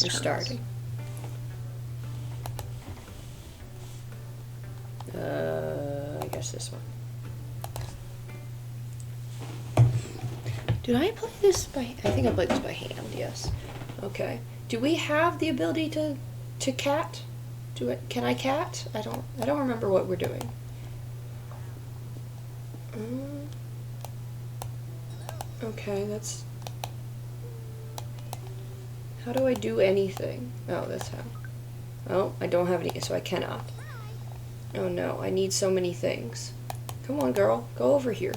You're starting. I guess this one. Did I play this by... I think I played this by hand, yes. Okay. Do we have the ability to cat? Can I cat? I don't remember what we're doing. Okay, that's... How do I do anything? Oh, that's how. Oh, I don't have any, so I cannot. Oh no, I need so many things. Come on, girl. Go over here.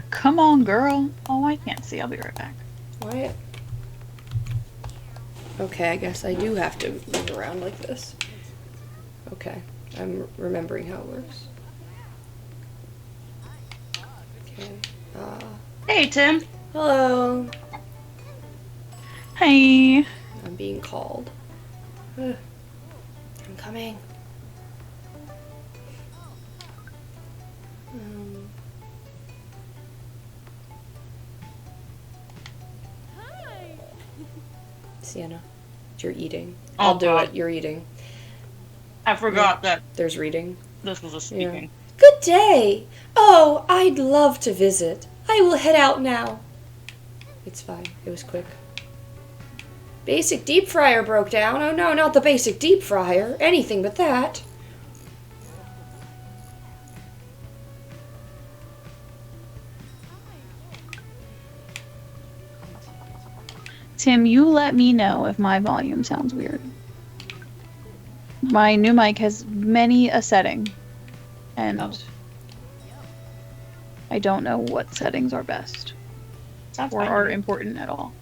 Come on, girl. Oh, I can't see. I'll be right back. Why? Okay, I guess I do have to move around like this. Okay, I'm remembering how it works. Okay. Hey, Tim. Hello. Hey. I'm being called. I'm coming. Sienna, you're eating. I'll do it. You're eating. I forgot that There's reading. this was a speaking. Yeah. Good day. Oh, I'd love to visit. I will head out now. It's fine. It was quick. Basic deep fryer broke down. Oh no, not the basic deep fryer. Anything but that. Tim, you let me know if my volume sounds weird. My new mic has many a setting, and I don't know what settings are best or are important at all.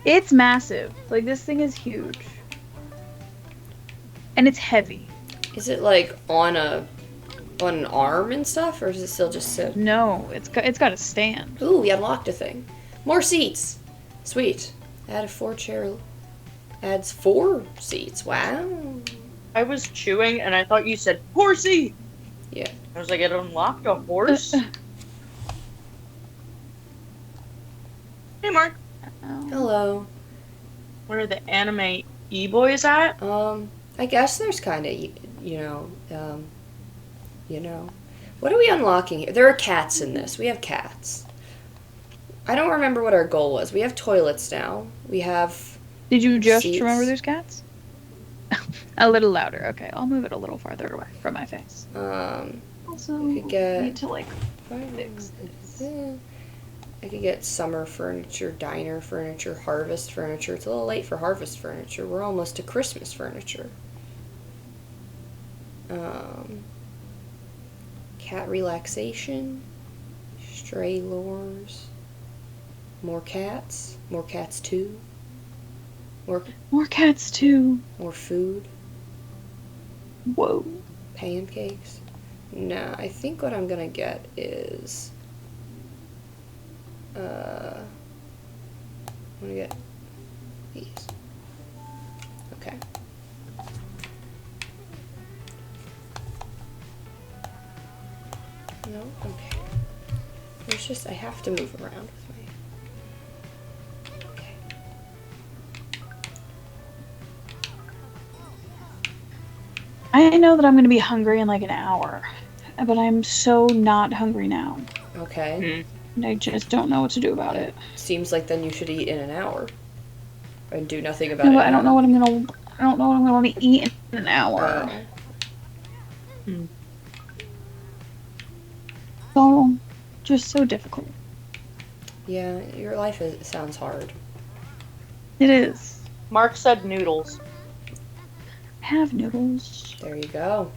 It's massive. Like, this thing is huge. And it's heavy. Is it like on an arm and stuff, or does it still just sit? No, it's got a stand. Ooh, we unlocked a thing. More seats. Sweet. Add a 4-chair. Adds 4 seats. Wow. I was chewing and I thought you said horsey. Yeah. I was like, it unlocked a horse. Hey, Mark. Hello. Where are the anime e-boys at? I guess there's kind of, What are we unlocking here? There are cats in this. We have cats. I don't remember what our goal was. We have toilets now. We have Did you just seats. remember there's cats? A little louder. Okay, I'll move it a little farther away from my face. Also, we could get... I need to, like, fix this. I could get summer furniture, diner furniture, harvest furniture. It's a little late for harvest furniture. We're almost to Christmas furniture. Cat relaxation. Stray lures. More cats. More cats too. More cats too. More food. Whoa. Pancakes. Nah, I think what I'm gonna get is... I'm gonna get these. Okay. No? Okay. There's just, I have to move around with my... Okay. I know that I'm going to be hungry in like an hour, but I'm so not hungry now. Okay. And I just don't know what to do about it. Seems like then you should eat in an hour. And do nothing about No, it. but I don't know what I'm going to want to eat in an hour. So, just so difficult. Yeah, your life sounds hard. It is. Mark said noodles. Have noodles. There you go.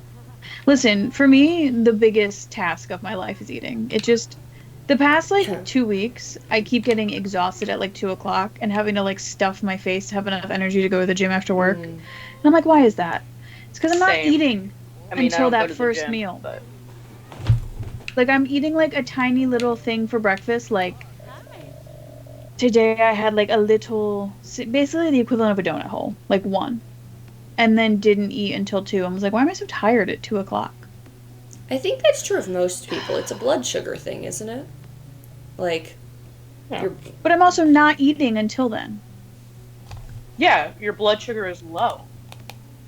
Listen, for me, the biggest task of my life is eating. It just, the past like 2 weeks, I keep getting exhausted at like 2 o'clock and having to like stuff my face to have enough energy to go to the gym after work. And I'm like, why is that? It's because I'm not eating until that first meal. But... Like, I'm eating like a tiny little thing for breakfast. Like, today I had like a little, basically the equivalent of a donut hole, like one. And then didn't eat until 2. I was like, why am I so tired at 2 o'clock? I think that's true of most people. It's a blood sugar thing, isn't it? Like, But I'm also not eating until then. Yeah, your blood sugar is low.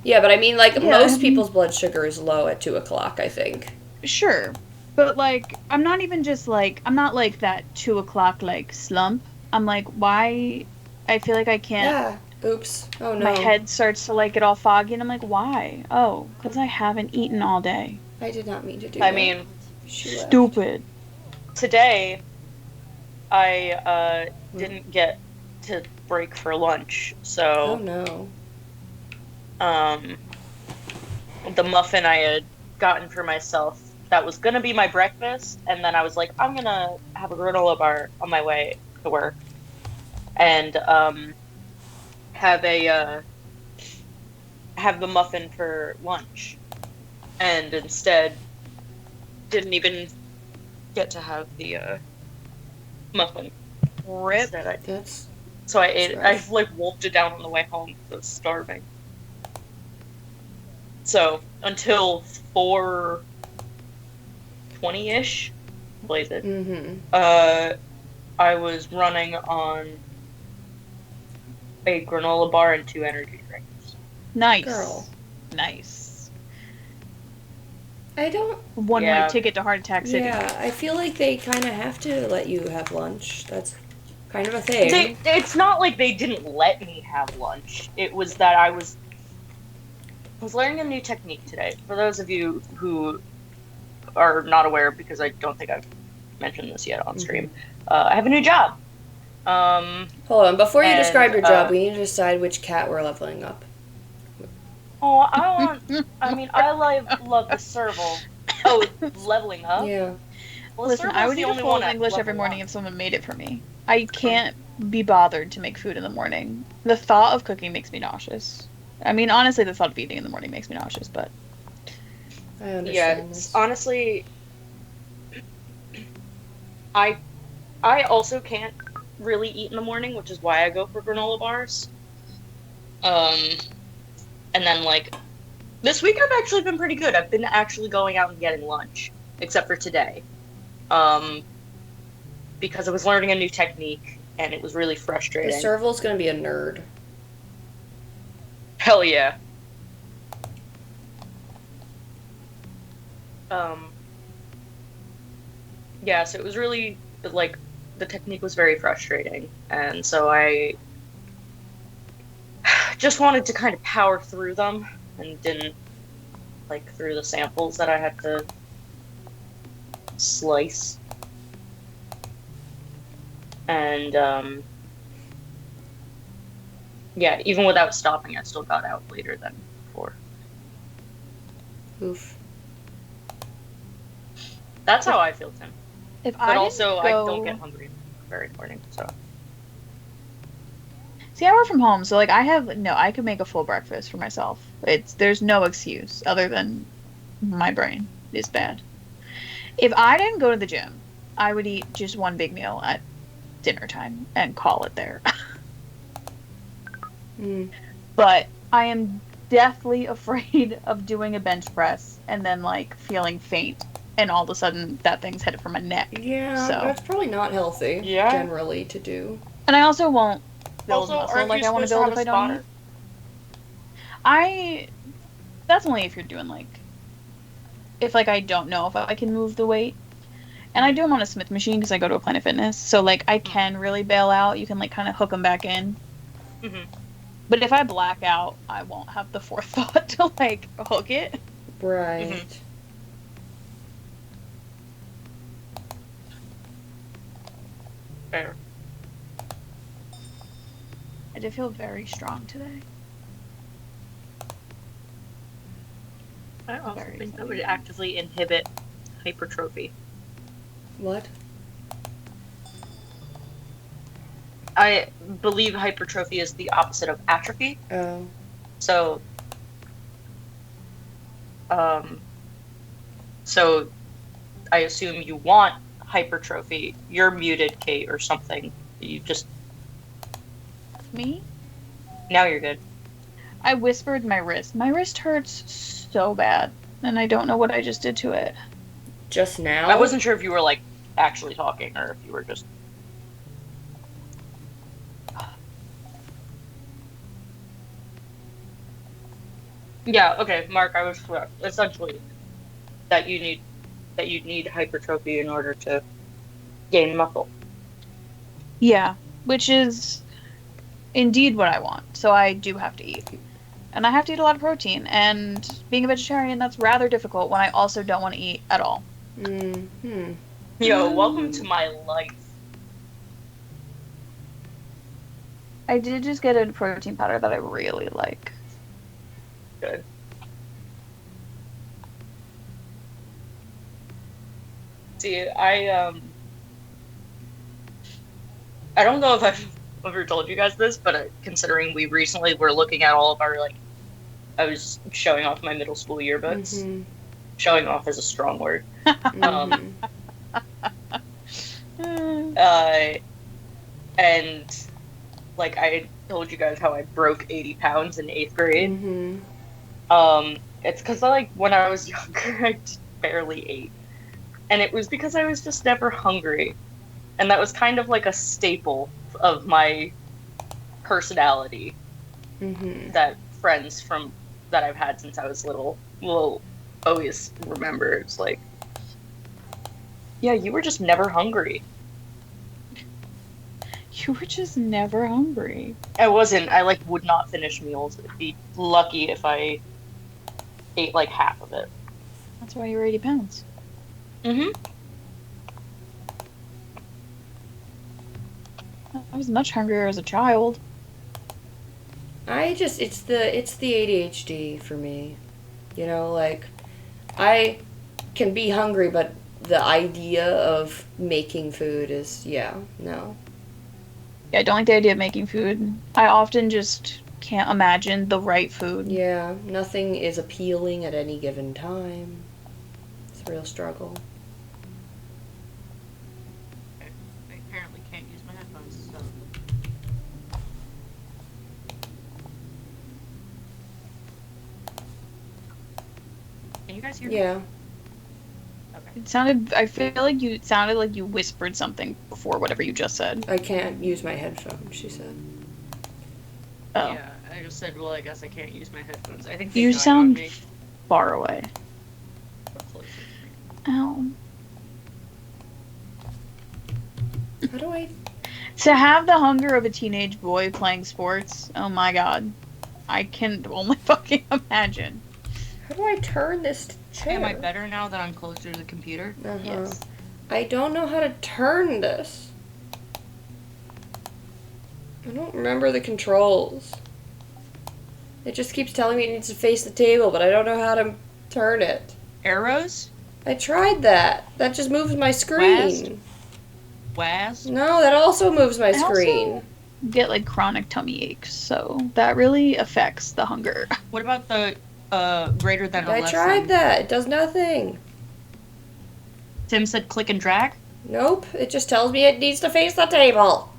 Yeah, but I mean, like, Yeah, most people's blood sugar is low at 2 o'clock, I think. sure. But like, I'm not even just like, I'm not like that 2 o'clock like slump. I'm like, why? I feel like I can't. Yeah. Oops. Oh, My no. head starts to like get all foggy, and I'm like, why? Oh, because I haven't eaten all day. I did not mean to do I that. mean, She left. Stupid. today I Hmm. didn't get to break for lunch, Oh, so no. um, the muffin I had gotten for myself that was gonna be my breakfast, and then I was like, I'm gonna have a granola bar on my way to work, and have a have the muffin for lunch, and instead didn't even get to have the muffin. Rip. Instead, That's so I ate it. I rough. like wolfed it down on the way home because I was starving. So until 4:20-ish, blaze it. Mm-hmm. I was running on a granola bar and 2 energy drinks. Nice. Girl. Nice. I don't... One-way Yeah, ticket to Heart Attack City. Yeah, I feel like they kind of have to let you have lunch. That's kind of a thing. it's not like they didn't let me have lunch. It was that I was learning a new technique today. For those of you who are not aware, because I don't think I've mentioned this yet on stream, I have a new job. Hold on, before you describe And your job, we need to decide which cat we're leveling up. oh, I love the serval. Oh, leveling up. Yeah. Well, the Listen, I serval's would the eat a only full one of at English every level morning 1. if someone made it for me. I can't be bothered to make food in the morning. The thought of cooking makes me nauseous. I mean, honestly, the thought of eating in the morning makes me nauseous, but I Yeah, understand this. honestly, I I also can't really eat in the morning, which is why I go for granola bars. Um, and then like this week I've actually been pretty good. I've been actually going out and getting lunch, except for today. Um, because I was learning a new technique and it was really The frustrating. serval's gonna be a nerd. Hell yeah. Um, yeah, so it was really like the technique was very frustrating, and so I just wanted to kind of power through them and didn't like through the samples that I had to slice. And yeah, even without stopping, I still got out later than before. Oof. That's how I feel, Tim. if But I also, didn't I don't get go, hungry very morning, so. see, I work from home, so like I have no, I could make a full breakfast for myself. There's no excuse other than my brain is bad. If I didn't go to the gym, I would eat just one big meal at dinner time and call it there. Mm. But I am deathly afraid of doing a bench press and then like feeling faint and all of a sudden that thing's headed for my neck. Yeah, So, that's probably not healthy, Yeah. generally, to do. and I also won't build Also, muscle aren't like you I want to supposed to build have if a I don't eat. spotter? I That's only if you're doing like if like I don't know if I can move the weight. And I do them on a Smith machine because I go to a Planet Fitness. So like I can really bail out. You can like kind of hook them back in. Mm-hmm. But if I black out, I won't have the forethought to like hook it. Right. Mhm. Fair. I did feel very strong today. I also Very think that funny. would actively inhibit hypertrophy. What? I believe hypertrophy is the opposite of atrophy. Oh. So, um, so I assume you want hypertrophy. You're muted, Kate, or something. You just Me? now you're good. I whispered my wrist. My wrist hurts so bad, and I don't know what I just did to it. Just now? I wasn't sure if you were like actually talking or if you were just. Yeah, okay, Mark, I was correct. Essentially, that you need hypertrophy in order to gain muscle. Yeah, which is indeed what I want. So I do have to eat. And I have to eat a lot of protein. And being a vegetarian, that's rather difficult when I also don't want to eat at all. Hmm. Yo, welcome to my life. I did just get a protein powder that I really like. Good. See, I don't know if I've ever told you guys this, but considering we recently were looking at all of our like, I was showing off my middle school yearbooks. Mm-hmm. Showing off is a strong word. Mm-hmm. Uh, and like I told you guys how I broke 80 pounds in 8th grade. Mm-hmm. It's because like when I was younger, I just barely ate, and it was because I was just never hungry, and that was kind of like a staple of my personality Mm-hmm. that friends from that I've had since I was little will always remember. It's like, yeah, you were just never hungry. You were just never hungry. I wasn't. I like would not finish meals. It'd be lucky if I ate like half of it. That's why you were 80 pounds. Mm-hmm. I was much hungrier as a child. It's the ADHD for me. You know, like I can be hungry, but the idea of making food is no. Yeah, I don't like the idea of making food. I often just can't imagine the right food. Yeah, nothing is appealing at any given time. It's a real struggle. I apparently can't use my headphones, so. Can you guys hear me? Yeah. Okay. I feel like it sounded like you whispered something before whatever you just said. I can't use my headphones, she said. Oh. Yeah, I just said, well, I guess I can't use my headphones. I think You died on sound me. far away. Closer. Ow. How do I... To have the hunger of a teenage boy playing sports, oh my god. I can only fucking imagine. How do I turn this chair? Am I better now that I'm closer to the computer? Uh-huh. Yes. I don't know how to turn this. I don't remember the controls. It just keeps telling me it needs to face the table, but I don't know how to turn it. Arrows? I tried that. That just moves my screen. WAS? No, that also moves my I screen. also get like chronic tummy aches, so that really affects the hunger. What about the greater than or I less tried than? that. It does nothing. Tim said click and drag? Nope. It just tells me it needs to face the table.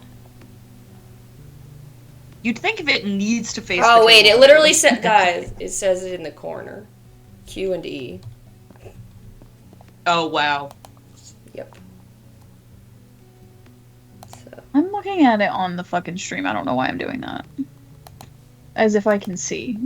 You'd think if it needs to face the Oh, wait. table, It literally says... Guys, it says it in the corner. Q and E. Oh, wow. Yep. So... I'm looking at it on the fucking stream. I don't know why I'm doing that. As if I can see.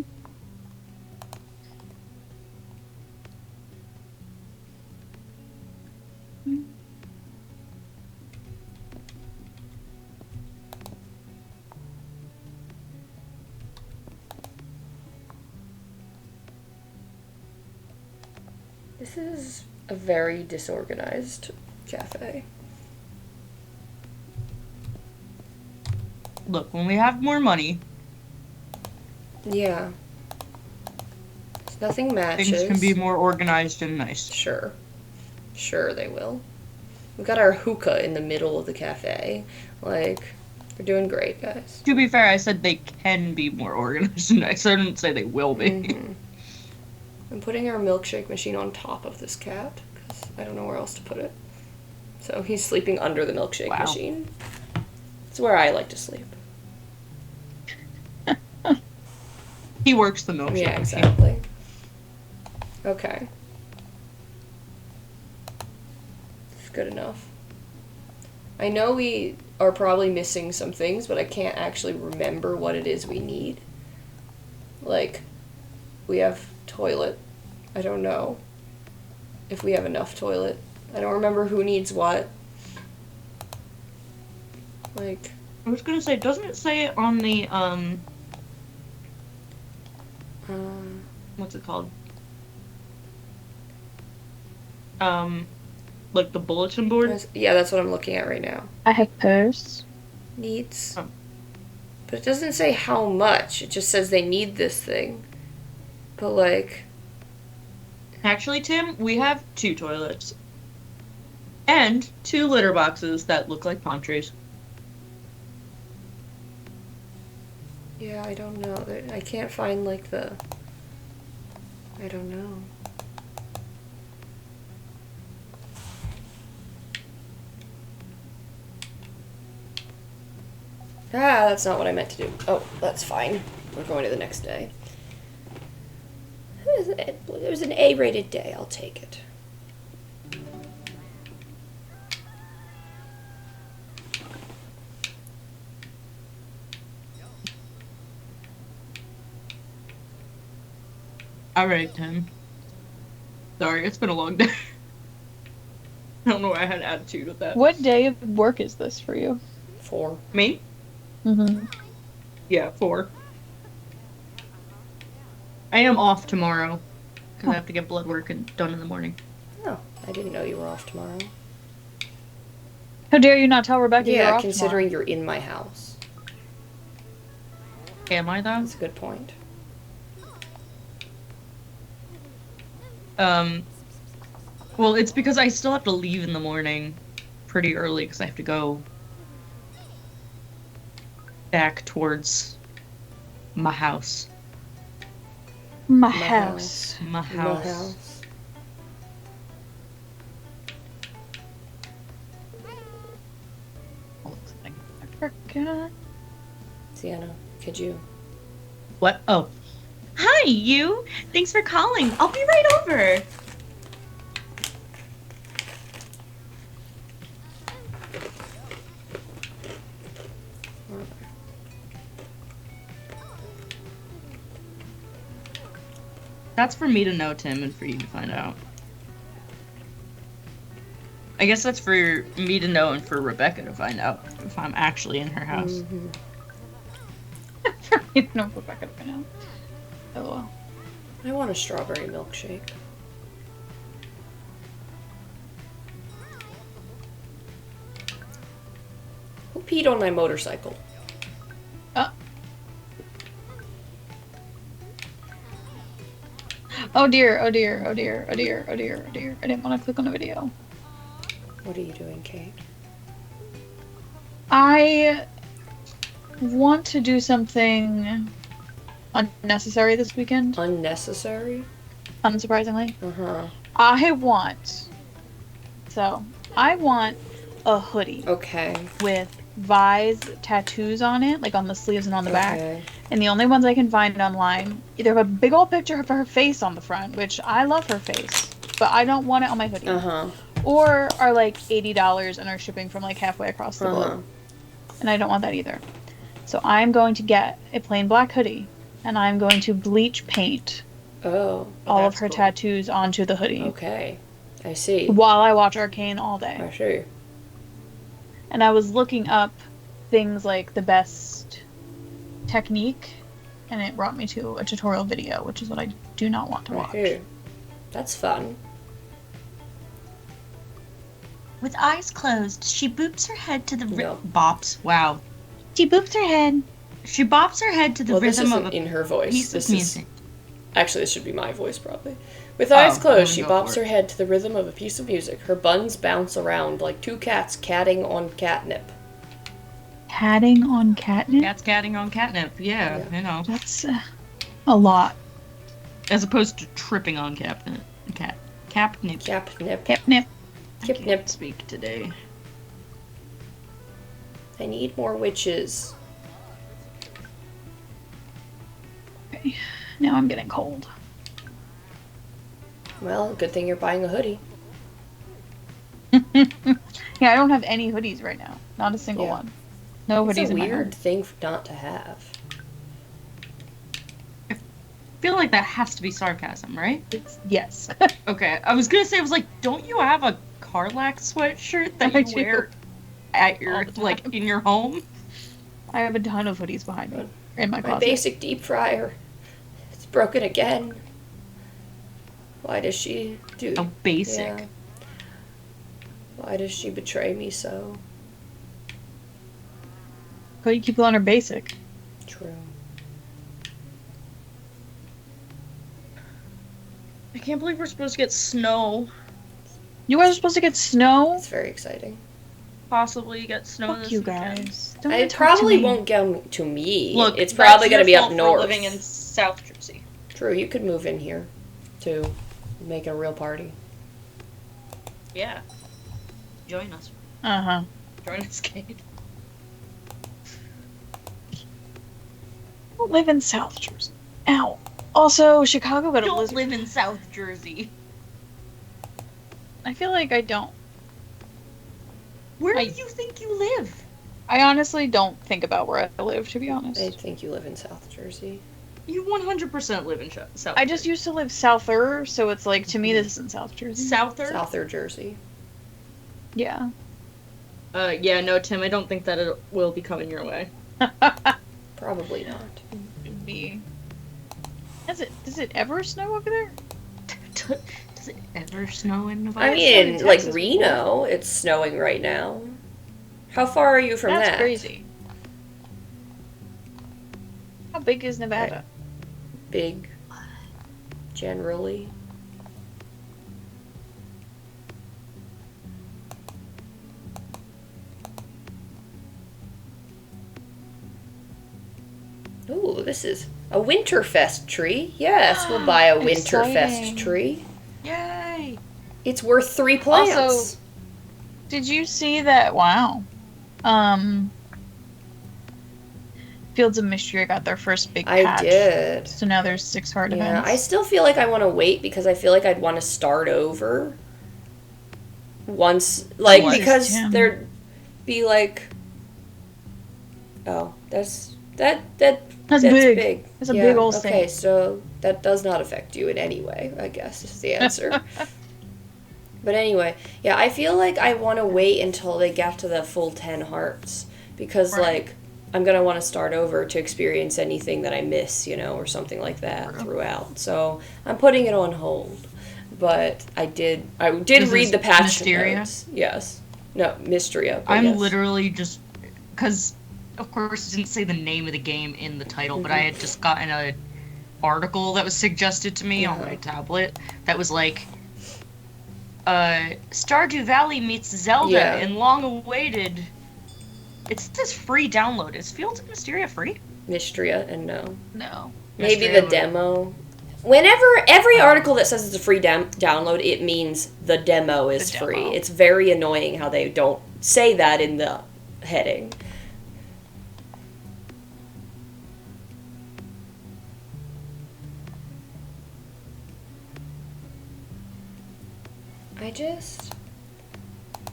This is a very disorganized cafe. Look, when we have more money, Yeah. Nothing matches. things can be more organized and nice. Sure. Sure they will. We've got our hookah in the middle of the cafe. Like, we're doing great, guys. To be fair, I said they can be more organized and nice. I didn't say they will be. Mm-hmm. I'm putting our milkshake machine on top of this cat, because I don't know where else to put it. So he's sleeping under the milkshake Wow. machine. It's where I like to sleep. He works the milkshake. Yeah, machine. exactly. Okay. It's good enough. I know we are probably missing some things, but I can't actually remember what it is we need. Like we have toilet. I don't know if we have enough toilet. I don't remember who needs what. Like... I was gonna say, doesn't it say it on the, what's it called? Like the bulletin board? Yeah, that's what I'm looking at right now. I have purse. Needs. Oh. But it doesn't say how much. It just says they need this thing. But, like... Actually, Tim, we have 2 toilets. And 2 litter boxes that look like palm trees. Yeah, I don't know. I can't find, like, the... I don't know. Ah, that's not what I meant to do. Oh, that's fine. We're going to the next day. It was an A-rated day. I'll take it. Alright, Tim. Sorry, it's been a long day. I don't know why I had attitude with that. What day of work is this for you? 4. Me? Mm-hmm. Yeah, 4. I am off tomorrow. Because I have to get blood work done in the morning. Oh, I didn't know you were off tomorrow. How dare you not tell Rebecca you're Yeah, off considering tomorrow? you're in my house. Am I, though? That's a good point. Well, it's because I still have to leave in the morning pretty early because I have to go back towards my house. My house. My My house. house. I forgot. Sienna, could you? What? Oh. Hi, you! Thanks for calling. I'll be right over. That's for me to know, Tim, and for you to find out. I guess that's for me to know and for Rebecca to find out if I'm actually in her house. Mm-hmm. For me to know Rebecca to find out. Oh well. I want a strawberry milkshake. Who peed on my motorcycle? Oh dear, oh dear, oh dear, oh dear, oh dear, oh dear. I didn't want to click on the video. What are you doing, Kate? I want to do something unnecessary this weekend, Unnecessary? unsurprisingly. Uh-huh. I want a hoodie Okay. with Vi's tattoos on it, like on the sleeves and on the back. Okay. And the only ones I can find online either have a big old picture of her face on the front, which I love her face, but I don't want it on my hoodie. Uh-huh. Or are like $80 and are shipping from like halfway across the globe. And I don't want that either. So I'm going to get a plain black hoodie and I'm going to bleach paint Oh. all of that's her cool. tattoos onto the hoodie Okay. I see. while I watch Arcane all day. I see. And I was looking up things like the best technique, and it brought me to a tutorial video, which is what I do not want to I watch. see. That's fun. With eyes closed, she boops her head to the No. bops. Wow. She boops her head. She bops her head to the Well, this rhythm isn't of a in her voice. piece This of is music. actually, this should be my voice probably. With eyes Oh, closed, I'm she gonna go bops for her it. head to the rhythm of a piece of music. Her buns bounce around like two cats catting on catnip. Catting on catnip? Cat's catting on catnip. Yeah, Yeah. you know. That's a lot. As opposed to tripping on catnip. Catnip. Catnip. Catnip. I Catnip. can't speak today. I need more witches. Okay. Now I'm getting cold. Well, good thing you're buying a hoodie. Yeah, I don't have any hoodies right now. Not a single Yeah. one. No It's hoodies a in my weird home. thing not to have. feel like that has to be sarcasm, right? Yes. Okay, I was gonna say, I was like, don't you have a Carlac sweatshirt that I you do. wear at All your, the time. like, in your home? I have a ton of hoodies behind me in my My closet. basic deep fryer. It's broken again. Why does she do... So basic. Yeah. Why does she betray me so? But you keep it on her basic. True. I can't believe we're supposed to get snow. You guys are supposed to get snow? It's very exciting. Possibly get snow Fuck this you weekend. guys. Don't It talk to probably me. won't get to me. Look, it's probably going to be up north. living in South Jersey. True, you could move in here, too. Make a real party. Yeah. Join us. Uh-huh. Join us, Kate. I don't live in South Jersey. Ow. Also, Chicago got a Don't blizzard. live in South Jersey. I feel like I don't. Where do you think you live? I honestly don't think about where I live, to be honest. I think you live in South Jersey. You 100% live in South I just used to live souther, so it's like, to me, this isn't South Jersey. Souther? Souther Jersey. Yeah. Yeah, no, Tim, I don't think that it will be coming your way. Probably not. Could be. Does it ever snow over there? Does it ever snow in Nevada? I mean, like Reno, it's snowing right now. How far are you from That's that? crazy. How big is Nevada? Big. Generally. Ooh, this is a Winterfest tree. Yes, we'll buy a Winterfest Exciting. tree. Yay! It's worth 3 plants. Also, did you see that? Wow. Fields of Mystery got their first big I patch. did. So now there's 6 hard Yeah, events. I still feel like I want to wait because I feel like I'd want to start over once, like, What? because Tim. there'd be like, oh, that's That's big. That's a big old Okay, state. so that does not affect you in any way, I guess, is the answer. But anyway, yeah, I feel like I want to wait until they get to the full 10 hearts because, Right. like, I'm going to want to start over to experience anything that I miss, you know, or something like that throughout. So I'm putting it on hold. But I did This read is the patch Mysteria? notes. Yes. No, Mysteria. but I'm yes. literally just... Because, of course, it didn't say the name of the game in the title, but I had just gotten a article that was suggested to me on my tablet that was like... Stardew Valley meets Zelda Yeah. and long-awaited... It says free download. Is Fields of Mysteria free? Mysteria and no. No. Maybe Mysteria the demo. Whenever every article that says it's a free download, it means the demo is The free. demo. It's very annoying how they don't say that in the heading.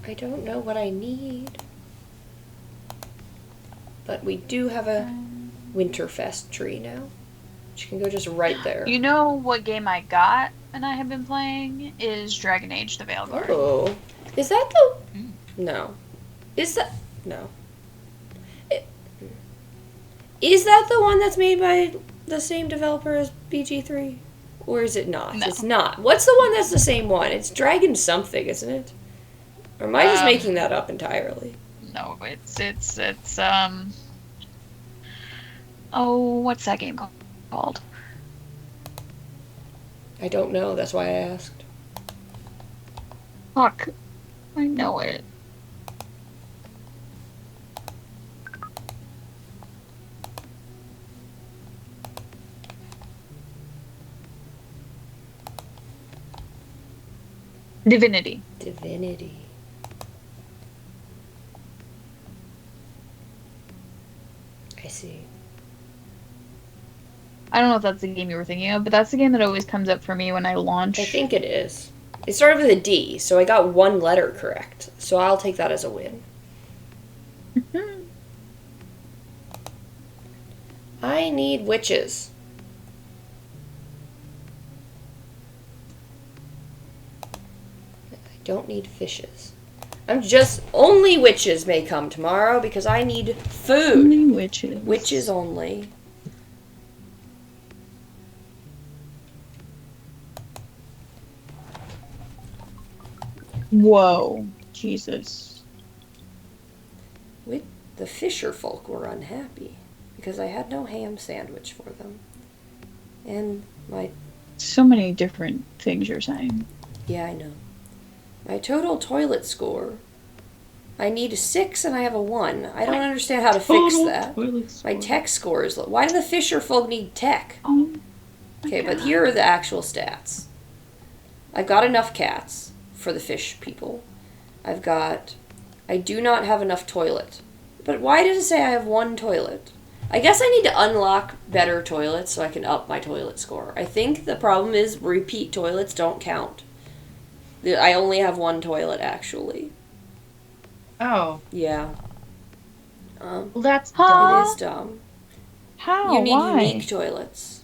I don't know what I need. But we do have a Winterfest tree now. Which can go just right there. You know what game I got and I have been playing is Dragon Age: The Veilguard. Oh. Is that the... No. Is that... No. Is that the one that's made by the same developer as BG3? Or is it not? No. It's not. What's the one that's the same one? It's Dragon something, isn't it? Or am I just making that up entirely? No, it's oh, what's that game called? I don't know. That's why I asked. Fuck. I know it. Divinity. Divinity. I see. I don't know if that's the game you were thinking of, but that's the game that always comes up for me when I launch. I think it is. It started with a D, so I got one letter correct. So I'll take that as a win. Mm-hmm. I need witches. Don't need fishes. I'm just... Only witches may come tomorrow because I need food. Only witches. Witches only. Whoa. Jesus. The fisher folk were unhappy because I had no ham sandwich for them. And my... So many different things you're saying. Yeah, I know. My total toilet score. I need a 6 and I have a 1. I don't understand how to fix that. My tech score is low. Why do the fisher folk need tech? Oh. Okay, but here are the actual stats. I've got enough cats for the fish people. I do not have enough toilet. But why does it say I have 1 toilet? I guess I need to unlock better toilets so I can up my toilet score. I think the problem is repeat toilets don't count. I only have 1 toilet, actually. Oh. Yeah. Well, that's Huh? It is dumb. How? You need Why? unique toilets.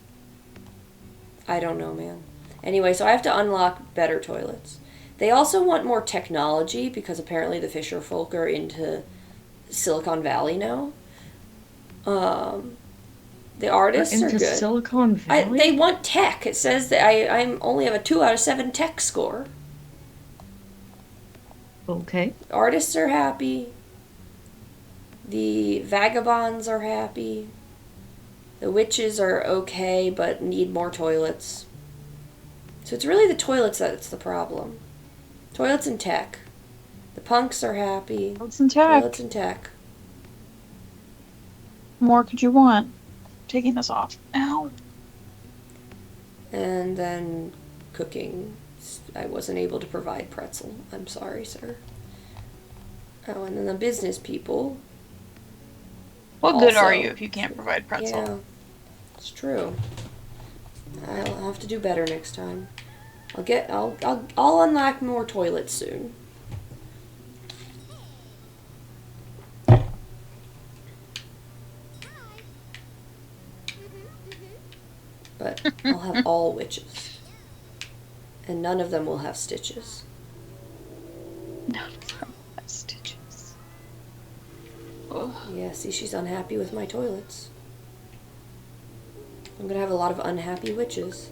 I don't know, man. Anyway, so I have to unlock better toilets. They also want more technology because apparently the fisher folk are into Silicon Valley now. The artists are into good. Silicon Valley? They want tech. It says that I only have a 2 out of 7 tech score. Okay. Artists are happy. The vagabonds are happy. The witches are okay, but need more toilets. So it's really the toilets that's the problem. Toilets and tech. The punks are happy. Toilets and tech. Toilets and tech. More could you want? Taking this off. Ow. And then cooking. I wasn't able to provide pretzel. I'm sorry, sir. Oh, and then the business people. What good Also- are you if you can't provide pretzel? Yeah, it's true. I'll have to do better next time. I'll unlock more toilets soon. But I'll have all witches. And none of them will have stitches. None of them have stitches. Ugh. Yeah, see, she's unhappy with my toilets. I'm gonna have a lot of unhappy witches.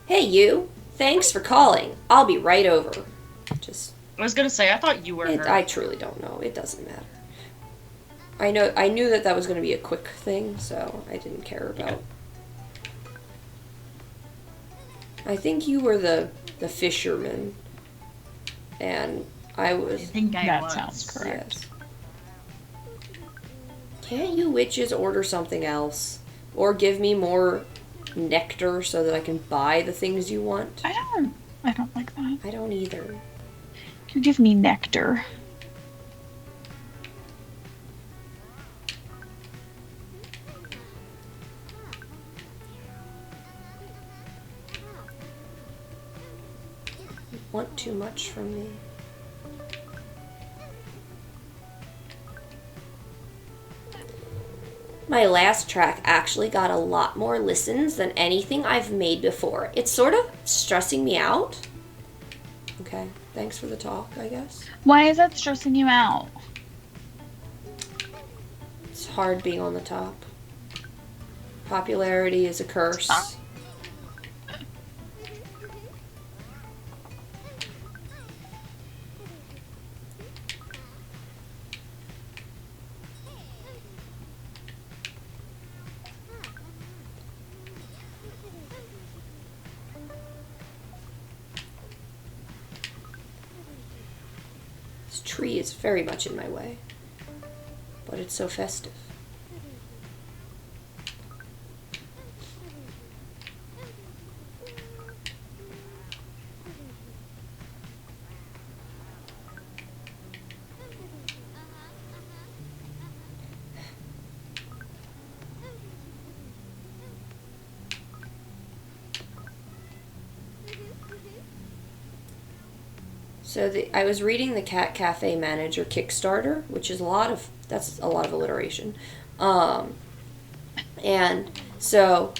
Hey, you. Thanks for calling. I'll be right over. I was gonna say, I thought you were her. I truly don't know. It doesn't matter. I knew that was going to be a quick thing, so I didn't care about. I think you were the fisherman, and I was. I think That was. sounds correct. Yes. Can't you witches order something else, or give me more nectar so that I can buy the things you want? I don't like that. I don't either. You give me nectar. You want too much from me. My last track actually got a lot more listens than anything I've made before. It's sort of stressing me out. Okay, thanks for the talk, I guess. Why is that stressing you out? It's hard being on the top. Popularity is a curse. This tree is very much in my way, but it's so festive. So I was reading the Cat Cafe Manager Kickstarter, which is that's a lot of alliteration. And so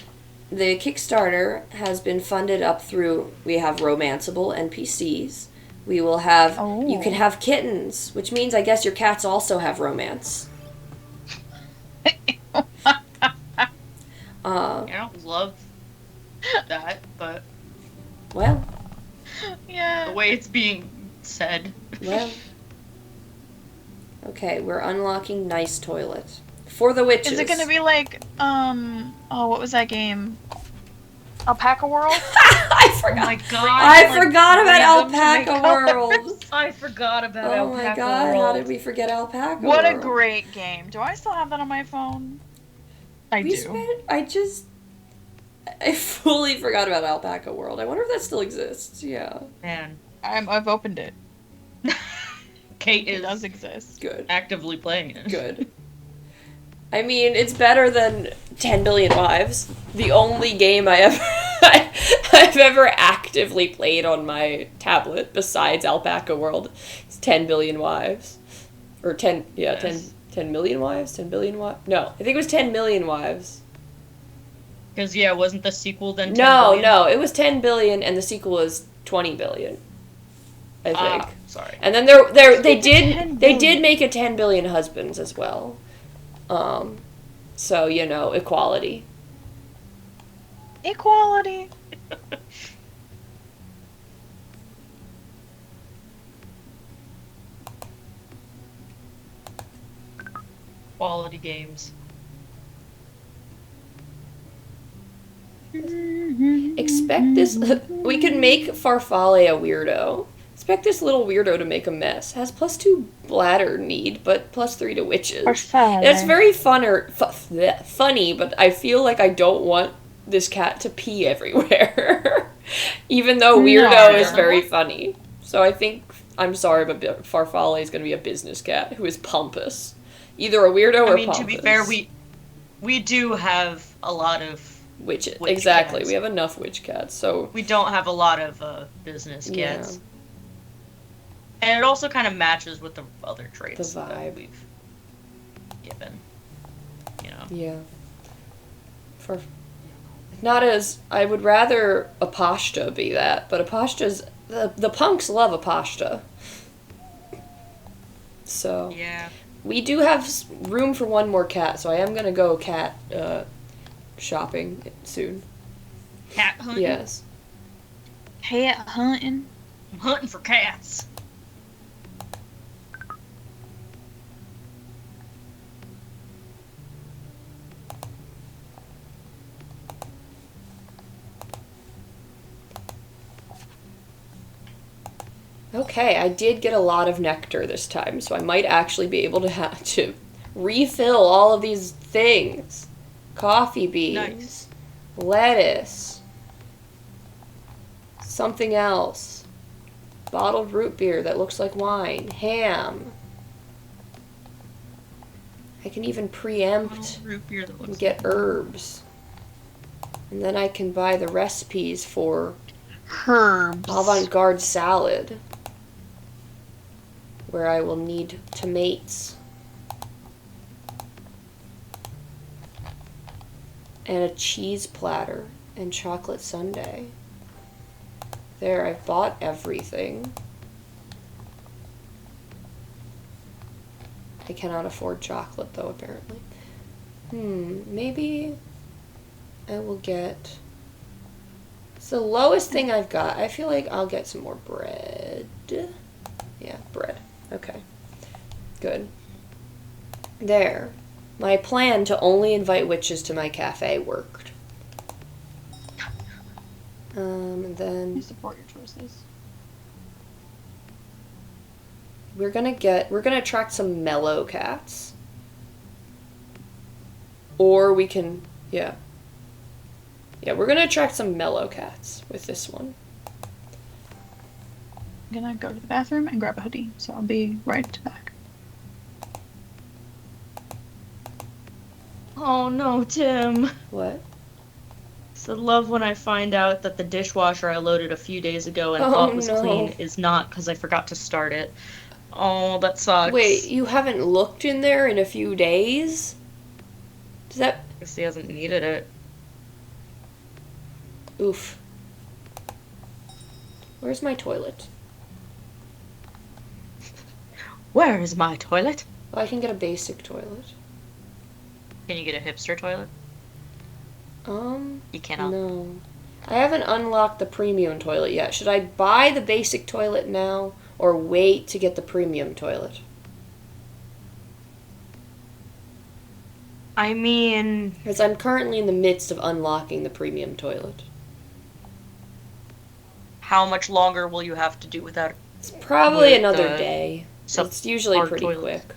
the Kickstarter has been funded up through, we have romanceable NPCs. We will have, you can have kittens, which means I guess your cats also have romance. I don't love that, but well, yeah. The way it's being said. Well. Okay, we're unlocking nice toilet. For the witches. Is it gonna be like, what was that game? Alpaca World? I forgot. Oh my god. I forgot about Alpaca World. I forgot about Oh my god, World. how did we forget Alpaca What World? a great game. Do I still have that on my phone? I do. I fully forgot about Alpaca World. I wonder if that still exists. Yeah. Man. I've opened it. Kate It does exist. Good. Actively playing it. Good. I mean, it's better than 10 Billion Wives. The only game I've ever actively played on my tablet besides Alpaca World is 10 Billion Wives. Or 10 Million Wives? 10 Billion Wives? No, I think it was 10 Million Wives. Because, wasn't the sequel then 10 No, billion? no, it was 10 billion and the sequel was 20 billion. I think. Sorry. And then they did make a 10 billion husbands as well. So, equality. Equality. Quality games. Expect this. We could make Farfalle a weirdo. Expect this little weirdo to make a mess. Has +2 bladder need, but +3 to witches. Farfalle. That's very funny, but I feel like I don't want this cat to pee everywhere. Even though weirdo is very funny. So I think, I'm sorry, but Farfalle is going to be a business cat who is pompous. Either a weirdo or pompous. To be fair, we do have a lot of witch cats. We have enough witch cats, so we don't have a lot of business cats. Yeah. And it also kind of matches with the other traits that we've given. Yeah. Not as, I would rather Apashta be that, but Apashta's, the punks love Apashta. So. Yeah. We do have room for one more cat, so I am gonna go cat, shopping soon. Cat hunting? Yes. Cat hunting? I'm hunting for cats. Okay, I did get a lot of nectar this time, so I might actually be able to have to refill all of these things. Coffee beans, lettuce, something else, bottled root beer that looks like wine, ham. I can even preempt and get herbs. And then I can buy the recipes for herbs. Avant-garde salad, where I will need tomatoes. And a cheese platter and chocolate sundae. There, I've bought everything. I cannot afford chocolate, though, apparently. Maybe I will get... It's the lowest thing I've got. I feel like I'll get some more bread. Yeah, bread. Okay. Good. There. My plan to only invite witches to my cafe worked. And then... I support your choices. We're gonna attract some mellow cats. Or we can... Yeah, we're gonna attract some mellow cats with this one. I'm gonna go to the bathroom and grab a hoodie, so I'll be right back. Oh no, Tim. What? So love when I find out that the dishwasher I loaded a few days ago and Oh, thought was no. clean is not because I forgot to start it. Oh, that sucks. Wait, you haven't looked in there in a few days? Does that... Guess he hasn't needed it. Oof. Where's my toilet? Where is my toilet? Oh, I can get a basic toilet. Can you get a hipster toilet? You cannot. No. I haven't unlocked the premium toilet yet. Should I buy the basic toilet now or wait to get the premium toilet? I mean... Because I'm currently in the midst of unlocking the premium toilet. How much longer will you have to do without... It's probably With, another day. It's usually hard pretty toilets. quick.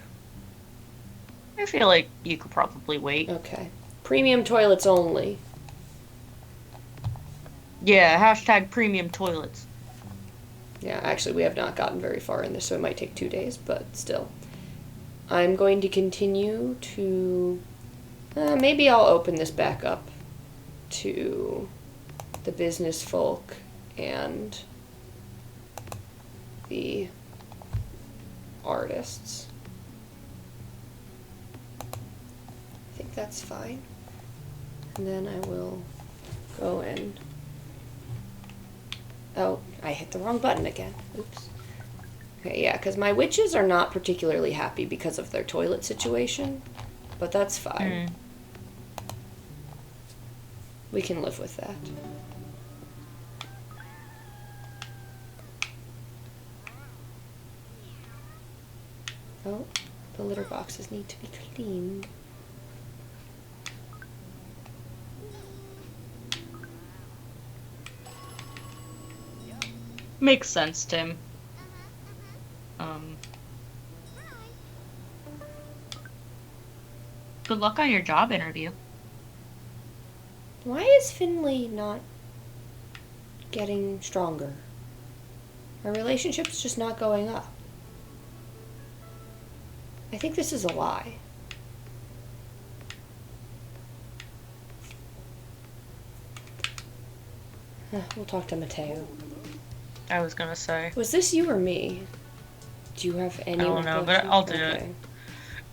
I feel like you could probably wait. Okay. Premium toilets only. Yeah, hashtag premium toilets. Yeah, actually, we have not gotten very far in this, so it might take 2 days, but still. I'm going to continue to... maybe I'll open this back up to the business folk and the artists. I think that's fine. And then I will go and... Oh, I hit the wrong button again. Oops. Okay, yeah, because my witches are not particularly happy because of their toilet situation, but that's fine. We can live with that. Oh, the litter boxes need to be cleaned. Makes sense, Tim. Good luck on your job interview. Why is Finley not getting stronger? Our relationship's just not going up. I think this is a lie. We'll talk to Mateo. I was gonna say. Was this you or me? Do you have any? I don't know, but recollection? I'll do it.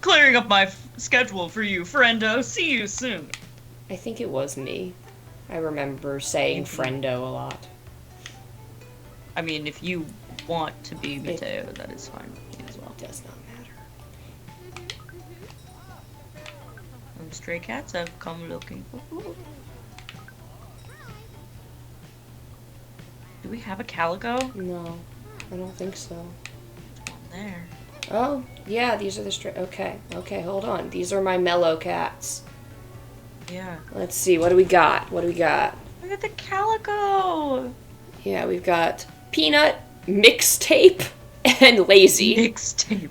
Clearing up my schedule for you, friendo. See you soon. I think it was me. I remember saying friendo a lot. I mean, if you want to be Mateo, that is fine with me as well. It does not matter. And stray cats have come looking for food. Do we have a calico? No, I don't think so. There. Oh, yeah, these are the stray. Okay, hold on. These are my mellow cats. Yeah. Let's see, what do we got? What do we got? Look at the calico! Yeah, we've got Peanut, Mixtape, and Lazy. Mixtape.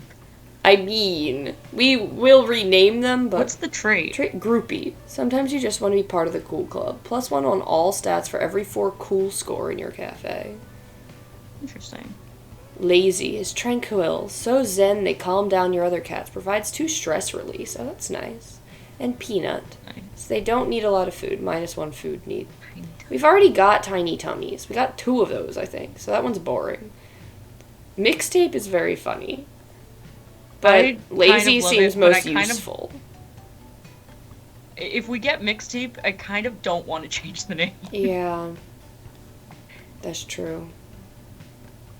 I mean, we will rename them, but... What's the trait? Groupie. Sometimes you just want to be part of the cool club. +1 on all stats for every 4 cool score in your cafe. Interesting. Lazy is tranquil, so zen they calm down your other cats. Provides 2 stress release. Oh, that's nice. And Peanut. Nice. So they don't need a lot of food. -1 food need. We've already got tiny tummies. We got 2 of those, I think. So that one's boring. Mixtape is very funny. But Lazy seems most useful. If we get Mixtape, I kind of don't want to change the name. Yeah. That's true.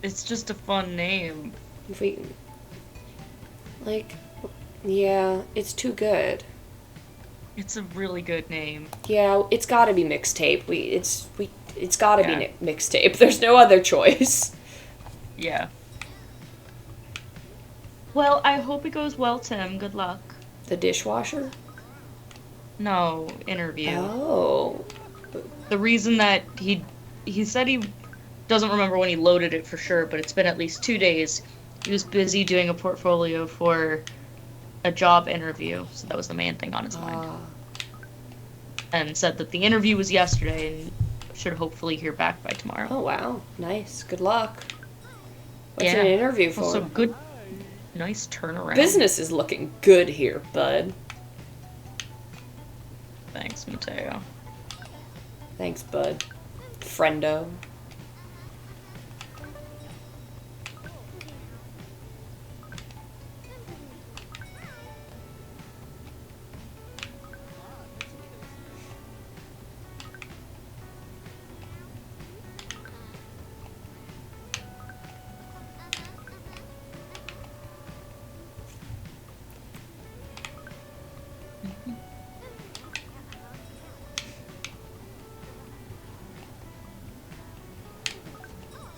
It's just a fun name. If we... Like... Yeah, it's too good. It's a really good name. Yeah, it's gotta be Mixtape. It's gotta be Mixtape. There's no other choice. Yeah. Well, I hope it goes well, Tim. Good luck. The dishwasher? No, interview. Oh. The reason that he said he doesn't remember when he loaded it for sure, but it's been at least 2 days. He was busy doing a portfolio for a job interview, so that was the main thing on his mind. And said that the interview was yesterday and should hopefully hear back by tomorrow. Oh, wow. Nice. Good luck. What's Yeah. an interview for? Also, good, nice turnaround. Business is looking good here, bud. Thanks, Mateo. Thanks, bud. Friendo.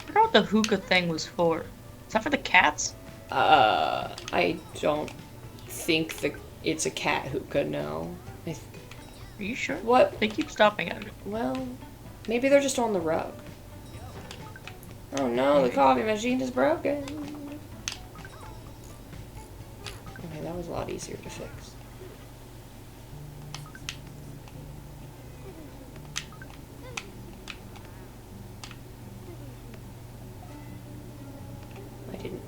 I forgot what the hookah thing was for. Is that for the cats? I don't think it's a cat hookah, no. Are you sure? What? They keep stopping at it. Well, maybe they're just on the rug. Oh no, the coffee machine is broken. Okay, that was a lot easier to fix. I didn't.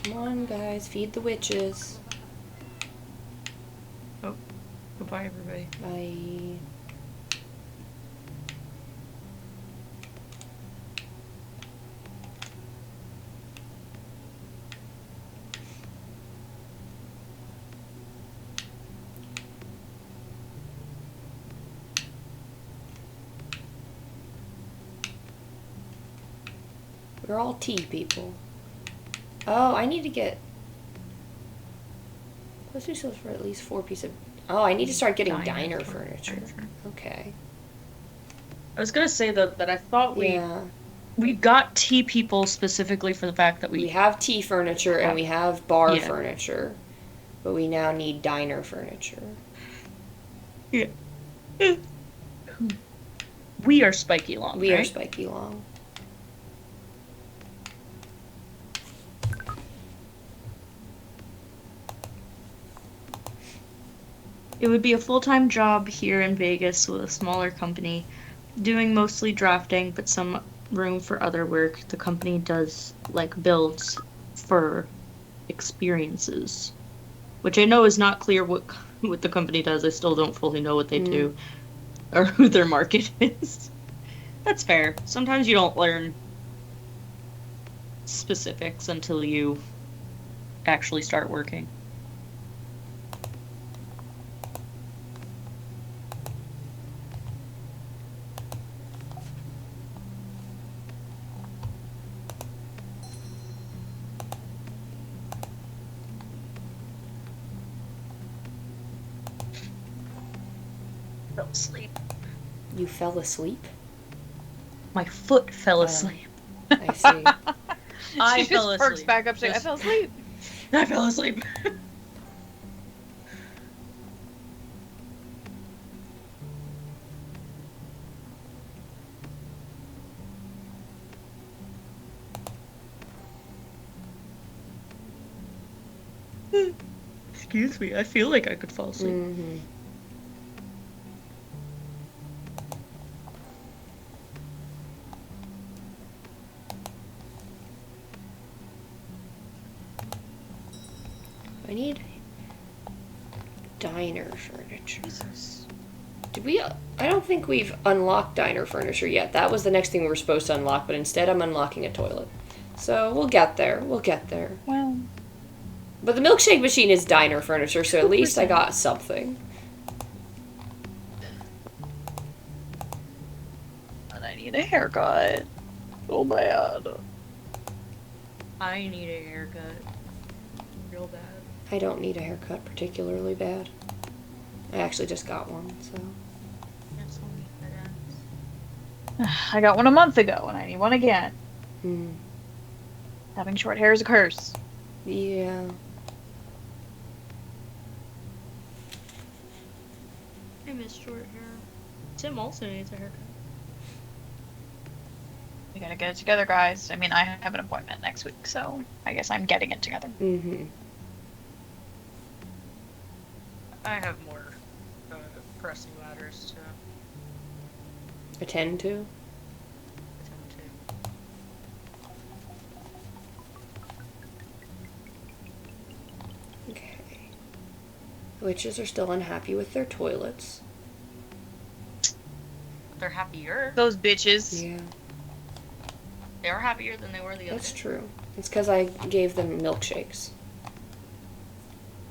Come on, guys, feed the witches. Oh, goodbye, everybody. Bye. We're all tea people. Oh, I need to get... Let's do so for at least 4 pieces of... Oh, I need to start getting diner furniture. Okay. I was gonna say that I thought we got tea people specifically for the fact that We have tea furniture and we have bar furniture. But we now need diner furniture. Yeah. We are Spiky Long, We right? are Spiky Long. It would be a full-time job here in Vegas with a smaller company, doing mostly drafting, but some room for other work. The company does, like, builds for experiences, which I know is not clear what the company does. I still don't fully know what they do or who their market is. That's fair. Sometimes you don't learn specifics until you actually start working. Fell asleep. You fell asleep? My foot fell asleep. I see. I She fell just perks asleep. back up saying, I fell asleep. I fell asleep. Excuse me, I feel like I could fall asleep. Mm-hmm. I need diner furniture. Did we... I don't think we've unlocked diner furniture yet. That was the next thing we were supposed to unlock, but instead I'm unlocking a toilet. So we'll get there. We'll get there. Well... But the milkshake machine is diner furniture, so at least I got something. And I need a haircut. So bad. I need a haircut. Real bad. I don't need a haircut particularly bad. I actually just got one, so... I got one a month ago, and I need one again. Hmm. Having short hair is a curse. Yeah. I miss short hair. Tim also needs a haircut. We gotta get it together, guys. I mean, I have an appointment next week, so I guess I'm getting it together. Mm-hmm. I have more pressing matters Attend to? Okay. Witches are still unhappy with their toilets. They're happier. Those bitches. Yeah. They are happier than they were the other That's day. true. It's because I gave them milkshakes.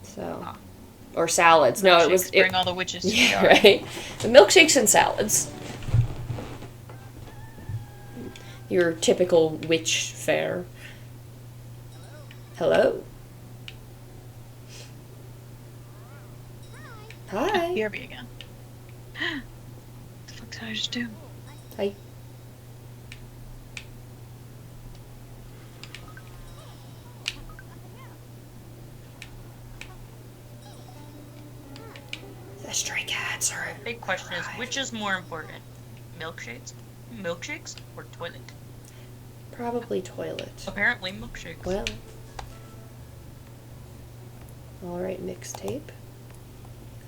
So. Ah. Or salads. No, it was. Bring all the witches to Yeah, the yard. right. The milkshakes and salads. Your typical witch fare. Hello. Hi. BRB again. What the fuck did I just do? Hi. The stray cats are. Big question is, which is more important? Milkshakes or toilet? Probably toilet. Apparently milkshakes. Well. Alright, mixtape.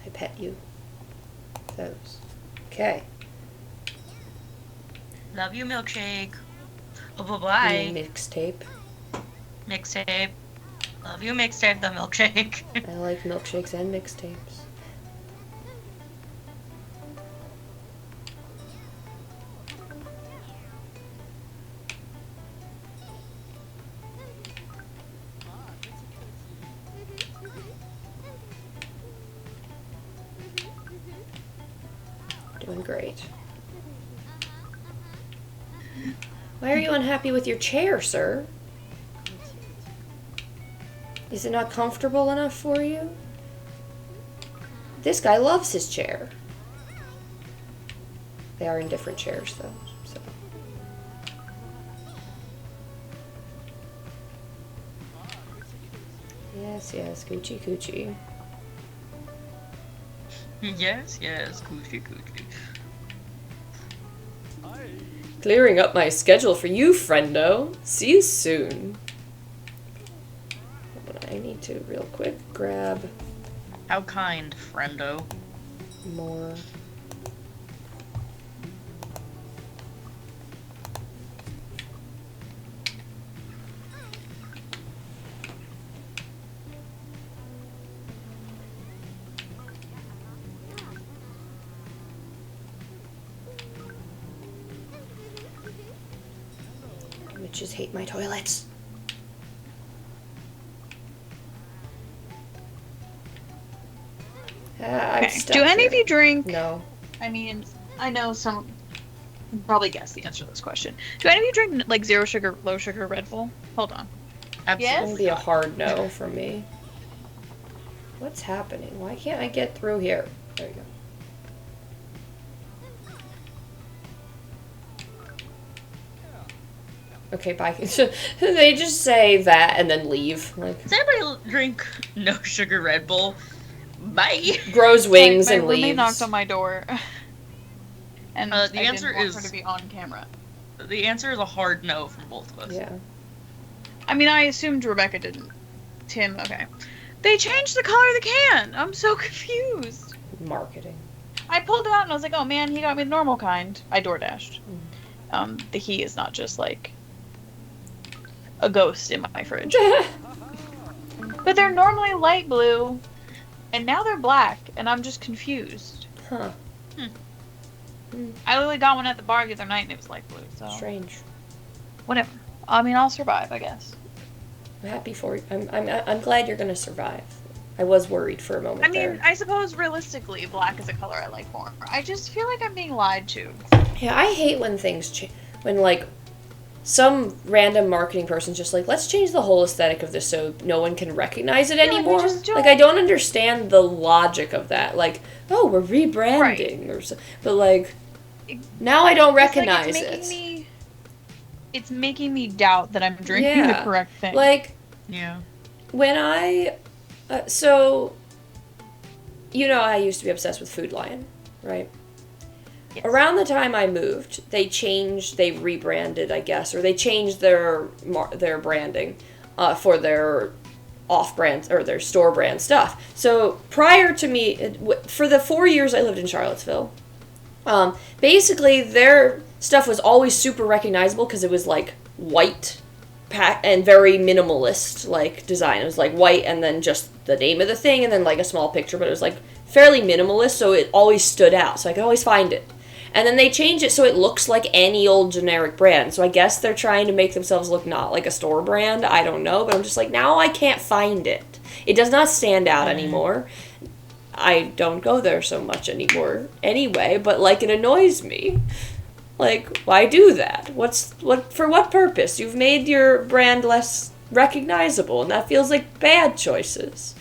I pet you. Those. Okay. Love you, milkshake. Oh, bye-bye. Mixtape. Mixtape. Love you, mixtape, the milkshake. I like milkshakes and mixtapes. Doing great. Why are you unhappy with your chair, sir? Is it not comfortable enough for you? This guy loves his chair. They are in different chairs, though, so. Yes, yes, coochie coochie. Yes, coochie coochie. Clearing up my schedule for you, friendo. See you soon. But I need to, real quick, grab How kind, friendo. more. Witches hate my toilets. I'm Okay. stuck Do any here. of you drink? No. I mean, I know some. You can probably guess the answer to this question. Do any of you drink like zero sugar, low sugar Red Bull? Hold on. It's Absolutely. gonna be a hard no from me. What's happening? Why can't I get through here? There you go. Okay, bye. They just say that and then leave. Like, Does anybody drink no sugar Red Bull? Bye. grows wings my and roommate leaves. knocked on my door, and The I answer didn't want is- her to be on camera. The answer is a hard no from both of us. Yeah. I mean, I assumed Rebecca didn't. Tim, okay. They changed the color of the can. I'm so confused. Marketing. I pulled it out and I was like, oh man, he got me the normal kind. I door dashed. The he is not just like a ghost in my fridge. But they're normally light blue, and now they're black, and I'm just confused. Huh. I literally got one at the bar the other night, and it was light blue. So Strange. whatever. I mean, I'll survive, I guess. I'm happy for you. I'm glad you're gonna survive. I was worried for a moment I mean, there. I suppose realistically, black is a color I like more. I just feel like I'm being lied to. Yeah, I hate when things change. When, like, some random marketing person's just like, let's change the whole aesthetic of this so no one can recognize it like, we anymore. just don't- Like, I don't understand the logic of that. Like, oh, we're rebranding. Or so, but, like, now I don't recognize it. It's making me doubt that I'm drinking Yeah. the correct thing. Like, Yeah. when I... so, you know I used to be obsessed with Food Lion, right? Yes. Around the time I moved, they rebranded, I guess, or they changed their branding for their off-brand, or their store brand stuff. So prior to me, for the 4 years I lived in Charlottesville, Basically, their stuff was always super recognizable because it was like white and very minimalist like design. It was like white and then just the name of the thing and then like a small picture, but it was like fairly minimalist, so it always stood out. So I could always find it. And then they changed it so it looks like any old generic brand. So I guess they're trying to make themselves look not like a store brand. I don't know, but I'm just like, now I can't find it. It does not stand out anymore. I don't go there so much anymore anyway, but like it annoys me. Like, why do that? For what purpose? You've made your brand less recognizable, and that feels like bad choices.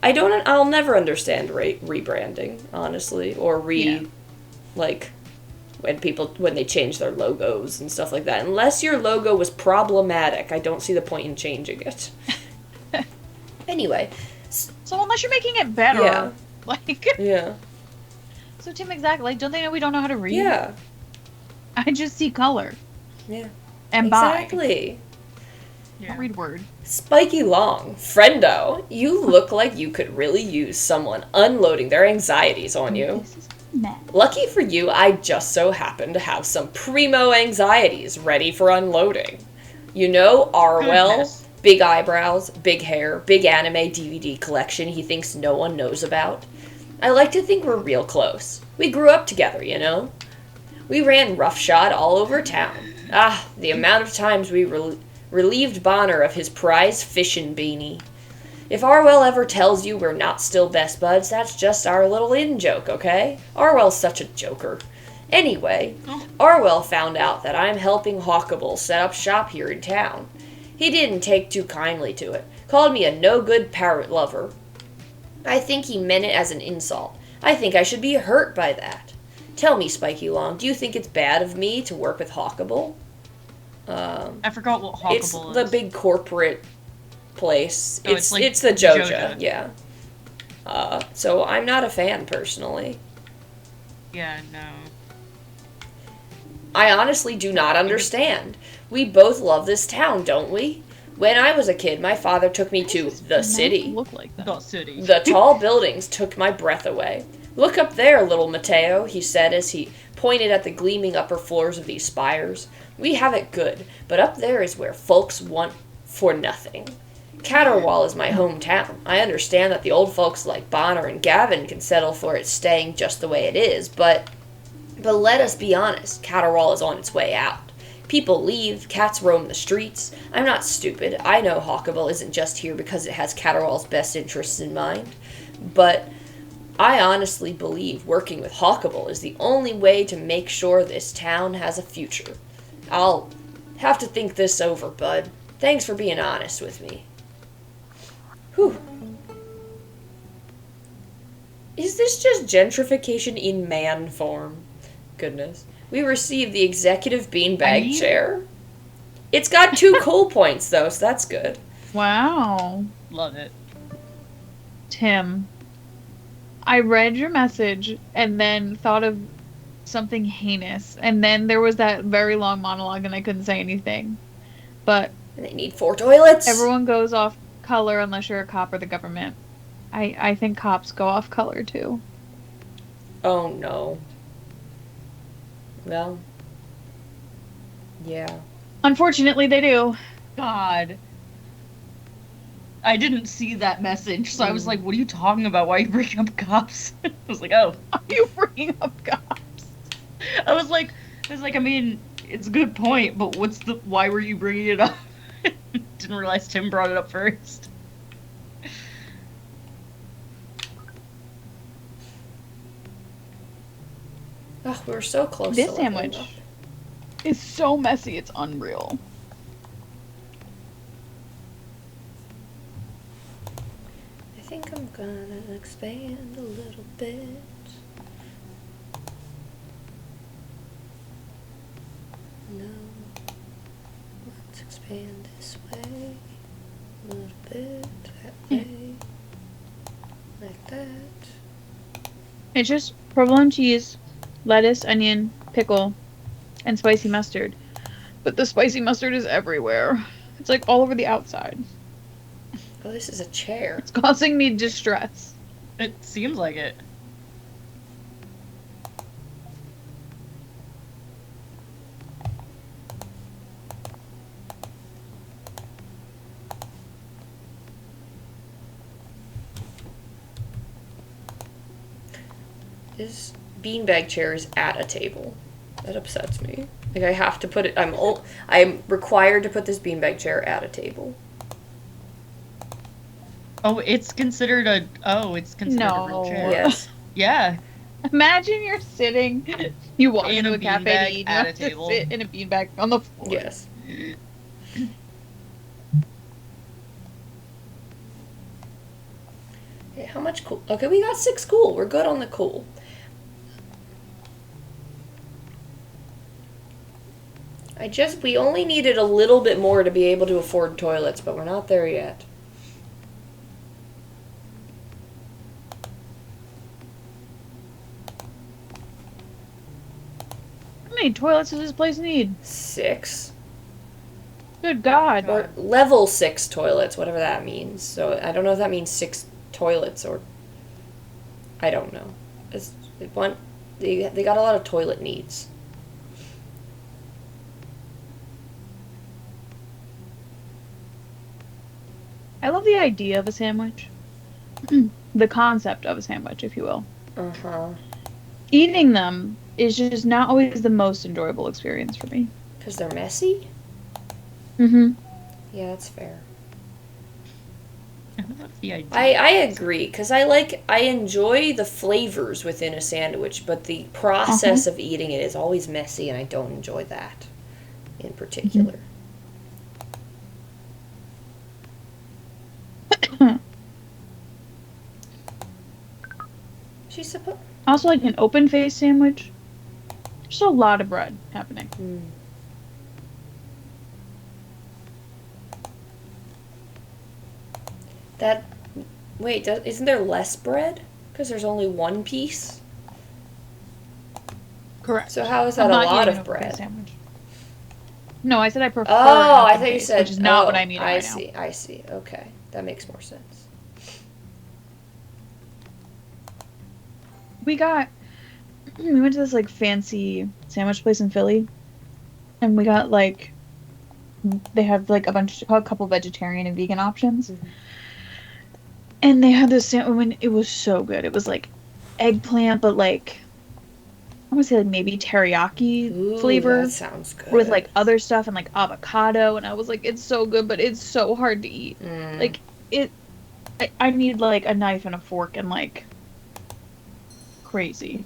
I'll never understand rebranding, honestly, or like when they change their logos and stuff like that. Unless your logo was problematic, I don't see the point in changing it. Anyway, so unless you're making it better, yeah. Like, yeah. So Tim, exactly. Like, don't they know we don't know how to read? Yeah. I just see color. Yeah. And exactly. Yeah. I'll read word. Spiky Long, friendo, you look like you could really use someone unloading their anxieties on you. Lucky for you, I just so happen to have some primo anxieties ready for unloading. You know Arwell? Goodness. Big eyebrows, big hair, big anime DVD collection he thinks no one knows about. I like to think we're real close. We grew up together, you know? We ran roughshod all over town. Ah, the amount of times we relieved Bonner of his prize fishin' beanie. If Arwell ever tells you we're not still best buds, that's just our little in-joke, okay? Arwell's such a joker. Anyway, Arwell found out that I'm helping Hawkable set up shop here in town. He didn't take too kindly to it. Called me a no-good parrot lover. I think he meant it as an insult. I think I should be hurt by that. Tell me, Spiky Long, do you think it's bad of me to work with Hawkable? I forgot what Hawkable is. It's the big corporate place. Oh, it's the Joja. Yeah. So I'm not a fan, personally. Yeah, no. I honestly do not understand. We both love this town, don't we? When I was a kid, my father took me to the city. Look like that. The city. The tall buildings took my breath away. Look up there, little Mateo, he said as he pointed at the gleaming upper floors of these spires. We have it good, but up there is where folks want for nothing. Catterwall is my hometown. I understand that the old folks like Bonner and Gavin can settle for it staying just the way it is, but let us be honest, Catterwall is on its way out. People leave, cats roam the streets. I'm not stupid. I know Hawkable isn't just here because it has Catterwall's best interests in mind. But I honestly believe working with Hawkable is the only way to make sure this town has a future. I'll have to think this over, bud. Thanks for being honest with me. Whew. Is this just gentrification in man form? Goodness. We received the executive beanbag chair. It's got 2 cool points, though, so that's good. Wow. Love it. Tim, I read your message and then thought of something heinous, and then there was that very long monologue and I couldn't say anything. But they need 4 toilets. Everyone goes off color unless you're a cop or the government. I think cops go off color, too. Oh, no. Well, yeah. Unfortunately, they do. God. I didn't see that message, so I was like, what are you talking about? Why are you bringing up cops? I was like, oh. Why are you bringing up cops? I was like, I mean, it's a good point, but why were you bringing it up? Didn't realize Tim brought it up first. Oh, we were so close. This sandwich is so messy, it's unreal. I think I'm gonna expand a little bit. No. Let's expand this way. A little bit. That way. Like that. It's just provolone cheese, lettuce, onion, pickle, and spicy mustard. But the spicy mustard is everywhere. It's like all over the outside. Oh, this is a chair. It's causing me distress. It seems like it. His beanbag chair is at a table. That upsets me. Like, I have to put it... I'm required to put this beanbag chair at a table. Oh, it's considered a real chair. Yes. Yeah. Imagine you're sitting, you walk In into a a cafe beanbag to eat, and at you a have table. to sit in a beanbag on the floor. Yes. Okay, how much cool? Okay, we got 6 cool. We're good on the cool. We only needed a little bit more to be able to afford toilets, but we're not there yet. How many toilets does this place need? 6. Good God. Or level 6 toilets, whatever that means. So I don't know if that means 6 toilets or... I don't know. They got a lot of toilet needs. I love the idea of a sandwich. The concept of a sandwich, if you will. Uh-huh. Eating them is just not always the most enjoyable experience for me. Because they're messy? Mm-hmm. Yeah, that's fair. That's the idea. I agree, because I enjoy the flavors within a sandwich, but the process of eating it is always messy, and I don't enjoy that in particular. She's supposed... Also, like an open face sandwich. There's a lot of bread happening. Wait, isn't there less bread? Because there's only one piece? Correct. So how is that I'm a not lot eating of an open face bread? sandwich. No, I said I prefer Oh, an I open thought you face, said... which is not what I'm eating right now. I see. Okay, that makes more sense. We went to this, like, fancy sandwich place in Philly. And we got, like... They have, like, a couple vegetarian and vegan options. Mm-hmm. And they had this sandwich, it was so good. It was, like, eggplant, but, like... I want to say, like, maybe teriyaki flavor. That sounds good. With, like, other stuff and, like, avocado. And I was like, it's so good, but it's so hard to eat. Like, I need, like, a knife and a fork and, like... Crazy.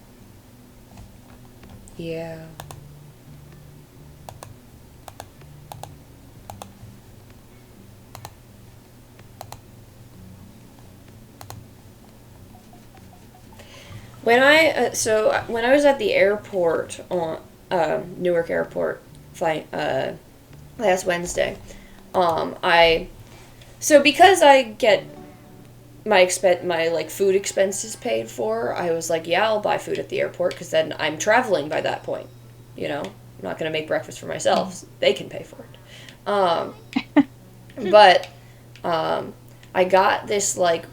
Yeah. When I was at the airport on Newark Airport flight last Wednesday, because I get my food expenses paid for, I was like, yeah, I'll buy food at the airport because then I'm traveling by that point. You know, I'm not gonna make breakfast for myself. So they can pay for it. But I got this like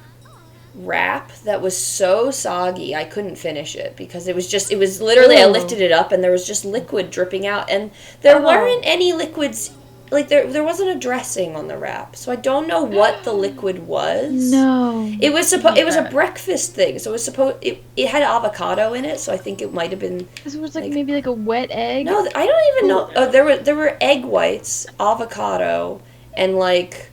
wrap that was so soggy I couldn't finish it because it was literally, I lifted it up and there was just liquid dripping out, and there weren't any liquids, like there wasn't a dressing on the wrap, so I don't know what the liquid was. No. It was a breakfast thing, so it had avocado in it, so I think it might have been. This was like maybe like a wet egg. No, I don't even know. Oh, there were egg whites, avocado, and like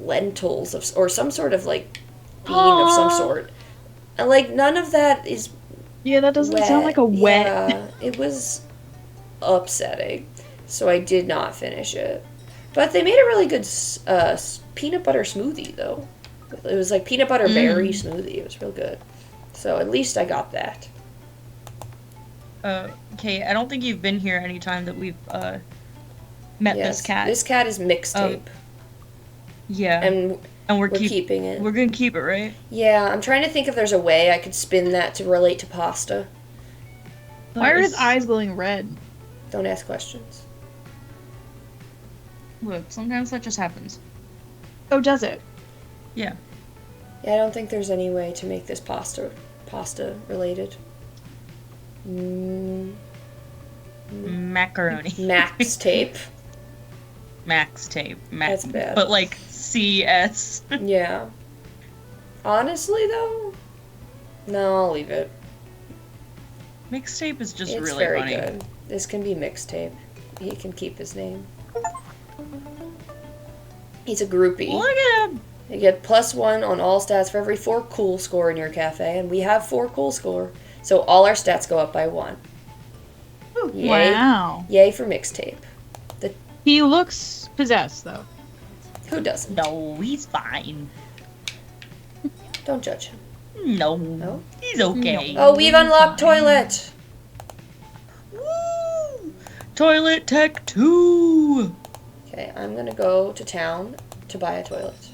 lentils or some sort of like bean of some sort, and like none of that is. Yeah, that doesn't sound like a wet. Yeah, it was upsetting, so I did not finish it. But they made a really good peanut butter smoothie, though. It was like peanut butter berry smoothie. It was real good. So at least I got that. Okay, I don't think you've been here any time that we've met this cat. This cat is Mixtape. Yeah. And we're keeping it. We're gonna keep it, right? Yeah, I'm trying to think if there's a way I could spin that to relate to pasta. Why are his eyes glowing red? Don't ask questions. Look, sometimes that just happens. Oh, does it? Yeah. Yeah, I don't think there's any way to make this pasta related. Macaroni. Mixtape. Mixtape. That's bad. But like CS. Yeah. Honestly, though, No, I'll leave it. Mixtape is just It's really very funny. good. This can be Mixtape. He can keep his name. He's a groupie. Look at him! You get +1 on all stats for every 4 cool score in your cafe, and we have 4 cool score, so all our stats go up by 1. Yay. Wow. Yay for Mixtape. He looks possessed, though. Who doesn't? No, he's fine. Don't judge him. No, No? he's okay. Oh, we've unlocked toilet! Woo! Toilet Tech 2! Okay, I'm gonna go to town to buy a toilet.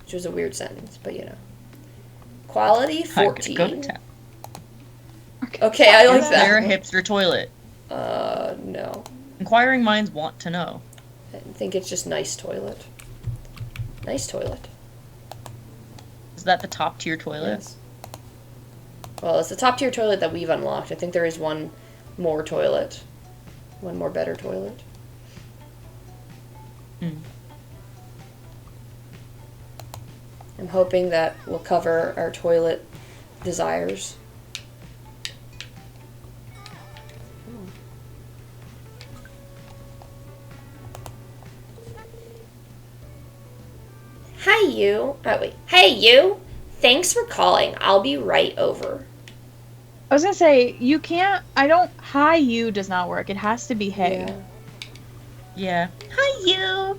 Which was a weird sentence, but you know. Quality I'm gonna 14. go to town. Okay, I like Is there a that. hipster toilet? No. Inquiring minds want to know. I think it's just nice toilet. Nice toilet. Is that the top tier toilet? Yes. Well, it's the top tier toilet that we've unlocked. I think there is one more toilet. One more better toilet. Hmm. I'm hoping that will cover our toilet desires. Hi, you. Oh, wait. Hey, you. Thanks for calling. I'll be right over. I was gonna say, you can't. Hi, you does not work. It has to be hey. Yeah. Yeah. Hi, you!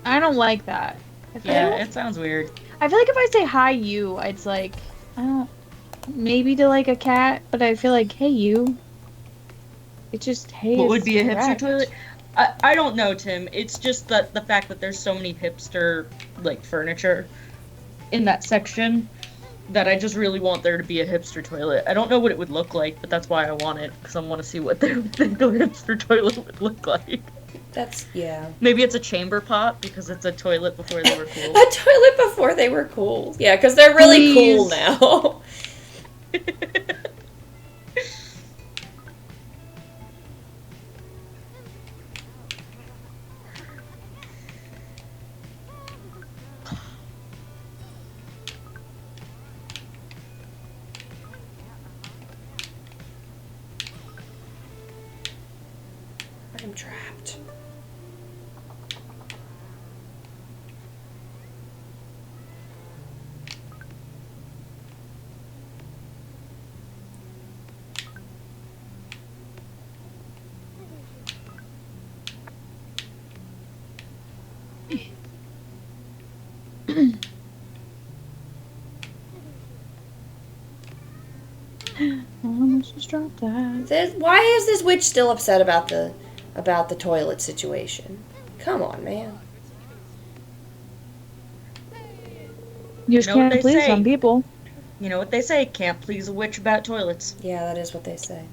I don't like that. Yeah, it sounds weird. I feel like if I say hi, you, it's like, I don't. Maybe to like a cat, but I feel like, hey, you. It's just hey. What is would be a hipster correct. toilet? I don't know, Tim. It's just that the fact that there's so many hipster, like, furniture in that section that I just really want there to be a hipster toilet. I don't know what it would look like, but that's why I want it, because I want to see what their hipster toilet would look like. That's, yeah. Maybe it's a chamber pot, because it's a toilet before they were cool. A toilet before they were cool. Yeah, because they're really cool Please. now. I'm trapped. Almost just dropped that. Why is this witch still upset about the toilet situation? Come on, man. You just You know what can't they please say. some people. You know what they say, can't please a witch about toilets. Yeah, that is what they say.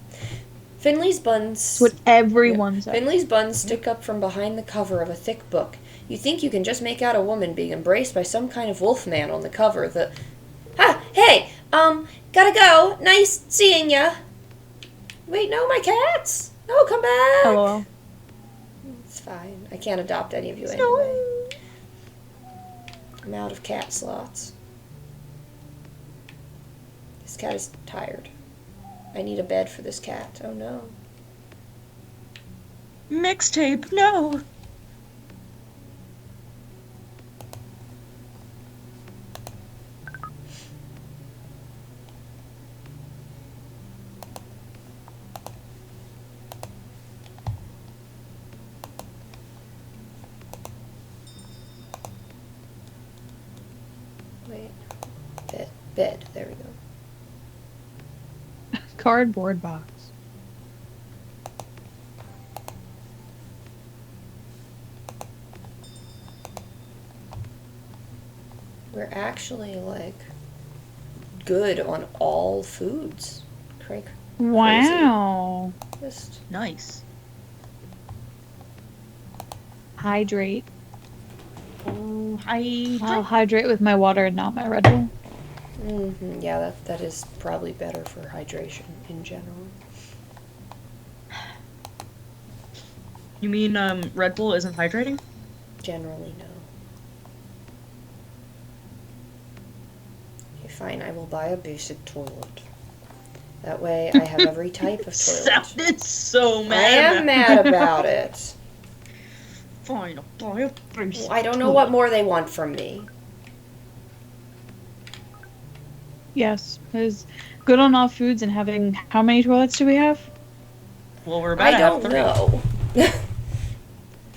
Finley's buns. It's what everyone says. Finley's buns stick up from behind the cover of a thick book. You think you can just make out a woman being embraced by some kind of wolf man on the cover. Hey, gotta go. Nice seeing ya. Wait, no, my cats. No, come back. LOL. It's fine. I can't adopt any of you anyway. I'm out of cat slots. This cat is tired. I need a bed for this cat. Oh no. Mixtape, no! Wait. Bed. There we go. Cardboard box. We're actually, like, good on all foods. Craig. Wow. Just Nice. Hydrate. Oh, I'll hydrate with my water and not my Red Bull. yeah, that is probably better for hydration in general. You mean, Red Bull isn't hydrating? Generally, no. Okay, Fine, I will buy a basic toilet. That way I have every type of toilet. Sounded so I mad. am mad about it. Fine, I'll buy a basic I don't know what more they want from me. Yes, is good on all foods and having how many toilets do we have? Well, we're about I to have don't 3. know.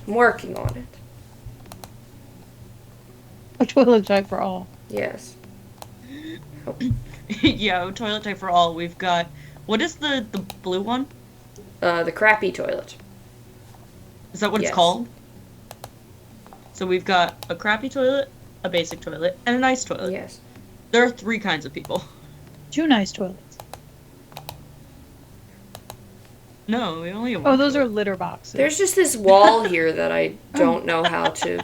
I'm working on it. A toilet type for all. Yes. Yeah, toilet type for all. We've got... What is the blue one? The crappy toilet. Is that what Yes. it's called? So we've got a crappy toilet, a basic toilet, and a nice toilet. Yes. There are 3 kinds of people. 2 nice toilets. No, we only have 1 Oh, those are toilet. litter boxes. There's just this wall here that I don't know how to...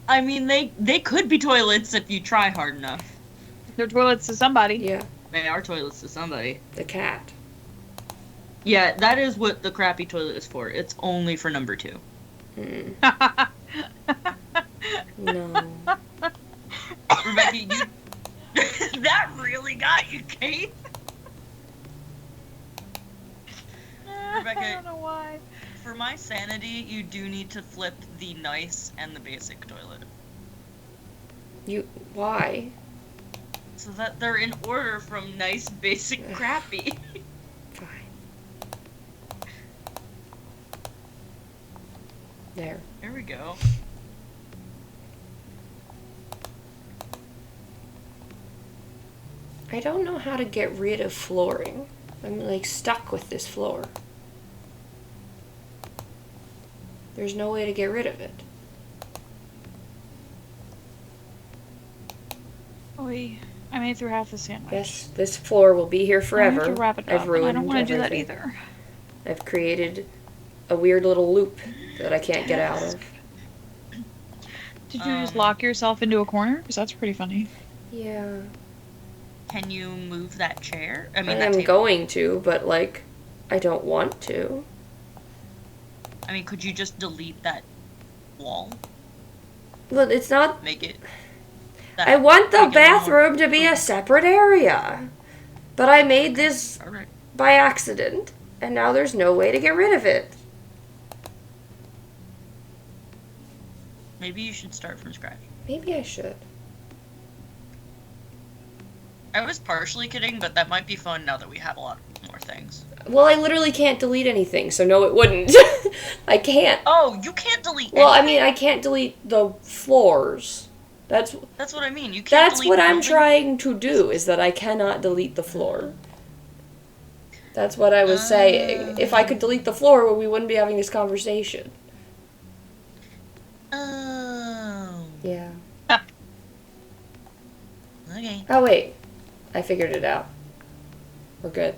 I mean, they could be toilets if you try hard enough. They're toilets to somebody. Yeah, They are toilets to somebody. the cat. Yeah, that is what the crappy toilet is for. It's only for number 2. Mm, no. Rebecca, you... that really got you, Kate. Rebecca, I don't know why. for my sanity, you do need to flip the nice and the basic toilet. Why? So that they're in order from nice, basic, crappy. Fine. There. There we go. I don't know how to get rid of flooring. I'm like stuck with this floor. There's no way to get rid of it. Oy. I made it through half the sandwich. Yes, this floor will be here I forever. have to wrap it up. I've and ruined I don't want to do that everything. either. I've created a weird little loop that I can't get out of. Did you just lock yourself into a corner? Because that's pretty funny. Yeah. Can you move that chair? I mean, I that am table. going to, but like, I don't want to. I mean, could you just delete that wall? Well, it's not. Make it... I want the make it more- bathroom to be a separate area. But I made this Alright. by accident, and now there's no way to get rid of it. Maybe you should start from scratch. Maybe I should. I was partially kidding, but that might be fun now that we have a lot more things. Well, I literally can't delete anything, so no, it wouldn't. I can't. Oh, you can't delete Well, I anything. mean, I can't delete the floors. That's That's what I mean. You can't that's delete what I'm building- trying to do, is that I cannot delete the floor. That's what I was saying. If I could delete the floor, well, we wouldn't be having this conversation. Oh. Yeah. Okay. Oh, wait. I figured it out. We're good.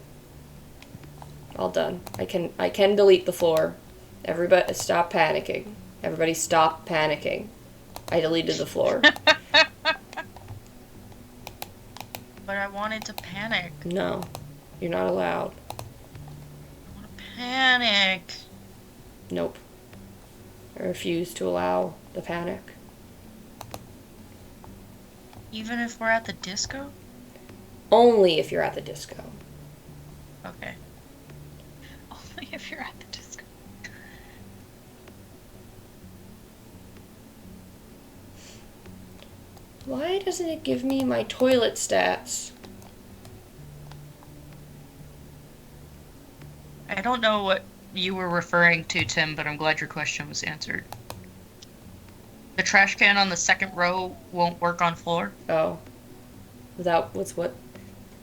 All done. I can delete the floor. Everybody stop panicking. Everybody stop panicking. I deleted the floor. But I wanted to panic. No. You're not allowed. I want to panic. Nope. I refuse to allow the panic. Even if we're at the disco? Only if you're at the disco. Okay. Only if you're at the disco. Why doesn't it give me my toilet stats? I don't know what you were referring to, Tim, but I'm glad your question was answered. The trash can on the second row won't work on floor? Oh. That was what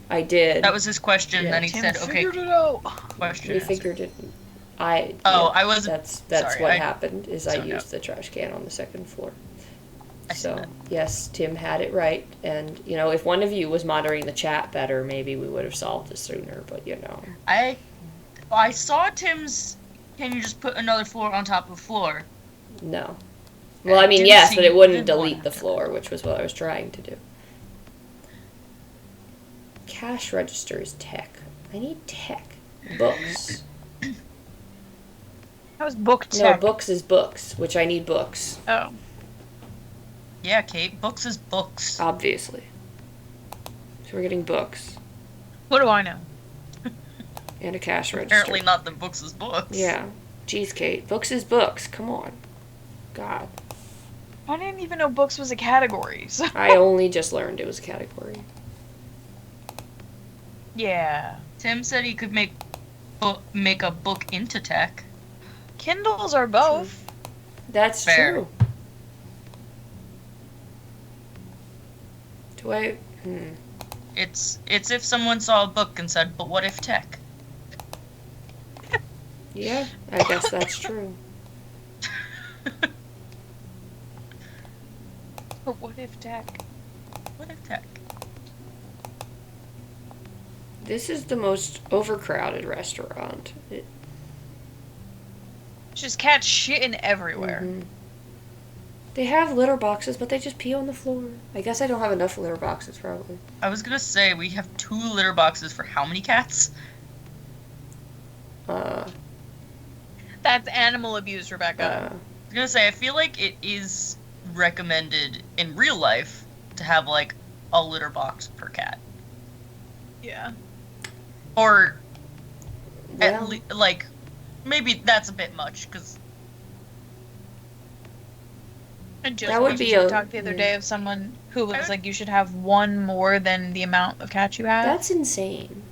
I did. That was his question, Yeah. then he Tim said, okay, figured it out. question We answered. figured it. I wasn't... That's sorry, what I happened, is I zoned used out. the trash can on the second floor. I see So, that. yes, Tim had it right. And, you know, if one of you was monitoring the chat better, maybe we would have solved this sooner, but, you know. I saw Tim's, can you just put another floor on top of floor? No. Well, I mean, didn't yes, see but it you wouldn't did one delete the after floor, which was what I was trying to do. Cash registers, tech. I need tech. Books. That was book No, tech. books is books, which I need books, Oh. Yeah, Kate, books is books. obviously. So we're getting books What do I know? and a cash register. Apparently not the books as books. Yeah. Jeez, Kate. Books is books. Come on. God. I didn't even know books was a category. So. I only just learned it was a category. Yeah. Tim said he could make a book into tech. Kindles are both. That's Fair. true. Do I... It's if someone saw a book and said, "But what if tech?" Yeah, I guess that's true. But what if tech? What if tech? This is the most overcrowded restaurant. Just cats shitting everywhere. Mhm. They have litter boxes, but they just pee on the floor. I guess I don't have enough litter boxes, probably. I was gonna say we have 2 litter boxes for how many cats? That's animal abuse, Rebecca. I was gonna say I feel like it is recommended in real life to have like a litter box per cat, Yeah. or well, like maybe that's a bit much because I just That would watched be a a- TikTok the other yeah. day of someone who was would- like, you should have one more than the amount of cats you have. that's insane.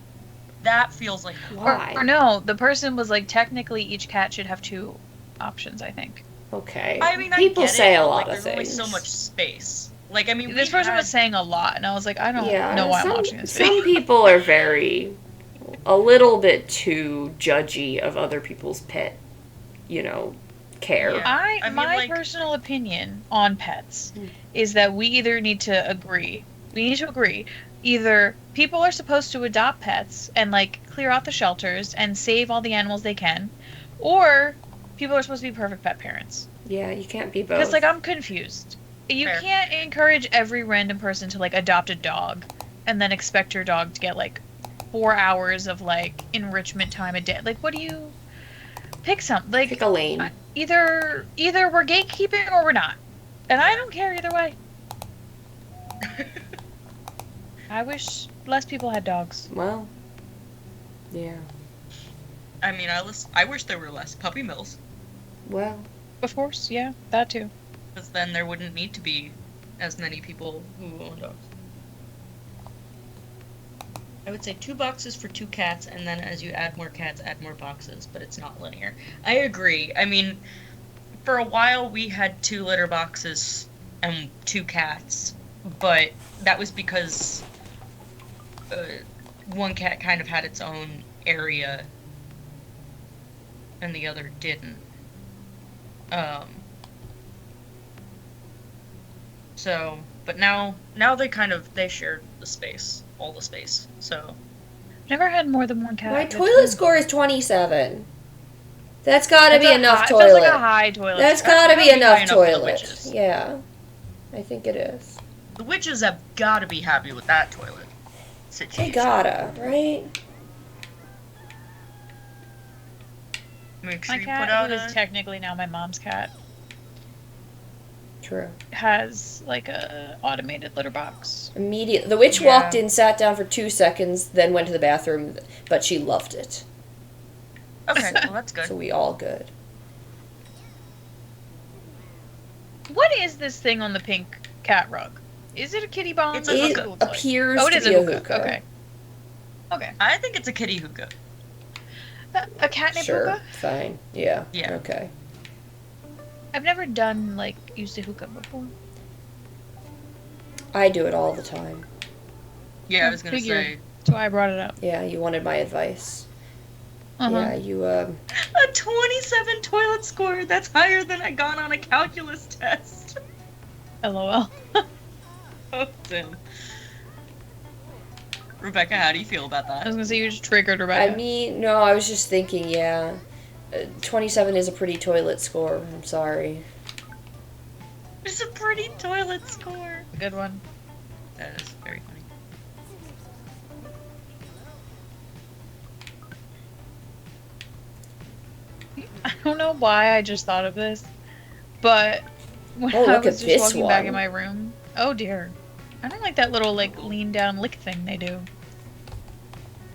that feels like Why? Or no, the person was like, technically each cat should have 2 options, I think. Okay. I mean, People I get say it, a but, lot like, of there's things. only so much space. Like, I mean, This person was saying a lot, and I was like, I don't know why I'm watching this video. Some people are a little bit too judgy of other people's pet, care. Yeah. I mean, My like- personal opinion on pets Mm. is that we either need to agree. We need to agree. Either people are supposed to adopt pets and like clear out the shelters and save all the animals they can, or people are supposed to be perfect pet parents. Yeah, you can't be both. Because like I'm confused. You Fair. can't encourage every random person to like adopt a dog and then expect your dog to get like 4 hours of like enrichment time a day. Like what do you pick some like Pick a lane. either we're gatekeeping or we're not. And I don't care either way. I wish less people had dogs. Well, yeah. I mean, I wish there were less puppy mills, Well, Of course, yeah, that too. because then there wouldn't need to be as many people who own dogs. I would say 2 boxes for 2 cats, and then as you add more cats, add more boxes, but it's not linear. I agree. I mean, for a while we had 2 litter boxes and 2 cats, but that was because one cat kind of had its own area and the other didn't. So, but now they shared the space, all the space. So, Never had more than one cat. my That's toilet good. score is 27. That's gotta That's be a enough high- toilet. That's like a high toilet. That's score. gotta be gotta be high enough enough for the toilet. witches. Yeah. I think it is. the witches have got to be happy with that toilet They situation. gotta, right? Make sure My you cat, put out who is technically now my mom's cat, True. has like a automated litter box. Immediate. The witch Yeah. walked in, sat down for 2 seconds, then went to the bathroom, but she loved it. Okay, well that's good. So we all good. What is this thing on the pink cat rug? Is it a kitty bomb? It's a It hookah. looks like? appears Oh, it to is be a a hookah. hookah. Okay. Okay. I think it's a kitty hookah. A catnip Sure. hookah? Fine. Yeah. Yeah. Okay. I've never done like used a hookah before. I do it all the time. Yeah, I was gonna Figured. say That's why I brought it up. Yeah, you wanted my advice. Uh-huh. Yeah, you, a 27 toilet score. That's higher than I got on a calculus test. LOL. Oh, damn. Rebecca, how do you feel about I was that? gonna say you just triggered Rebecca. I mean, no, I was just thinking, yeah. 27 is a pretty toilet score. I'm sorry. It's a pretty toilet score. Good one. That is very funny. I don't know why I just thought of this, but when Oh, I look was at just this walking back one. in my room. Oh dear. I don't like that little, like, lean down lick thing they do.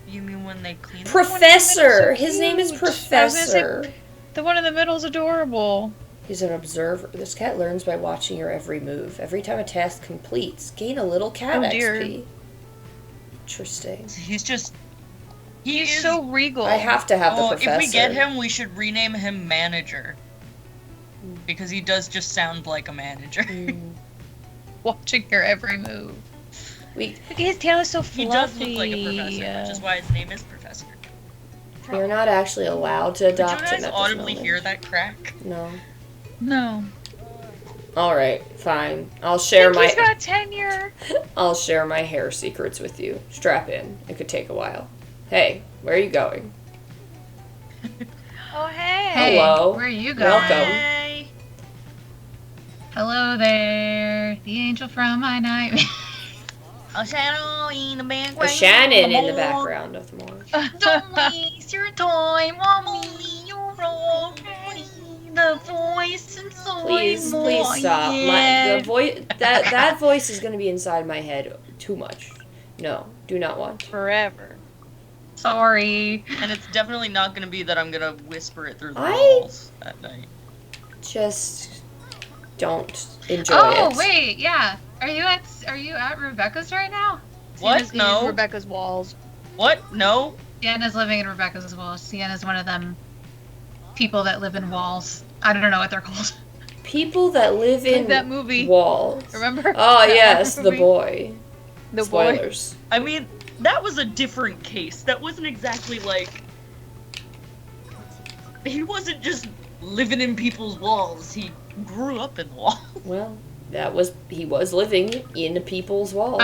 You mean when they clean? Professor! So His name is cute. I was gonna say- Professor. The one in the middle's adorable. He's an observer. This cat learns by watching your every move. Every time a task completes, gain a little cat Oh, dear. XP. Interesting. He's so regal. I have to have the Oh, professor. if we get him, we should rename him Manager. Because he does just sound like a manager. Watching your every move. We Look at his tail is so fluffy. He does look like a professor, which is why his name is Professor. are not actually allowed to Did you adopt him guys at this audibly moment. hear that crack? No. No. All right, fine. I'll share He's my got tenure. I'll share my hair secrets with you. Strap in. It could take a while. Hey, where are you going? Oh, hey. Hey, Hello. where are you going? Welcome. Hey. Hello there, the angel from my night. A shadow in the background. A Shannon in the background of the morning. Don't waste your time on me, you're wrong. The voice inside Please stop. The voice that voice is going to be inside my head too much. No, do not want. Forever. Sorry. And it's definitely not going to be that I'm going to whisper it through the I- walls at night. Just don't enjoy Oh it. wait, yeah. Are you at Rebecca's right now? What? He's No. Rebecca's walls. What? No. Sienna's living in Rebecca's as well. Sienna's one of them people that live in walls. I don't know what they're called. People that live in Like that movie. walls. Remember? Oh That yes, the movie? boy. The boy. Spoilers. I mean, that was a different case. That wasn't exactly like... He wasn't just living in people's walls. He grew up in walls. Well, he was living in people's walls.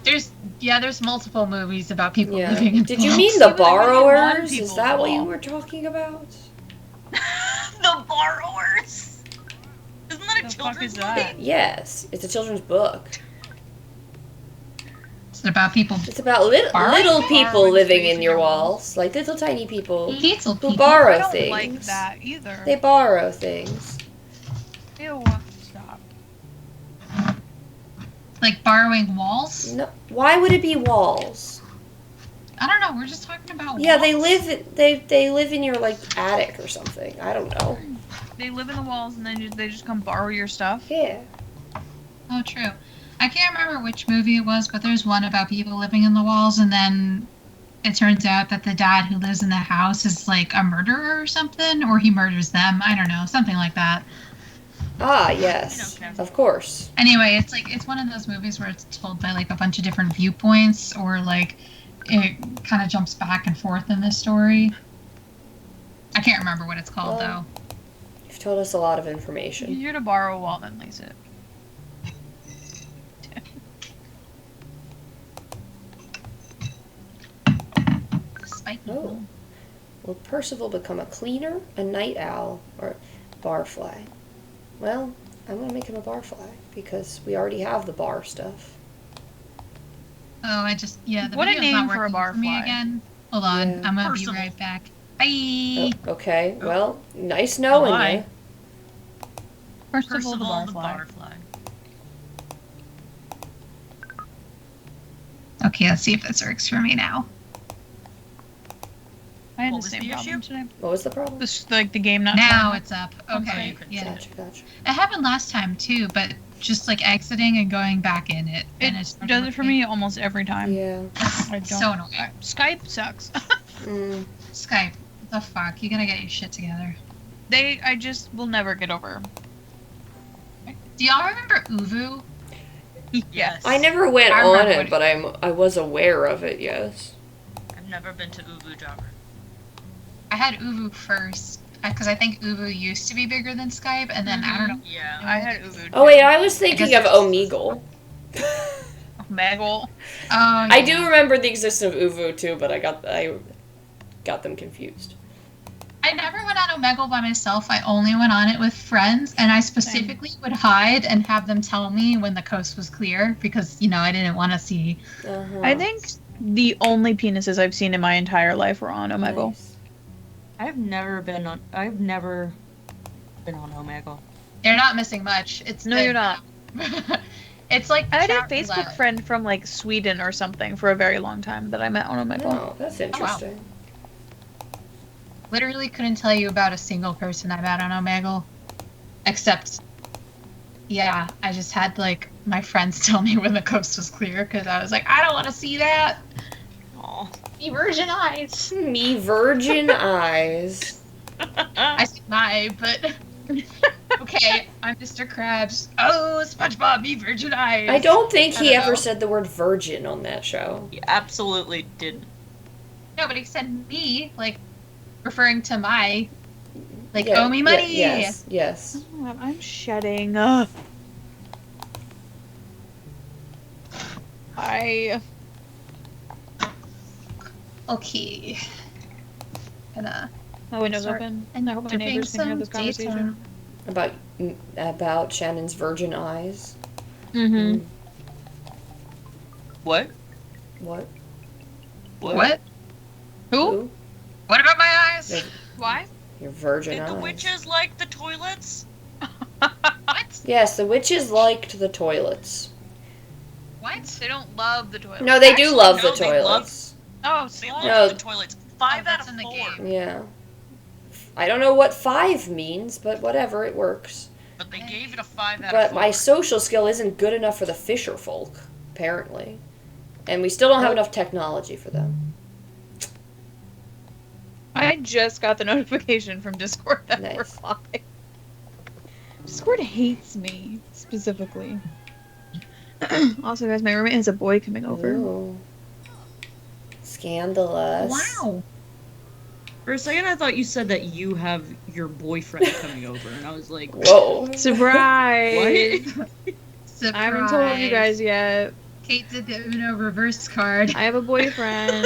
There's multiple movies about people Yeah. living in Did you walls. mean the He was living in one borrowers? Is people's that what you wall. were talking about? The Borrowers. Isn't that a The fuck children's is that? movie? Yes, it's a children's book. It's about people. It's about Borrowing? little people Borrowing living space in in your your walls, like little tiny people Little who people. borrow I don't things. like that either. They borrow things. Ew. Stop. Like borrowing walls? No, why would it be walls? I don't know. We're just talking about walls. Yeah, they live in your like attic or something. I don't know. They live in the walls and then they just come borrow your stuff. Yeah. Oh, true. I can't remember which movie it was, but there's one about people living in the walls, and then it turns out that the dad who lives in the house is like a murderer or something, or he murders them. I don't know, something like that. Ah, yes. Of course. Anyway, it's one of those movies where it's told by like a bunch of different viewpoints, or like it kind of jumps back and forth in this story. I can't remember what it's called Well, you've told us a lot of information. You're to borrow a wall, then lease it. though. Spiky. Oh. Will Percival become a cleaner, a night owl, or barfly? Well, I'm going to make him a barfly because we already have the bar stuff. Oh, the What a video's name not for a working for me barfly. again. Hold on, Yeah. I'm gonna Percival. be right back. Bye. Oh, okay, well, nice knowing Bye. you. First of all, the Percival the barfly. Barfly. Okay, let's see if this works for me now. I had What the was same the problem issue? today. What was the problem? This, like, the game not Now showing up. it's up. Okay, Okay, you can yeah. Gotcha. It happened last time too, but just like exiting and going back in it. And It started does it for working. me almost every time. Yeah. I don't. So annoying. Skype sucks. Mm. Skype, the fuck? You gotta get your shit together. I just will never get over. Do y'all remember Uvu? Yes. I never went I on remember it, when but I was aware of it, yes. I've never been to Uvu Jobber. I had Uvu first because I think Uvu used to be bigger than Skype, and then I don't know. Yeah. I had Uvu. Oh wait, I was thinking guess of it's- Omegle. Maggle. Oh, I yeah. do remember the existence of Uvu too, but I got them confused. I never went on Omegle by myself. I only went on it with friends, and I specifically would hide and have them tell me when the coast was clear because I didn't want to see. Uh-huh. I think the only penises I've seen in my entire life were on Omegle. Nice. I've never been on Omegle. They're not missing much. It's No, you're not. It's like I had a chat Facebook roulette. friend from like Sweden or something for a very long time that I met on Omegle. Oh, that's interesting. Literally couldn't tell you about a single person I met on Omegle. Except, yeah, I just had like my friends tell me when the coast was clear because I was like, I don't want to see that. Aw. Me virgin eyes. Me virgin eyes. I said my, but okay, I'm Mr. Krabs. Oh, SpongeBob, me virgin eyes. I don't think I he don't ever know. said the word virgin on that show. He absolutely didn't. No, but he said me, like referring to my, like Yeah, owe me money. Yes, yes. Oh, I'm shedding. I Okay. Gonna my window's Start open. I hope my dipping neighbors can hear some this conversation. data. About Shannon's virgin eyes. Mm-hmm. What? What? What? Who? What about my eyes? Your, Why? your virgin Did eyes. the witches like the toilets? What? Yes, the witches liked the toilets. What? They don't love the toilet. No, they do Actually, love no, the they love- toilets. Oh, They slut. love No. the toilets. 5 out that's of in the 4. game. Yeah. I don't know what 5 means, but whatever, it works. But they gave it a 5 out But of 4. my social skill isn't good enough for the fisher folk, apparently. And we still don't have enough technology for them. I just got the notification from Discord that we're Nice. live. Discord hates me, specifically. Also, guys, my roommate has a boy coming over. Ooh. Scandalous. Wow. For a second, I thought you said that you have your boyfriend coming over, and I was like, Whoa. Surprise! what? Surprise. I haven't told you guys yet. Kate did the Uno reverse card. I have a boyfriend.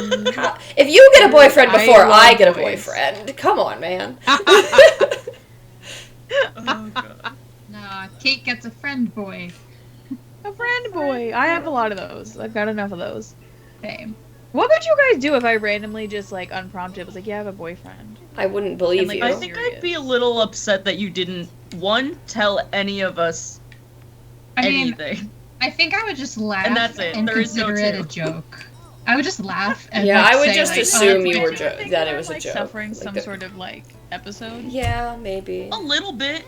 If you get a boyfriend I before love I get a boys. boyfriend, come on, man. Oh, God. Nah, Kate gets a friend boy. A friend boy. I have a lot of those. I've got enough of those. Same. What would you guys do if I randomly just like unprompted was like, yeah, I have a boyfriend? I wouldn't believe And, like, you. I think I'd be a little upset that you didn't, one, tell any of us I mean, anything. I think I would just laugh And that's it. and There is no consider it a two. joke. I would just laugh and Yeah, like, I would say, just like, assume oh, you that's were good. jo- that it was a like joke. Suffering Like some the- sort of like episode. Yeah, maybe. A little bit.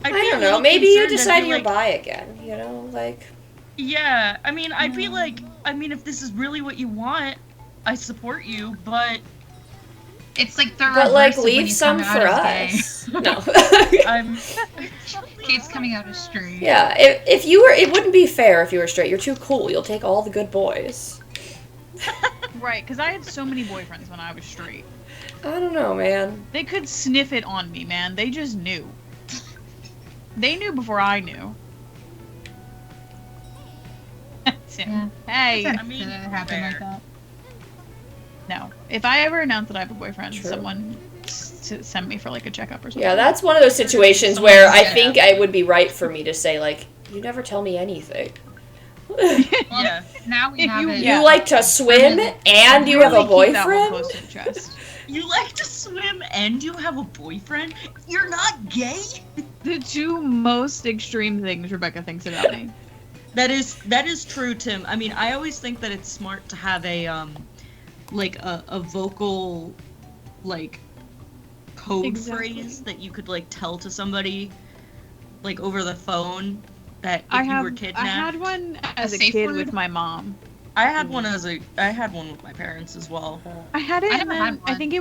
I I'd be a don't know. little Maybe you concerned and decide be you're like, bi again. You know, like. yeah, I mean, I'd be like, I mean, if this is really what you want, I support you, but It's like the But like, reverse of when leave you some come for out as gay. us. No. I'm. Kate's coming out as straight. Yeah, if you were, it wouldn't be fair if you were straight. You're too cool. You'll take all the good boys. Right, because I had so many boyfriends when I was straight. I don't know, man. They could sniff it on me, man. They just knew. They knew before I knew. Yeah. Hey, It's I mean, it happen like fair. that. no. If I ever announce that I have a boyfriend, True. someone send me for like a checkup or something. Yeah, that's one of those situations Someone where I said- think it would be right for me to say, like, you never tell me anything. Well, Yeah. now we If have you- it. You like to swim and you have a Really keep that one boyfriend? close to the chest. You like to swim and you have a boyfriend? You're not gay? The two most extreme things Rebecca thinks about me. That is true, Tim. I mean, I always think that it's smart to have a like a vocal like code Exactly. phrase that you could like tell to somebody like over the phone that if you were kidnapped. I had one as a safe kid word? with my mom. I had one with my parents as well. I had it, I and never then had I one. think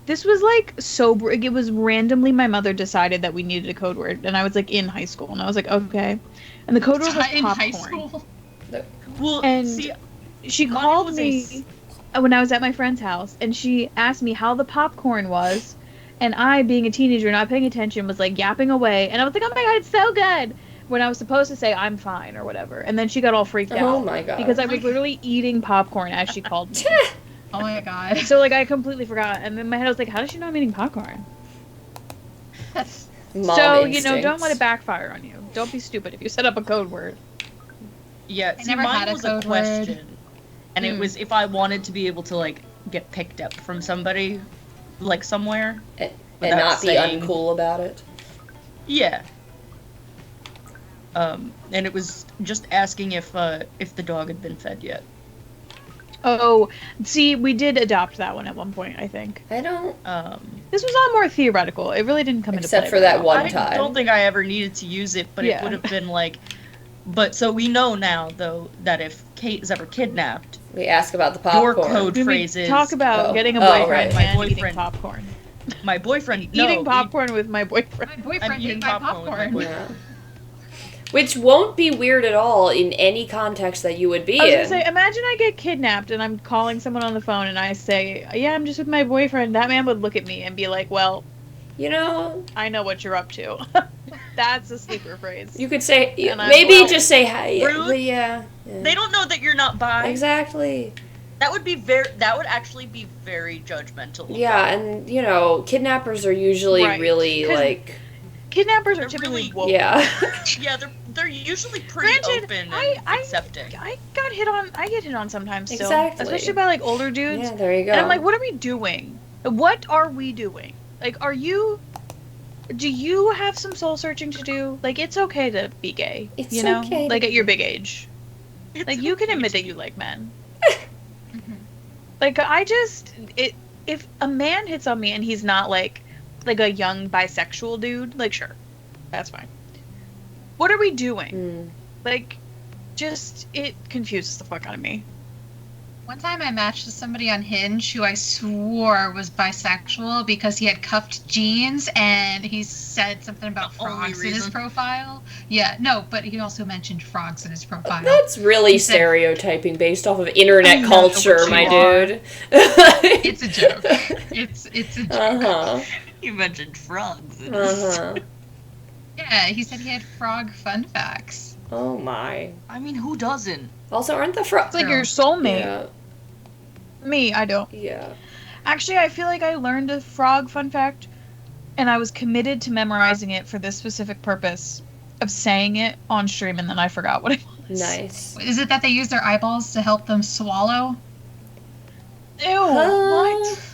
this was like sober. It was randomly my mother decided that we needed a code word, and I was like in high school, and I was like, okay. And the code word was in high popcorn. school. Well, And- see, She Mine called was a me when I was at my friend's house, and she asked me how the popcorn was, and I, being a teenager, not paying attention, was like yapping away, and I was like, oh my god, it's so good! When I was supposed to say, I'm fine, or whatever. And then she got all freaked Oh out. my god. Because I was literally eating popcorn as she called me. Oh my god. So, like, I completely forgot. And in my head, I was like, how does she know I'm eating popcorn? Mom so, instincts. don't let it backfire on you. Don't be stupid if you set up a code word. yeah, I see, never mine had a was a code word. question, and it was if I wanted to be able to like get picked up from somebody, like somewhere. And without not be saying- uncool about it. Yeah. and it was just asking if the dog had been fed yet. Oh, see, we did adopt that one at one point, I think. I don't. This was all more theoretical. It really didn't come into play. Except for that one I time. don't think I ever needed to use it, but Yeah. it would have been like. But so we know now, though, that if Kate is ever kidnapped, We ask about the your popcorn. code When we phrase is talk about getting a Oh, boyfriend right. and My eating boyfriend- popcorn. my boyfriend. Eating popcorn with my boyfriend. My I'm boyfriend eating ate my popcorn with my popcorn. boyfriend. Yeah. Which won't be weird at all in any context that you would be I was in. gonna say, imagine I get kidnapped and I'm calling someone on the phone and I say, yeah, I'm just with my boyfriend. That man would look at me and be like, well, You know, I know what you're up to. That's a sleeper phrase. you could say, And I'm maybe like, just say hi. rude. But yeah. They don't know that you're not bi. Exactly. That would actually be very judgmental. Yeah, and, you know, kidnappers are usually Right. really, 'Cause like, Kidnappers are They're typically really- woke. yeah. Yeah, they're usually pretty Granted, open and I accepting. I get hit on sometimes still. Exactly. Especially by, like, older dudes. Yeah, there you go. And I'm like, what are we doing? What are we doing? Like, do you have some soul searching to do? Like, it's okay to be gay. It's you know? okay to Like, at be- your big age. It's Like, you can okay admit to that you be- like men. Mhm. Like, if a man hits on me and he's not, like a young bisexual dude, like, sure. That's fine. What are we doing? Mm. Like, just, it confuses the fuck out of me. One time I matched with somebody on Hinge who I swore was bisexual because he had cuffed jeans and he said something about The only frogs in his reason. profile. Yeah, no, but he also mentioned frogs in his profile. That's really He said- stereotyping based off of internet I know culture, what my you are. dude. It's a joke. It's a joke. Uh-huh. You mentioned frogs. Uh-huh. Yeah, he said he had frog fun facts. Oh my. I mean, who doesn't? Also, aren't the frogs... It's like your soulmate. Yeah. Me, I don't. Yeah. Actually, I feel like I learned a frog fun fact, and I was committed to memorizing it for this specific purpose of saying it on stream, and then I forgot what it was. Nice. Is it that they use their eyeballs to help them swallow? Ew, what?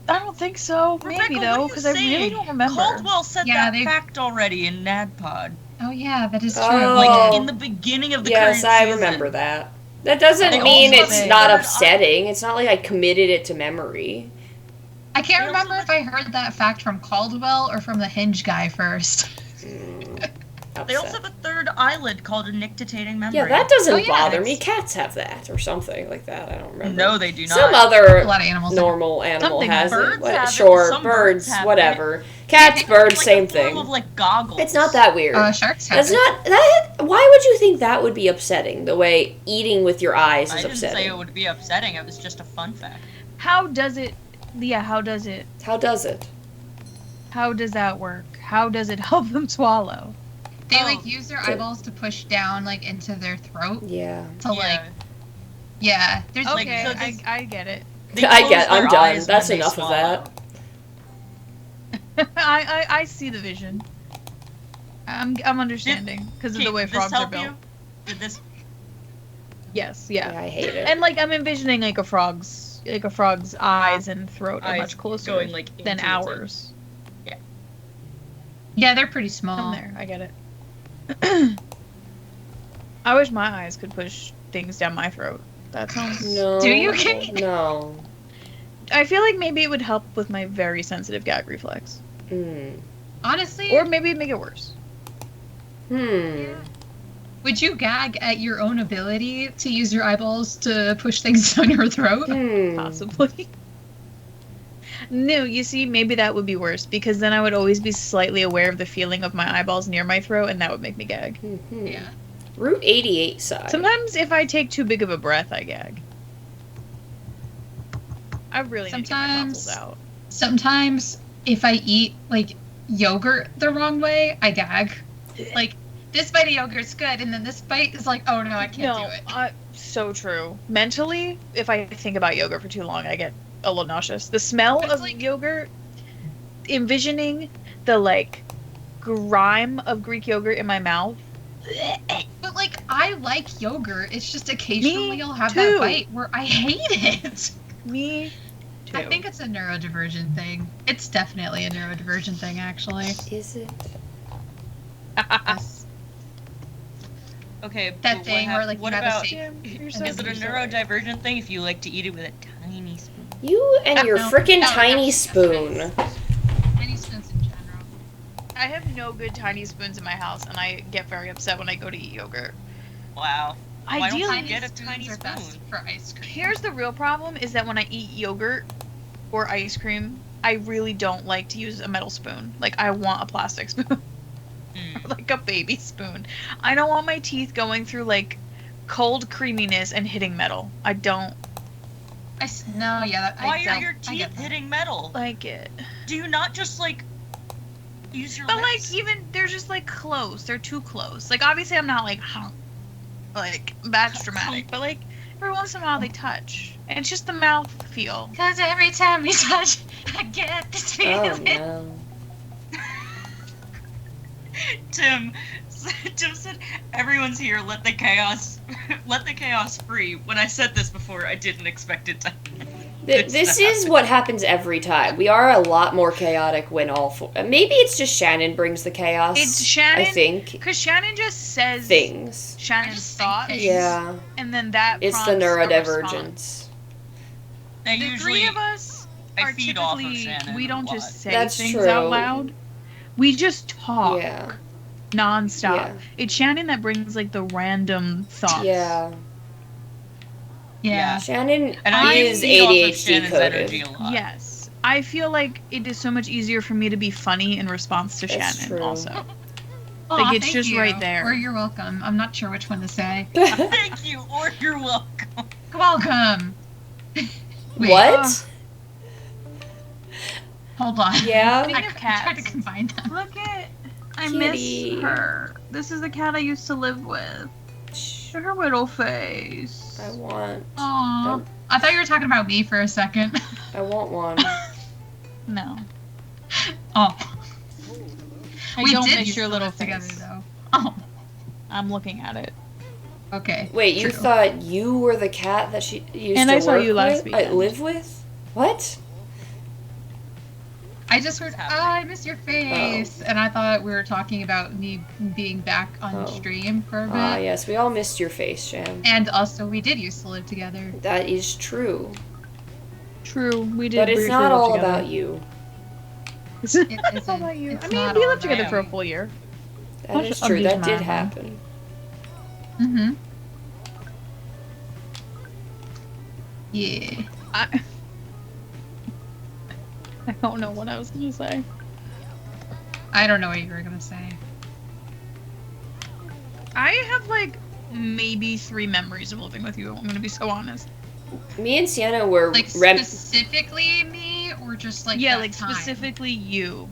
I don't think so. Rebecca, Maybe, what are though, you because I really saying? don't remember. Caldwell said Yeah, that fact already in NADPOD. Oh yeah, that is true. Oh. Like, in the beginning of the Yes, current I season. remember that. That doesn't They mean also it's say- not upsetting. It's not like I committed it to memory. I can't They remember also- if I heard that fact from Caldwell or from the Hinge guy first. Mm, They also upset. have a third eyelid called a nictitating memory. Yeah, that doesn't Oh, yeah, bother it's- me. Cats have that or something like that. I don't remember. No, they do not. Some A other lot of animals. normal animal Something has birds it. What- have it, sure, some birds, birds have whatever. Cats, It's birds, like same a form thing. of, like, goggles. It's not that weird. Sharks have That's it. not that. Why would you think that would be upsetting? The way eating with your eyes I is didn't say upsetting. it would be upsetting. It was just a fun fact. How does it... Yeah, how does it... How does it? How does that work? How does it help them swallow? They Oh, like use their to- eyeballs to push down like into their throat Yeah. to like there's Like, Okay, so this- I get it. They I close get. I'm their done. eyes That's when they enough of swallow. that. I see the vision. I'm understanding because of Kate, the way did this frogs are help built. you? Did this? Yes, yeah. Yeah, I hate it. And like I'm envisioning like a frog's eyes and throat are Eyes much closer going, like, than into ours. yeah, they're pretty I'm small. there. I get it. I wish my eyes could push things down my throat. That sounds. No. Do you, Kate? No. I feel like maybe it would help with my very sensitive gag reflex, Hmm. Honestly, or maybe it'd make it worse. Hmm. would you gag at your own ability to use your eyeballs to push things down your throat? Hmm. Possibly. No, you see, maybe that would be worse because then I would always be slightly aware of the feeling of my eyeballs near my throat, and that would make me gag. Mhm. Yeah. Route 88 side. Sometimes, if I take too big of a breath, I gag. I really need to get my tonsils out. Sometimes if I eat like yogurt the wrong way, I gag. Like this bite of yogurt's good, and then this bite is like, oh no, I can't do it. So true. Mentally, if I think about yogurt for too long, I get a little nauseous. The smell It's of like- yogurt, envisioning the like grime of Greek yogurt in my mouth. But like I like yogurt. It's just occasionally I'll have too. that bite where I hate it. Me too. I think it's a neurodivergent thing. It's definitely a neurodivergent thing, actually. Is it? Yes. Okay, That but thing where, like, what you have a about... safe- You're Is so Is it a sweet. neurodivergent thing if you like to eat it with a tiny spoon? You and your No. frickin' No, tiny that's spoon. nice. Tiny spoons in general. I have no good tiny spoons in my house, and I get very upset when I go to eat yogurt. Wow. Why don't Ideally, you get a spoons tiny are best spoon? for ice cream. here's the real problem: is that when I eat yogurt or ice cream, I really don't like to use a metal spoon. Like, I want a plastic spoon, Mm. like a baby spoon. I don't want my teeth going through like cold creaminess and hitting metal. I don't No, yeah. Why I are don't- your I teeth get that. hitting metal? like it. Do you not just, like, use your But lips? like, even they're just like close. They're too close. Like, obviously, I'm not like that's dramatic. But like, every once in a while they touch, and it's just the mouth feel. Because every time we touch, I get this Oh feeling. no. Tim said, everyone's here, let the chaos free. When I said this before, I didn't expect it to This is what happens every time. We are a lot more chaotic when all four. Maybe it's just Shannon brings the chaos. It's Shannon. I think Because Shannon just says things. Shannon's I just think thoughts. things. Yeah, And then that it's the prompts a neurodivergence. response. I The usually, three of us I are feed off of typically, Shannon we a don't lot. just say That's things true. out loud. We just talk Yeah, nonstop. Yeah. It's Shannon that brings like the random thoughts. yeah. Yeah. Shannon And I is feed off of ADHD Shannon's energy coded. a lot. Yes. I feel like it is so much easier for me to be funny in response to That's Shannon true. also. Aw, Like, it's thank just you. right there. Or you're welcome. I'm not sure which one to say. Thank you, or you're welcome. Welcome. Wait, What? Hold on. Yeah. Speaking I of tried to cats. combine them. Look at I Kitty. miss her. This is the cat I used to live with. Shh, Her little face. I want Aw. Um, I thought you were talking about me for a second. I want one. No. Oh. I We don't did miss used your to little live together, face. though. Oh. I'm looking at it. Okay. Wait, you true. thought you were the cat that she used And to I saw work you last with? weekend. Live with? What? I just heard, What's oh, happening? I missed your face. And I thought we were talking about me being back on Oh. stream for a bit. Ah, yes, we all missed your face, Sham. And also, we did used to live together. That is true. True, we did. But it's briefly not live all together. about you. It's It not isn't. about you. It's I mean, not we all lived together about for a me. full year. That Much is true. abuse That did my happen. Mm-hmm. Yeah. I don't know what I was gonna say. I don't know what you were gonna say. I have like maybe 3 memories of living with you. I'm gonna be so honest. Me and Sienna were Like specifically me, or just like yeah, that like time? specifically you,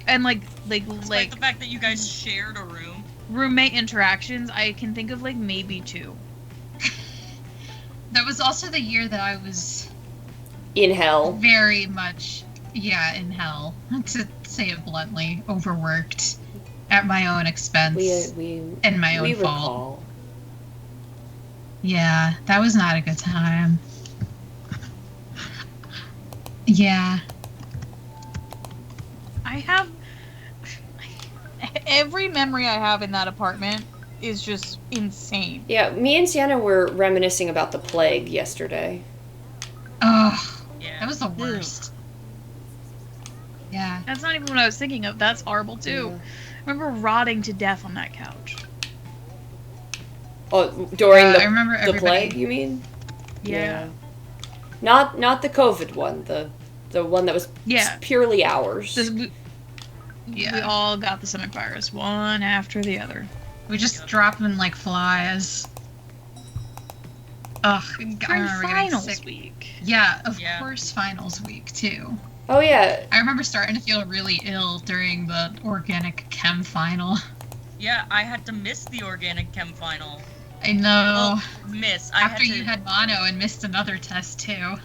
and like Despite the fact that you guys shared a room. roommate interactions. I can think of like maybe 2. That was also the year that I was in hell. very much, in hell, to say it bluntly, overworked at my own expense We and my we own fault. recall. Yeah, that was not a good time. Yeah. I have every memory I have in that apartment is just insane. Yeah, me and Sienna were reminiscing about the plague yesterday. Ugh, Yeah. that was the worst. Yeah. That's not even what I was thinking of. That's horrible too. Yeah. I remember rotting to death on that couch. Oh, during I remember the everybody. plague, you mean? Yeah. Not the COVID one, the one that was Yeah. purely ours. We all got the stomach virus, one after the other. We just dropped them like flies. Ugh, I During remember getting finals sick. week. Yeah, of Yeah. course, finals week too. Oh yeah, I remember starting to feel really ill during the organic chem final. Yeah, I had to miss the organic chem final. I know. Well, miss. I After had to, you had mono and missed another test too.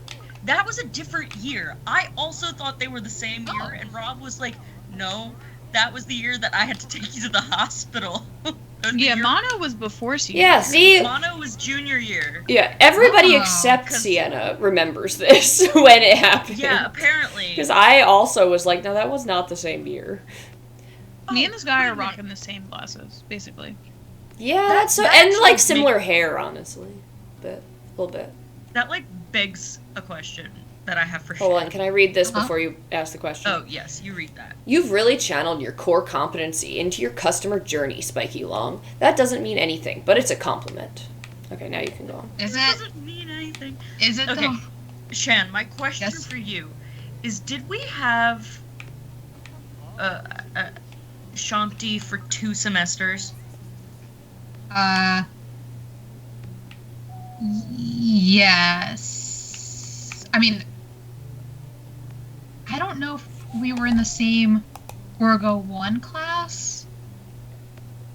That was a different year. I also thought they were the same year, Oh. and Rob was like, no, that was the year that I had to take you to the hospital. That was the Yeah, year- mono was before senior. yeah. See, Mono was junior year. yeah. Everybody Oh, except 'cause- Sienna remembers this when it happened. Yeah, apparently. Because I also was like, no, that was not the same year. Me and this guy wait are a minute. rocking the same glasses, basically. Yeah, that's so, that and actually like makes- similar hair, honestly, a little bit. That like begs a question that I have for Hold Shan. on, can I read this Uh-huh. before you ask the question? Oh yes, you read that. You've really channeled your core competency into your customer journey, Spiky Long. That doesn't mean anything, but it's a compliment. Okay, now you can go on. Is That it? doesn't mean anything. Is it Okay. though? Shan, my question Yes? for you is: did we have Shanti for 2 semesters? Yes. I mean, I don't know if we were in the same Orgo 1 class.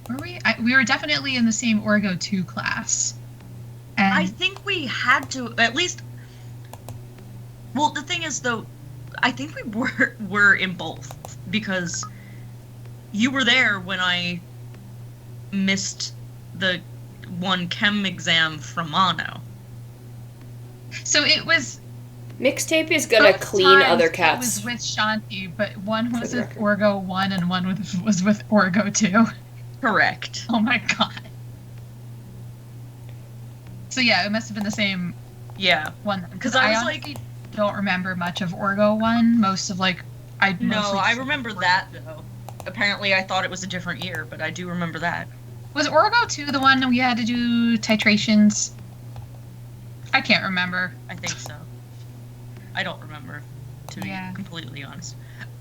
Were we? We were definitely in the same Orgo 2 class. And I think we had to at least. Well, the thing is, though, I think we were in both because you were there when I missed the one chem exam from mono. so it was Mixtape is gonna both clean times other It cats. was with Shanti, but one For was the with record. Orgo 1 and one was with Orgo 2. Correct. Oh my god. So yeah, it must have been the same Yeah. one. 'Cause I was honestly don't remember much of Orgo 1. Most of like No, mostly I just remember Orgo that 2. though. Apparently, I thought it was a different year, but I do remember that. Was Orgo 2 the one we had to do titrations? I can't remember. I think so. I don't remember, to be Yeah. completely honest.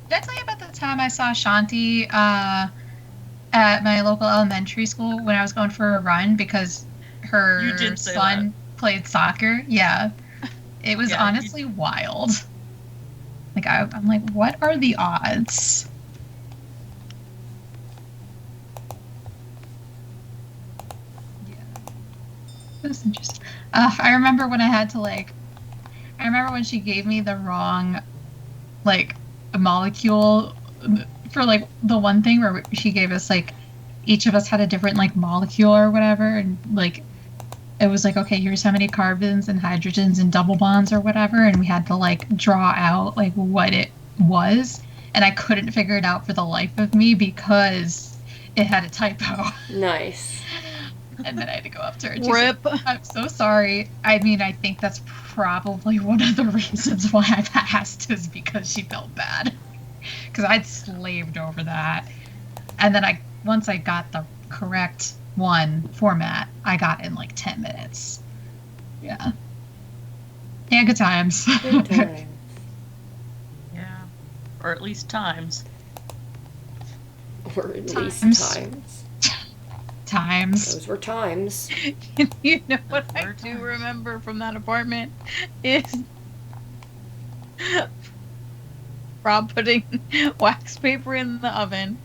Did I tell you about the time I saw Shanti at my local elementary school when I was going for a run because her You did say son played soccer? Yeah. It was Yeah, honestly wild. Like, I'm like, what are the odds? Yeah. That's interesting. I remember when I had to, like, I remember when she gave me the wrong, like, molecule for, like, the one thing where she gave us, like, each of us had a different, like, molecule or whatever, and, like, it was like, okay, here's how many carbons and hydrogens and double bonds or whatever, and we had to, like, draw out, like, what it was, and I couldn't figure it out for the life of me because it had a typo. Nice. And then I had to go up to her. and she's Rip. like, I'm so sorry. I mean, I think that's probably one of the reasons why I passed is because she felt bad. Because I'd slaved over that. And then once I got the correct one format, I got in like 10 minutes. Yeah. Yeah, good times. Good time. Yeah. Or at least times. Or at least Times. times. Times. Those were times. You know what I Third do times. remember from that apartment is Rob putting wax paper in the oven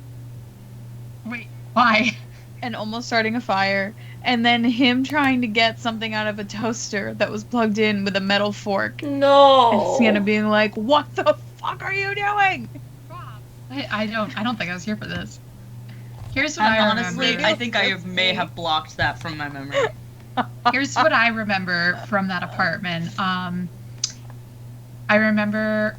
Wait, why? and almost starting a fire, and then him trying to get something out of a toaster that was plugged in with a metal fork, No. and Sienna being like, "What the fuck are you doing?" I don't think I was here for this. Here's what And I honestly, remember. I think I may have blocked that from my memory. Here's what I remember from that apartment. I remember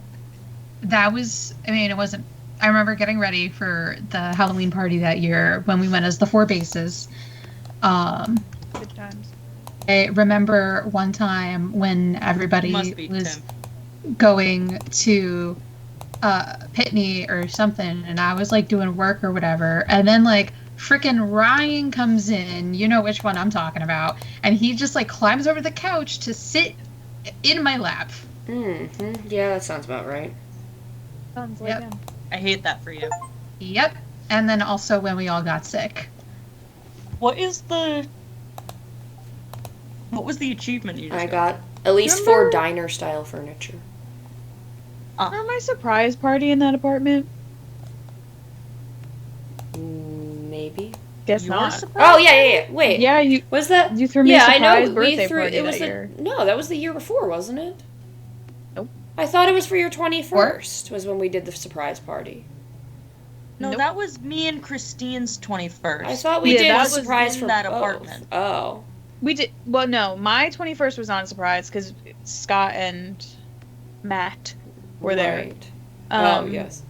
that was, I mean, it wasn't, I remember getting ready for the Halloween party that year when we went as the 4 bases. Good times. I remember one time when everybody Must be was Tim. going to Pitney or something, and I was like doing work or whatever, and then like freaking Ryan comes in, you know which one I'm talking about, and he just like climbs over the couch to sit in my lap. Mm-hmm. Yeah, that sounds about right. Sounds like Yep. him. I hate that for you. Yep. And then also when we all got sick. What was the achievement you just I got at least Remember- 4 diner style furniture. Remember my surprise party in that apartment? Maybe. Guess Your not. surprise? Oh yeah. Wait. Yeah, you Was that? you threw me Yeah, a I surprise know. birthday We threw. party It was that year. no. That was the year before, wasn't it? Nope. I thought it was for your 21st. Was when we did the surprise party. No, Nope. that was me and Christine's 21st. I thought we Yeah, did that the was surprise in for that both. apartment. Oh. We did. Well, no, my 21st was not a surprise because Scott and Matt were there. Right. Oh Um, yes.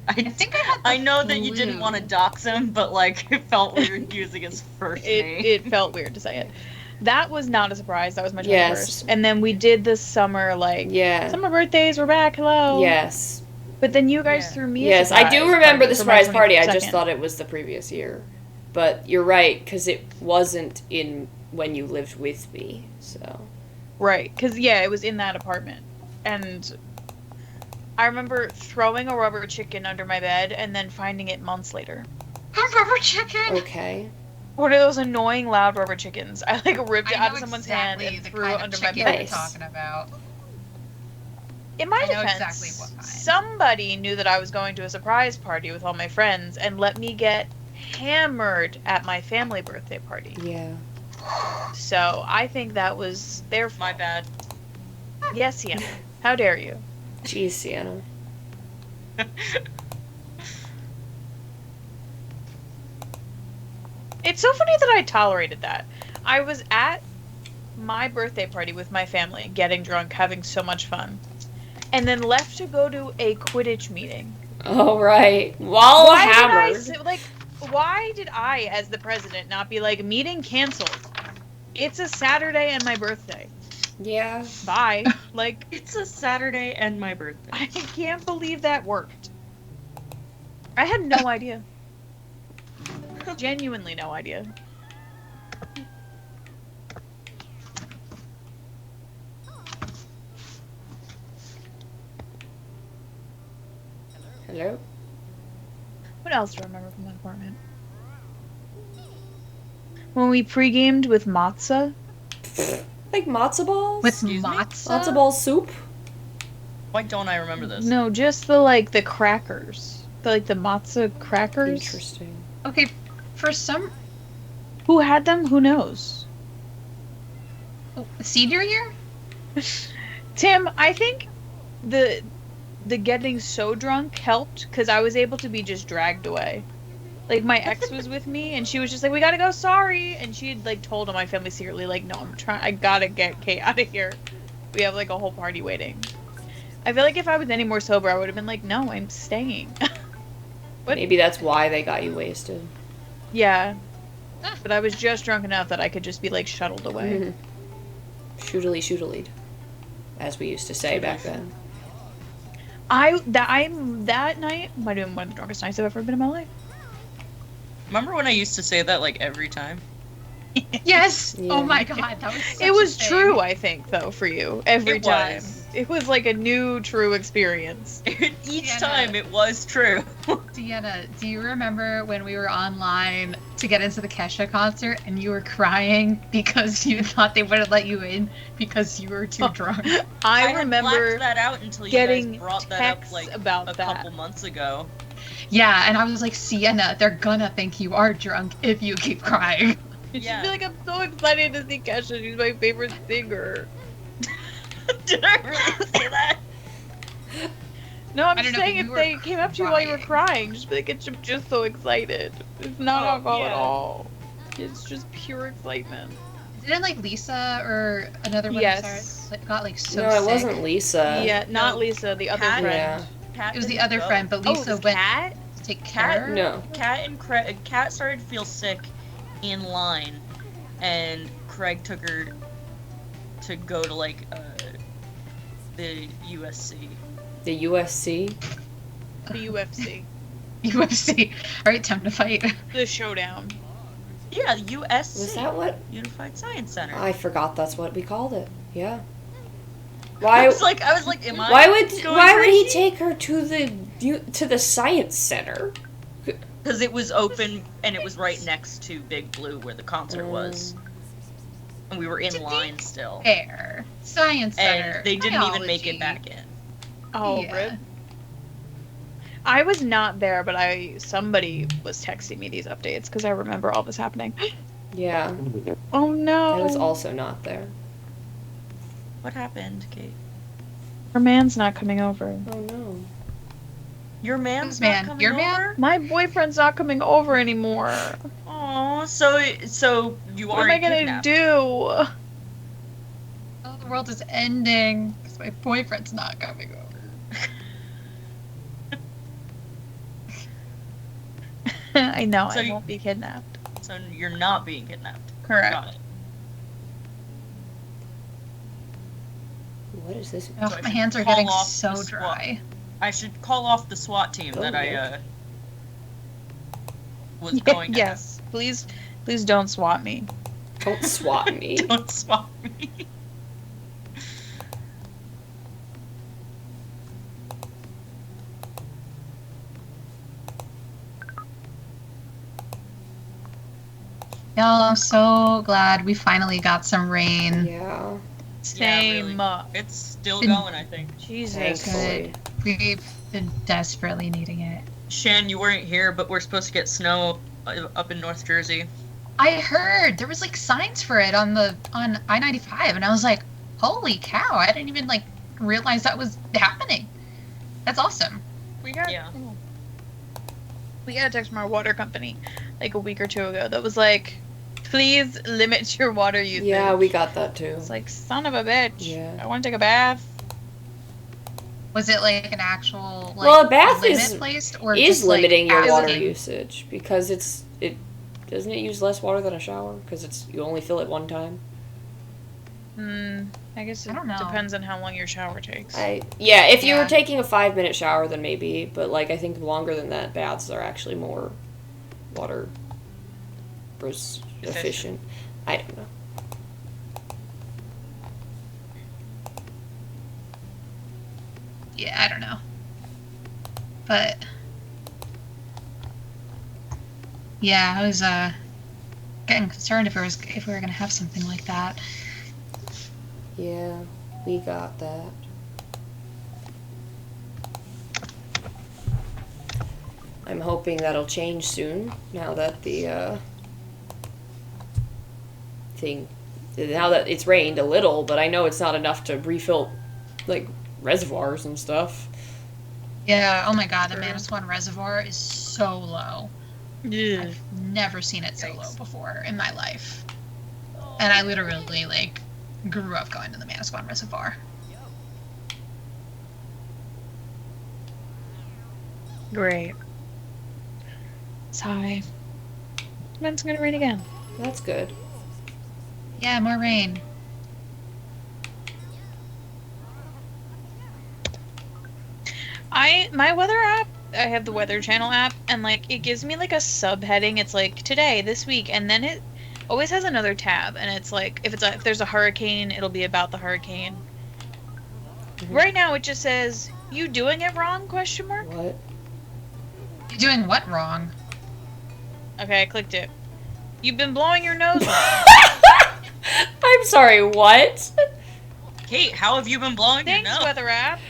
I think I had the I know that you didn't flu. want to dox him, but like it felt weird using his first name. It felt weird to say it. That was not a surprise. That was my 21st. Yes. And then we did the summer, like, Yeah. summer birthdays, we're back, hello. Yes. But then you guys Yeah. threw me a Yes, I do surprise remember party the for my surprise party. I just 22nd. thought it was the previous year. But you're right, because it wasn't in when you lived with me, so. Right, because, yeah, it was in that apartment. And I remember throwing a rubber chicken under my bed and then finding it months later. A rubber chicken. Okay. One of those annoying loud rubber chickens. I, like, ripped it I out know of someone's exactly hand and the threw kind it of under my chicken bed. you're talking about. In my I know defense, exactly what kind. somebody knew that I was going to a surprise party with all my friends and let me get hammered at my family birthday party. Yeah. So I think that was their fault. My bad. Yes, Sienna. How dare you? Jeez, Sienna. It's so funny that I tolerated that. I was at my birthday party with my family, getting drunk, having so much fun, and then left to go to a Quidditch meeting. All right. While Why did hammered. why did I, as the president, not be like, meeting canceled? It's a Saturday and my birthday. Yeah. Bye. Like, It's a Saturday and my birthday. I can't believe that worked. I had no idea. Genuinely no idea. Hello? What else do I remember from that apartment? When we pre-gamed with matzah. Like matzo balls? With Excuse me? matzo. Matzo ball soup? Why don't I remember this? No, just the crackers. The matzah crackers. Interesting. Okay, for some Who had them? Who knows? senior year. Tim, I think the getting so drunk helped because I was able to be just dragged away. Like, my ex was with me, and she was just like, "We gotta go, sorry," and she had like told my family secretly, like, "No, I gotta get Kate out of here. We have like a whole party waiting." I feel like if I was any more sober, I would have been like, "No, I'm staying." But- Maybe that's why they got you wasted. Yeah, but I was just drunk enough that I could just be like shuttled away. Shootily, as we used to say back then. That night might have been one of the drunkest nights I've ever been in my life. Remember when I used to say that like every time? Yes. Yeah. Oh my god, that was. Such It was a thing. true, I think, though, for you every It time. was. It was like a new, true experience. Each Yeah, time no. it was true. Deanna, do you remember when we were online to get into the Kesha concert and you were crying because you thought they wouldn't let you in because you were too drunk? I had remember blacked that out until you getting guys brought that up texts like about a that. couple months ago. Yeah, and I was like, Sienna, they're gonna think you are drunk if you keep crying. She'd Yeah. be like, "I'm so excited to see Kesha. She's my favorite singer." Did I really say that? No, I'm I don't just know, saying but if you they were came up to you while you were crying. crying, just be like, "I'm just so excited." It's not Oh, alcohol at yeah. all. It's just pure excitement. Didn't like Lisa or another one Yes. of ours like, got like so no, sick? it wasn't Lisa. Yeah, not no, Lisa, the other Kat- friend. Yeah. Kat It was the didn't other go. friend, but Oh, Lisa it was went Kat? to take Kat- care. No. Kat started to feel sick in line, and Craig took her to go to like the USC. The USC? The UFC. UFC. All right, time to fight. The showdown. Yeah, USC. Was that what? Unified Science Center. I forgot that's what we called it. Yeah. I Why? was like, am I? Why would going he crazy? take her to the science center? Because it was open and it was right next to Big Blue where the concert was, and we were in line still, Fair. Science Center. and they didn't even make it Biology. back in. Oh, Yeah. rip. I was not there, but somebody was texting me these updates because I remember all this happening. Yeah, Oh no. I was also not there. What happened, Kate? Her man's not coming over. Oh no. Your man's Whose not man? coming Your over? man? My boyfriend's not coming over anymore. Aw, so you What am I aren't gonna kidnapped. do? Oh, the world is ending because my boyfriend's not coming over. I know, So I won't be kidnapped. So you're not being kidnapped. Correct. Got it. What is this? Oh, So I my should hands are call getting off so the SWAT. dry. I should call off the SWAT team that I was Yeah, going to have. yes, please don't swat me. Don't swat me. Don't SWAT me. Y'all, I'm so glad we finally got some rain. Yeah. Same. It's still Been- going, I think. Jesus. Thankfully. We've been desperately needing it. Shan, you weren't here, but we're supposed to get snow up in North Jersey. I heard there was like signs for it on I-95, and I was like, holy cow! I didn't even like realize that was happening. That's awesome. We got Yeah. we got a text from our water company like a week or two ago that was like, please limit your water usage. Yeah, we got that too. It's like, son of a bitch. Yeah. I want to take a bath. Was it like an actual like Well, a bath limit is placed, or is just, like, limiting your water asking? usage because it doesn't it use less water than a shower because you only fill it one time. I guess it I don't know. depends on how long your shower takes. If you Yeah. were taking a 5-minute shower, then maybe, but like I think longer than that, baths are actually more water efficient. I don't know. Yeah, I don't know, but yeah, I was getting concerned if we were gonna have something like that. Yeah, we got that. I'm hoping that'll change soon. Now that now that it's rained a little, but I know it's not enough to refill like reservoirs and stuff. Yeah. Oh my God, the Manasquan Reservoir is so low. Yeah. I've never seen it so low before in my life, and I literally like grew up going to the Manasquan Reservoir. Great. Sigh. Then it's gonna rain again. That's good. Yeah, more rain. My weather app, I have the Weather Channel app, and like it gives me like a subheading. It's like today, this week, and then it always has another tab, and it's like if there's a hurricane, it'll be about the hurricane. Right now, it just says "You doing it wrong?" question mark. What? You're doing what wrong? Okay, I clicked it. You've been blowing your nose. I'm sorry, what? Kate, how have you been blowing Thanks, your nose? weather app.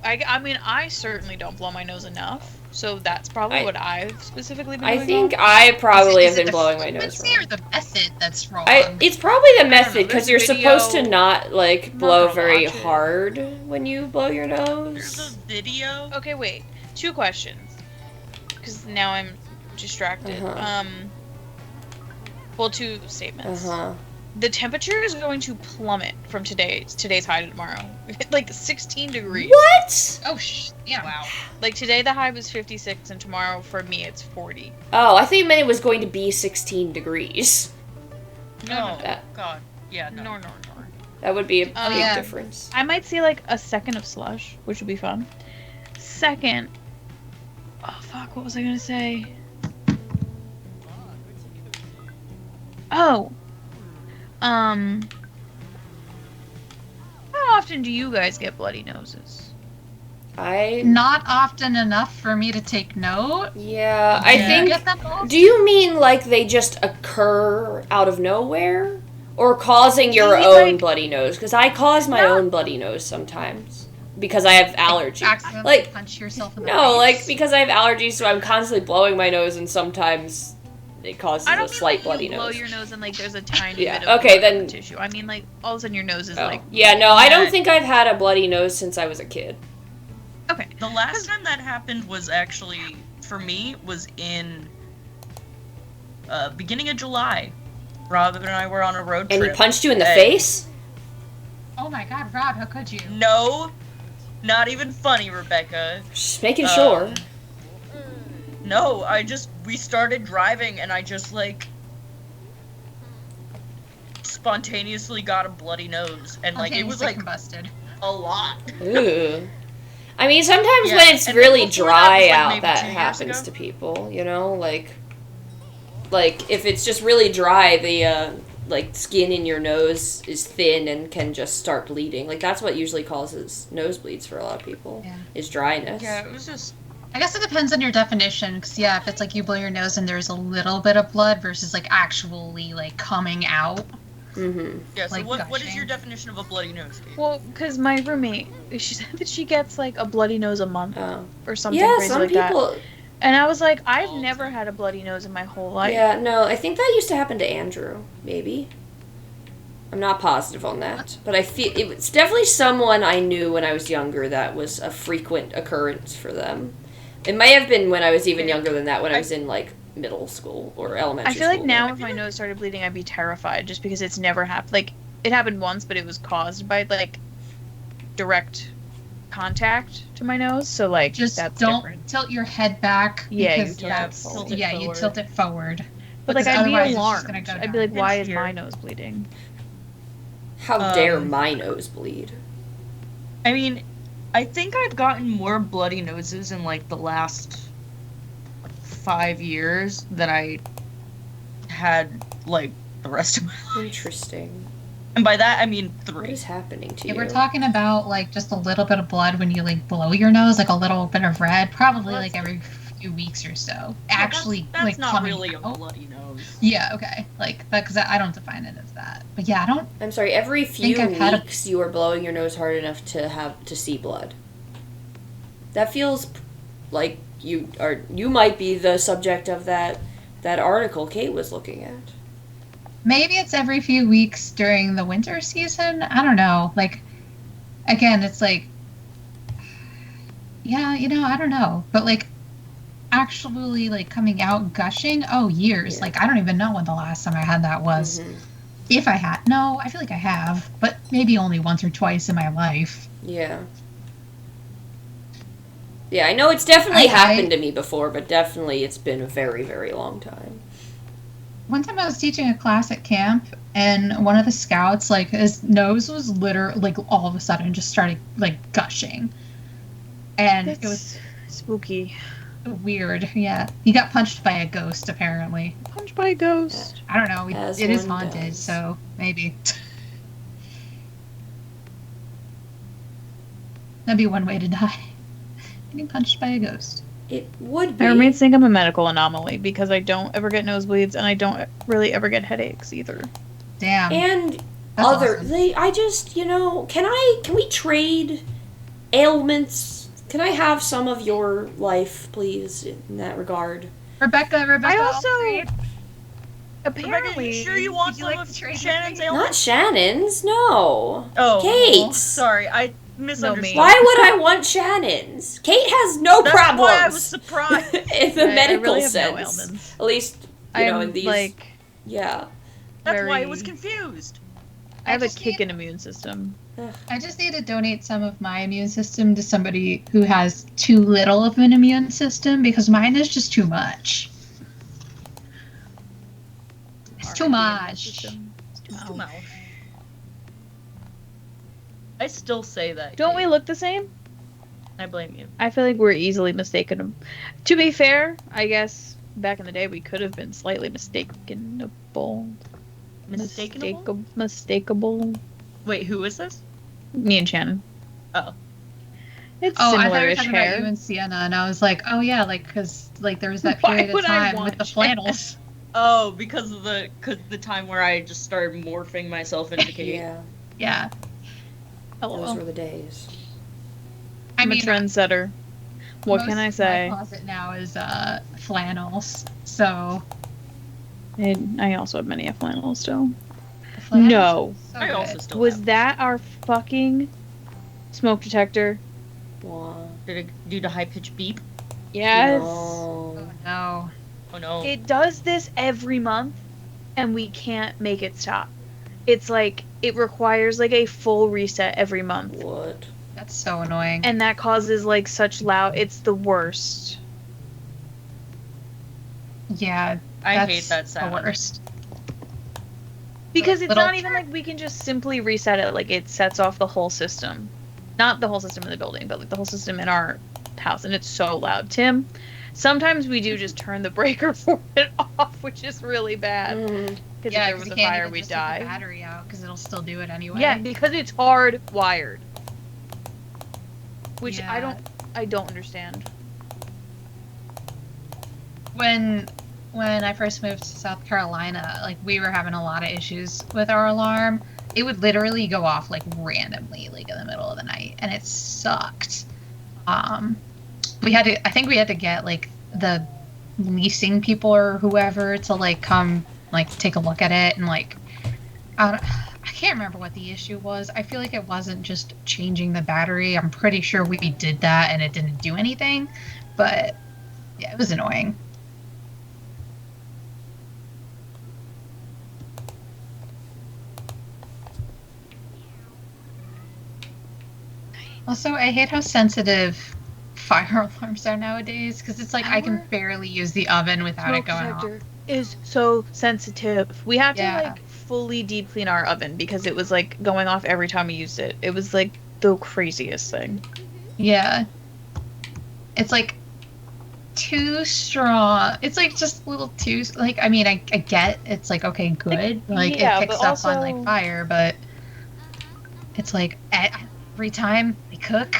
I mean, I certainly don't blow my nose enough, so that's probably what I've specifically been doing. I think wrong. I probably Is have it been the blowing my nose frequency wrong. or the method that's wrong? It's probably the method because There's you're a video- supposed to not like I'm not blow gonna very watch it. hard when you blow your There's nose. a video. Okay, wait. 2 questions. Because now I'm distracted. Uh-huh. Well, 2 statements. Uh-huh. The temperature is going to plummet from today's high to tomorrow. Like 16 degrees. What? Oh, yeah. Wow. Like today the high was 56 and tomorrow for me it's 40. Oh, I thought you meant it was going to be 16 degrees. No, Oh, That- God. Yeah, no. no. That would be a Oh, big yeah. difference. I might see like a second of slush, which would be fun. Second, oh fuck, what was I gonna say? Oh, how often do you guys get bloody noses? Not often enough for me to take note. Yeah, Do I you think. get them often? Do you mean like they just occur out of nowhere? Or causing your mean, own like- bloody nose? Because I cause my No. own bloody nose sometimes. Because I have allergies. Accidentally Like, punch yourself in the no, face. like, because I have allergies, so I'm constantly blowing my nose, and sometimes it causes I a don't mean slight like bloody you blow nose. your nose and like there's a tiny Yeah, bit of okay, blood on then- the tissue. I mean like all of a sudden your nose is Oh. like Yeah, no, I don't red. think I've had a bloody nose since I was a kid. okay. The last time that happened was actually, for me, was in beginning of July. Rob and I were on a road And trip. he punched you in the and- face? Oh my God, Rob, how could you? No, not even funny, Rebecca. Just making Um, sure. No, we started driving and I just, spontaneously got a bloody nose. And, it was, combusted. a lot. Ooh. I mean, sometimes Yeah, when it's and really then before dry that was, out, maybe that 2 years happens ago. to people, you know? Like, if it's just really dry, the, skin in your nose is thin and can just start bleeding. Like, that's what usually causes nosebleeds for a lot of people, is dryness. Yeah, it was just... I guess it depends on your definition, because, if it's, you blow your nose and there's a little bit of blood versus, actually, coming out. Mm-hmm. Yeah, so what is gushing. your definition of a bloody nose, Kate? Well, because my roommate, she said that she gets, a bloody nose a month or something Yeah, crazy some like people... that. And I was like, I've never had a bloody nose in my whole life. Yeah, no, I think that used to happen to Andrew, maybe. I'm not positive on that, but I feel it's definitely someone I knew when I was younger that was a frequent occurrence for them. It might have been when I was even younger than that, when I was in, middle school or elementary school. I feel like now if my nose started bleeding, I'd be terrified, just because it's never happened. It happened once, but it was caused by, direct contact to my nose, so, just that's don't different. tilt your head back. Yeah, you because, tilt it forward. you tilt it forward. But, Because I'd be otherwise it's just alarmed. gonna go I'd be like, down. why is my nose bleeding? How dare my nose bleed? I mean, I think I've gotten more bloody noses in, the last 5 years than I had, the rest of my life. Interesting. And by that, I mean What 3. is happening to Yeah, you? we're talking about, just a little bit of blood when you, blow your nose, a little bit of red, probably, Well, every few weeks or so. Yeah, Actually, that's not coming really a out. bloody nose. Yeah, okay. That, because I don't define it as that. But yeah, I don't... I'm sorry, every few I've had a- weeks you are blowing your nose hard enough to see blood. That feels like you might be the subject of that article Kate was looking at. Maybe it's every few weeks during the winter season. I don't know. Again, it's yeah, I don't know. But actually coming out gushing, years. Yeah. I don't even know when the last time I had that was. Mm-hmm. If I had. No, I feel like I have. But maybe only once or twice in my life. Yeah. Yeah, I know it's definitely happened to me before, but definitely it's been a very, very long time. One time I was teaching a class at camp, and one of the scouts, his nose was literally, all of a sudden just started, gushing. And That's it was spooky. weird, yeah. He got punched by a ghost, apparently. Punched by a ghost. I don't know. As It is one haunted, does. so maybe. That'd be one way to die. Getting punched by a ghost. It would be. My roommates think I'm a medical anomaly because I don't ever get nosebleeds and I don't really ever get headaches either. Damn. And That's other awesome. I just, can we trade ailments? Can I have some of your life, please, in that regard? Rebecca. I also Rebecca, apparently you sure you want would you some like of to trade Shannon's me? ailments? Not Shannon's, no. Oh, Kate. Sorry, I misunderstood. me. Why would I want Shannon's? Kate has no That's problems. why I was surprised. In the I medical really have sense. no ailments. At least, I'm in these. Yeah. That's why I very- was confused. I have a just kicking immune system. I just need to donate some of my immune system to somebody who has too little of an immune system because mine is just too much. It's too much. It's too Too much. much. I still say that. Don't Kate. we look the same? I blame you. I feel like we're easily mistaken. To be fair, I guess back in the day we could have been slightly mistakenable. Mistakable. Wait, who is this? Me and Shannon. Oh. It's Oh, I thought you were similar-ish talking about you hair. and Sienna, and I was like, oh yeah, because there was that Why period of would I time want with the Shannon? flannels. Oh, because of the time where I just started morphing myself into Kate. Yeah. Yeah. Those were the days. I I'm a mean, trendsetter. What can I most say? of my closet now is flannels, so And I also have many flannels still. the flannels No. are so I good. also still Was have. that our fucking smoke detector? Wow. Did it do the high pitched beep? Yes. No. Oh no. Oh no. It does this every month, and we can't make it stop. It's like, it requires like a full reset every month. What? That's so annoying. And that causes like such loud, it's the worst. I mean, I most of my closet now is flannels, so Yeah, I that's hate that the sound. worst. Because it's Little- not even like we can just simply reset it. Like, it sets off the whole system. Not the whole system in the building, but like the whole system in our house. And it's so loud. Tim, sometimes we do just turn the breaker for it off, which is really bad. Mhm. Because Yeah, if there 'cause was you a can't fire, even we'd just take the die. battery out because it'll still do it anyway. Yeah, because it's hard wired. Which Yeah. I don't understand. When I first moved to South Carolina, like we were having a lot of issues with our alarm. It would literally go off like randomly, like in the middle of the night, and it sucked. I think we had to get like the leasing people or whoever to like come like take a look at it and like I can't remember what the issue was. I feel like it wasn't just changing the battery. I'm pretty sure we did that and it didn't do anything, but yeah, it was annoying. Also, I hate how sensitive fire alarms are nowadays because it's like I can Our barely use the oven without it smoke going off. detector is so sensitive. We have to Yeah. like fully deep clean our oven because it was like going off every time we used it. It was like the craziest thing. Yeah. It's like too strong. It's like just a little too like I mean I get it's like okay good like yeah, it picks but up on like also- fire but it's like every time I cook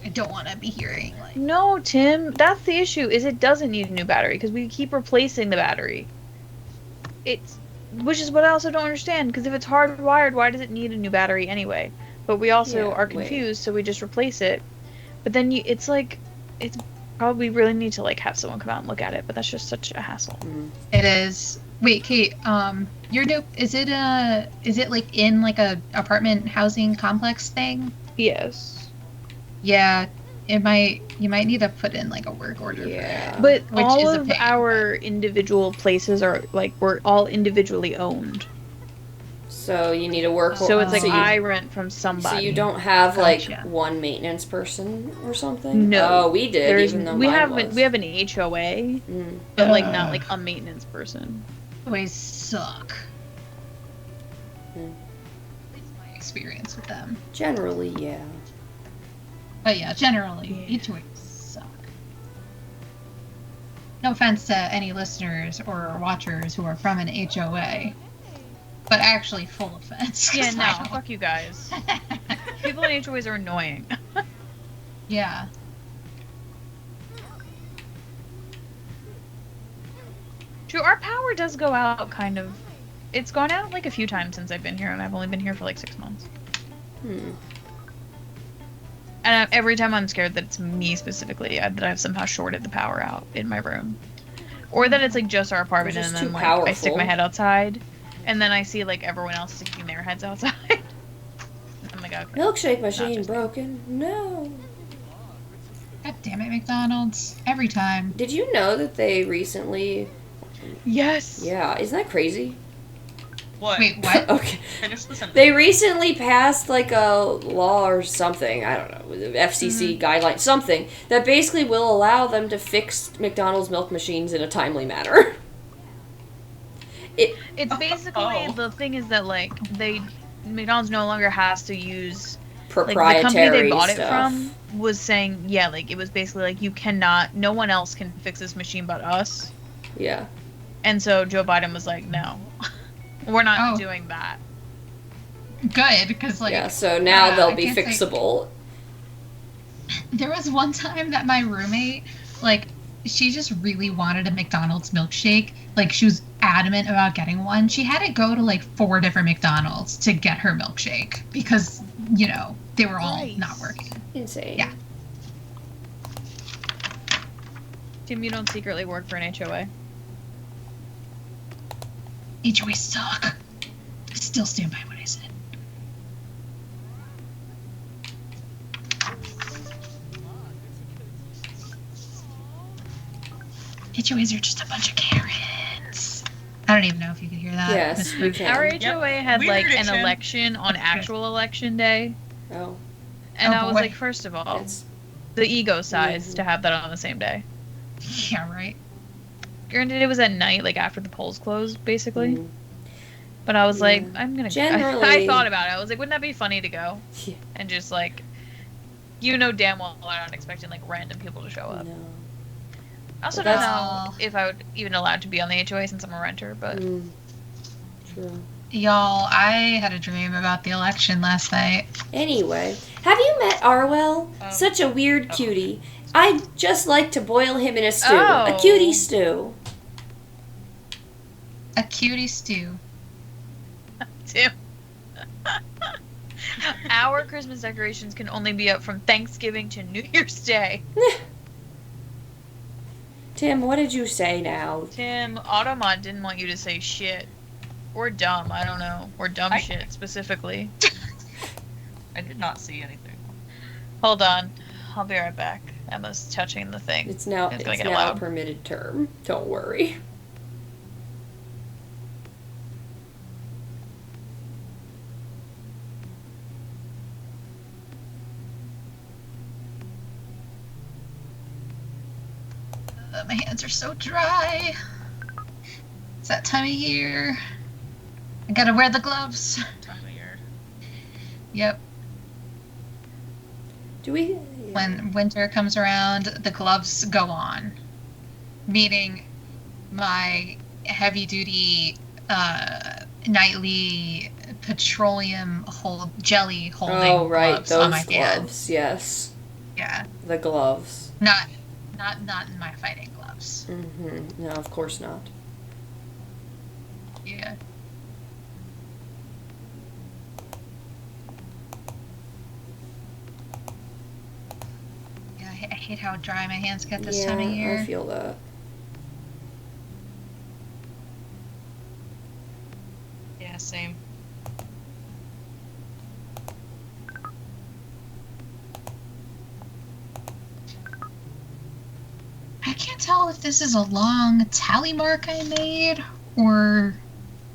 I don't want to be hearing like No, Tim, that's the issue. Is it doesn't need a new battery because we keep replacing the battery. Which is what I also don't understand. Because if it's hardwired, why does it need a new battery anyway? But we also Yeah, are wait. confused, so we just replace it. But then it's probably really need to like have someone come out and look at it. But that's just such a hassle. it is. Wait, Kate, your new is it like in like a apartment housing complex thing? Yes. Yeah, you might need to put in like a work order. Yeah. But Which all is a of pain, our individual places are like we're all individually owned. So you need to work. So it's like so you, I rent from somebody. So you don't have like Gotcha. one maintenance person or something? No. Oh, we did. Even though we mine have was. we have an HOA, Mm. but like not like a maintenance person. Always suck. Hmm. It's my experience with them. Generally, yeah. But yeah, generally, Yeah. HOAs suck. No offense to any listeners or watchers who are from an HOA, but actually full offense. 'cause Yeah, no, I don't- fuck you guys. People in HOAs are annoying. Yeah. True, our power does go out kind of. It's gone out like a few times since I've been here, and I've only been here for like 6 months. Hmm. And every time I'm scared that it's me specifically, that I've somehow shorted the power out in my room. Or that it's like just our apartment You're and just then too like I stick my powerful. head outside and then I see like everyone else sticking their heads outside. I'm like, okay. Milkshake machine just- broken. No. God damn it, McDonald's. Every time. Did you know that they recently? Yes. Yeah, isn't that crazy? What? Wait, what? Okay. Finish the sentence. They recently passed like a law or something, I don't know, the FCC guideline, something, that basically will allow them to fix McDonald's milk machines in a timely manner. It's basically Oh. the thing is that like McDonald's no longer has to use like the Proprietary company they bought stuff. it from was saying like it was basically like you cannot, no one else can fix this machine but us. Yeah. And so Joe Biden was like, no, we're not Oh. doing that. Good, because like Yeah, so now yeah, they'll I be can't say- fixable. There was one time that my roommate, like, she just really wanted a McDonald's milkshake. Like, she was adamant about getting one. She had to go to like 4 different McDonald's to get her milkshake because, you know, they were all Nice. not working. Insane. Yeah. Tim, you don't secretly work for an HOA? HOAs suck. I still stand by what I said. HOAs are just a bunch of Karens. I don't even know if you could hear that. Yes, Whisper. you can. Our Yep. HOA had We like heard it, an Tim. election on actual election day, Oh, and Oh, I was boy. like, first of all, it's the ego size to have that on the same day. Yeah, right. Granted, it was at night, like after the polls closed, basically. Mm. But I was like, Yeah. I'm gonna go. Generally- I thought about it. I was like, wouldn't that be funny to go? Yeah. And just like, you know damn well I'm not expecting like random people to show up. No. I also But don't that's- know if I would even allowed to be on the HOA since I'm a renter, but True. Y'all, I had a dream about the election last night. Anyway, have you met Arwell? Such a weird cutie. I'd just like to boil him in a stew. A Oh. cutie stew. A cutie stew. Tim. Our Christmas decorations can only be up from Thanksgiving to New Year's Day. Tim, what did you say now? Tim, Automod didn't want you to say shit. Or dumb, I don't know. Or dumb shit, specifically. I did not see anything. Hold on. I'll be right back. Emma's touching the thing. It's now It's it's gonna get now loud. a permitted term. Don't worry. My hands are so dry. It's that time of year. I gotta wear the gloves. Time of year. Yep. Do we? When winter comes around, the gloves go on. Meaning my heavy duty nightly petroleum jelly holding Oh right, gloves on my those hand. gloves. Yes, Yeah. the gloves. Not in my fighting gloves. No, of course not. Yeah. Yeah, I hate how dry my hands get this time of year. I feel that. Yeah, same. I can't tell if this is a long tally mark I made or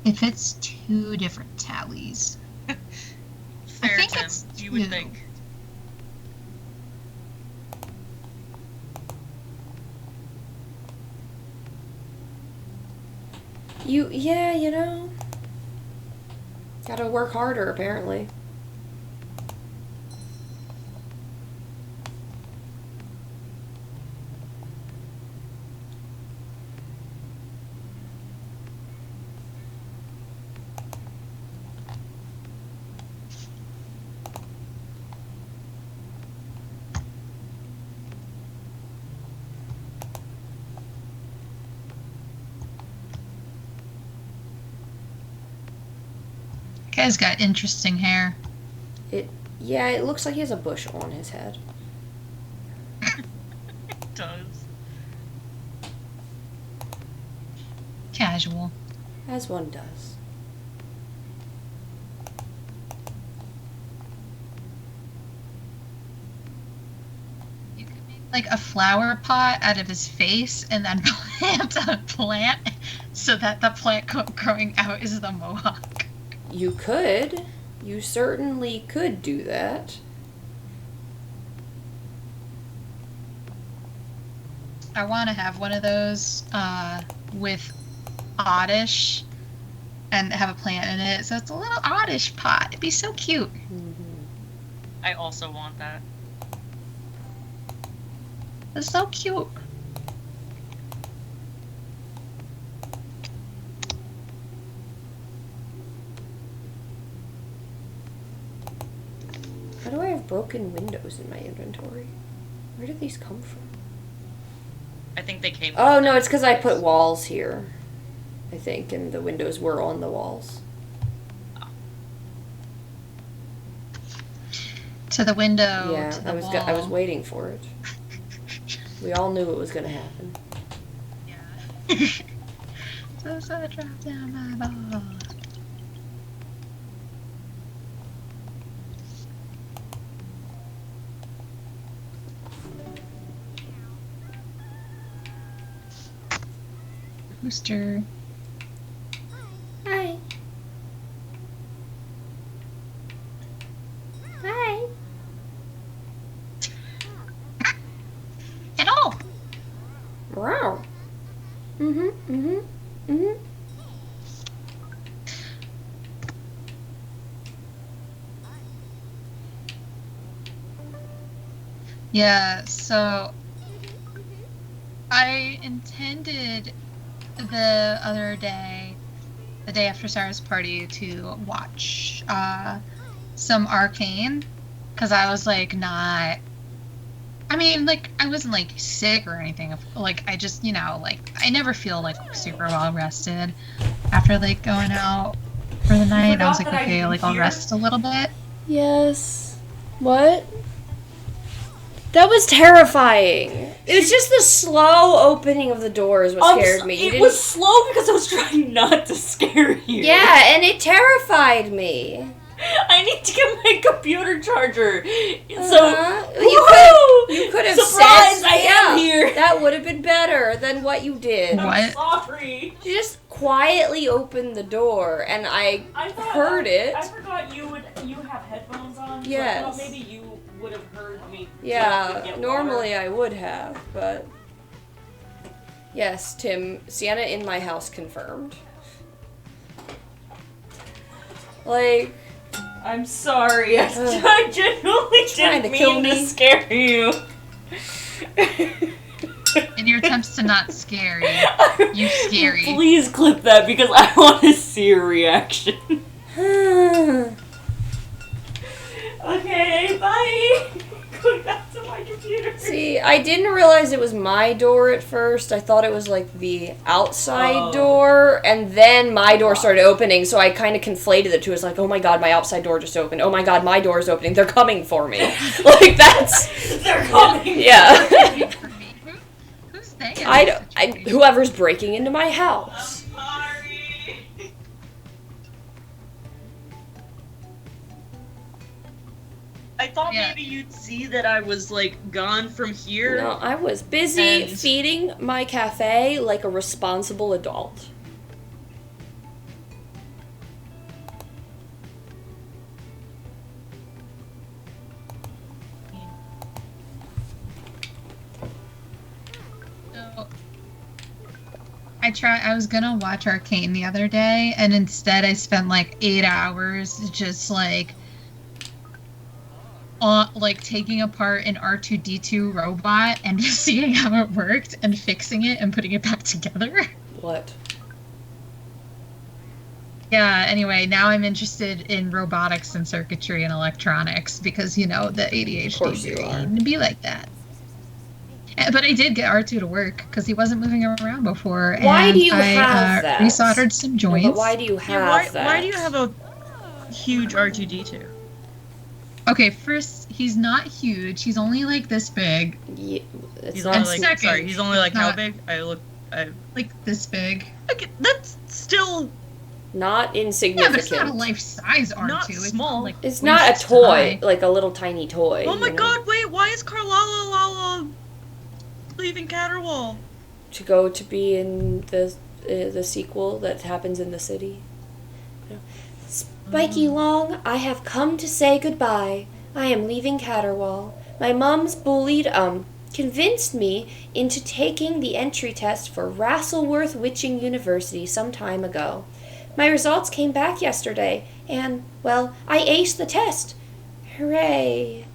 if it's two different tallies. Fair, think Tim. it's You would two. think. Yeah, you know. Gotta work harder, apparently. Guy's got interesting hair. Yeah, it looks like he has a bush on his head. It does. Casual. As one does. You could make like a flower pot out of his face and then plant a plant so that the plant growing out is the mohawk. You could. You certainly could do that. I want to have one of those with oddish and have a plant in it. So it's a little oddish pot. It'd be so cute. I also want that. It's so cute. How do I have broken windows in my inventory? Where did these come from? I think they came. Oh, no, it's because I put walls here. I think, and the windows were on the walls. To the window. Yeah, to the I was wall. I was waiting for it. We all knew it was gonna happen. Yeah. So I dropped down my ball. Rooster. Hi. Hi. Hello. Wow. Mm-hmm. Yeah, so I intended the other day, the day after Sarah's party, to watch some Arcane, because I was like not. I mean, like, I wasn't like sick or anything. Like, I just, like, I never feel like super well rested after like going out for the night. I was like, okay, like I'll rest a little bit. Yes. What? That was terrifying. It was just the slow opening of the doors what scared me. It was slow because I was trying not to scare you. Yeah, and it terrified me. I need to get my computer charger. So you could have surprise! said, I am here. That would have been better than what you did. I'm sorry. You just quietly opened the door, and I heard it. I forgot you have headphones on. Yes. So I thought maybe you would have heard me. Yeah, normally I would have, but yes, Tim, Sienna in my house confirmed. Like, I'm sorry. I genuinely didn't mean to scare you. In your attempts to not scare you scary. Please clip that because I want to see a reaction. Okay, bye. Going back to my computer. See, I didn't realize it was my door at first. I thought it was like the outside door, and then my door started opening, so I kind of conflated the two. It's like, oh my god, my outside door just opened. Oh my god, my door is opening. They're coming for me. Like, that's... They're coming. Yeah. Who's they? Whoever's breaking into my house. Sorry. I thought maybe you'd see that I was, like, gone from here. No, I was busy feeding my cafe like a responsible adult. So, I was gonna watch Arcane the other day, and instead I spent like 8 hours just like taking apart an R2-D2 robot and just seeing how it worked and fixing it and putting it back together. What? Yeah, anyway, now I'm interested in robotics and circuitry and electronics because, the ADHD brain to be like that. But I did get R2 to work because he wasn't moving around before. Why do you I have that? resoldered some joints. But why do you have that? Why do you have a huge R2-D2? Okay, first, he's not huge. He's only like this big. Yeah, He's only like he's only like how big? Like this big. Okay, that's still not insignificant. Yeah, but it's not a life-size R2. Not small. It's not a toy, like a little tiny toy. Oh my god, wait, why is Carlala leaving Caterwall? To go to be in the sequel that happens in the city. Spiky Long, I have come to say goodbye. I am leaving Caterwall. My mom's convinced me into taking the entry test for Rassleworth Witching University some time ago. My results came back yesterday, and, well, I aced the test. Hooray.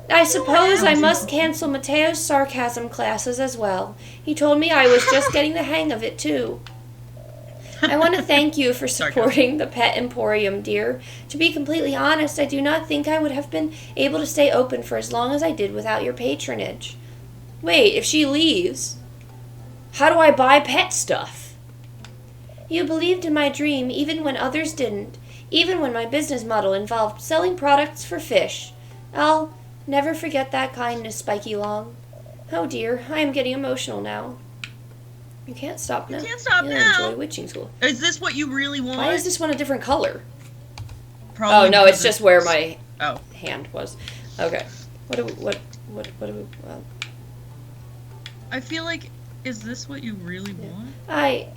I suppose I must cancel Mateo's sarcasm classes as well. He told me I was just getting the hang of it, too. I want to thank you for supporting the Pet Emporium, dear. To be completely honest, I do not think I would have been able to stay open for as long as I did without your patronage. Wait, if she leaves, how do I buy pet stuff? You believed in my dream even when others didn't, even when my business model involved selling products for fish. I'll never forget that kindness, Spiky Long. Oh dear, I am getting emotional now. You can't stop now. You can't stop You'll now. enjoy witching school. Is this what you really want? Why is this one a different color? Probably oh no, it's just where my Oh. hand was. Okay. What do we? Well, I feel like, is this what you really want? I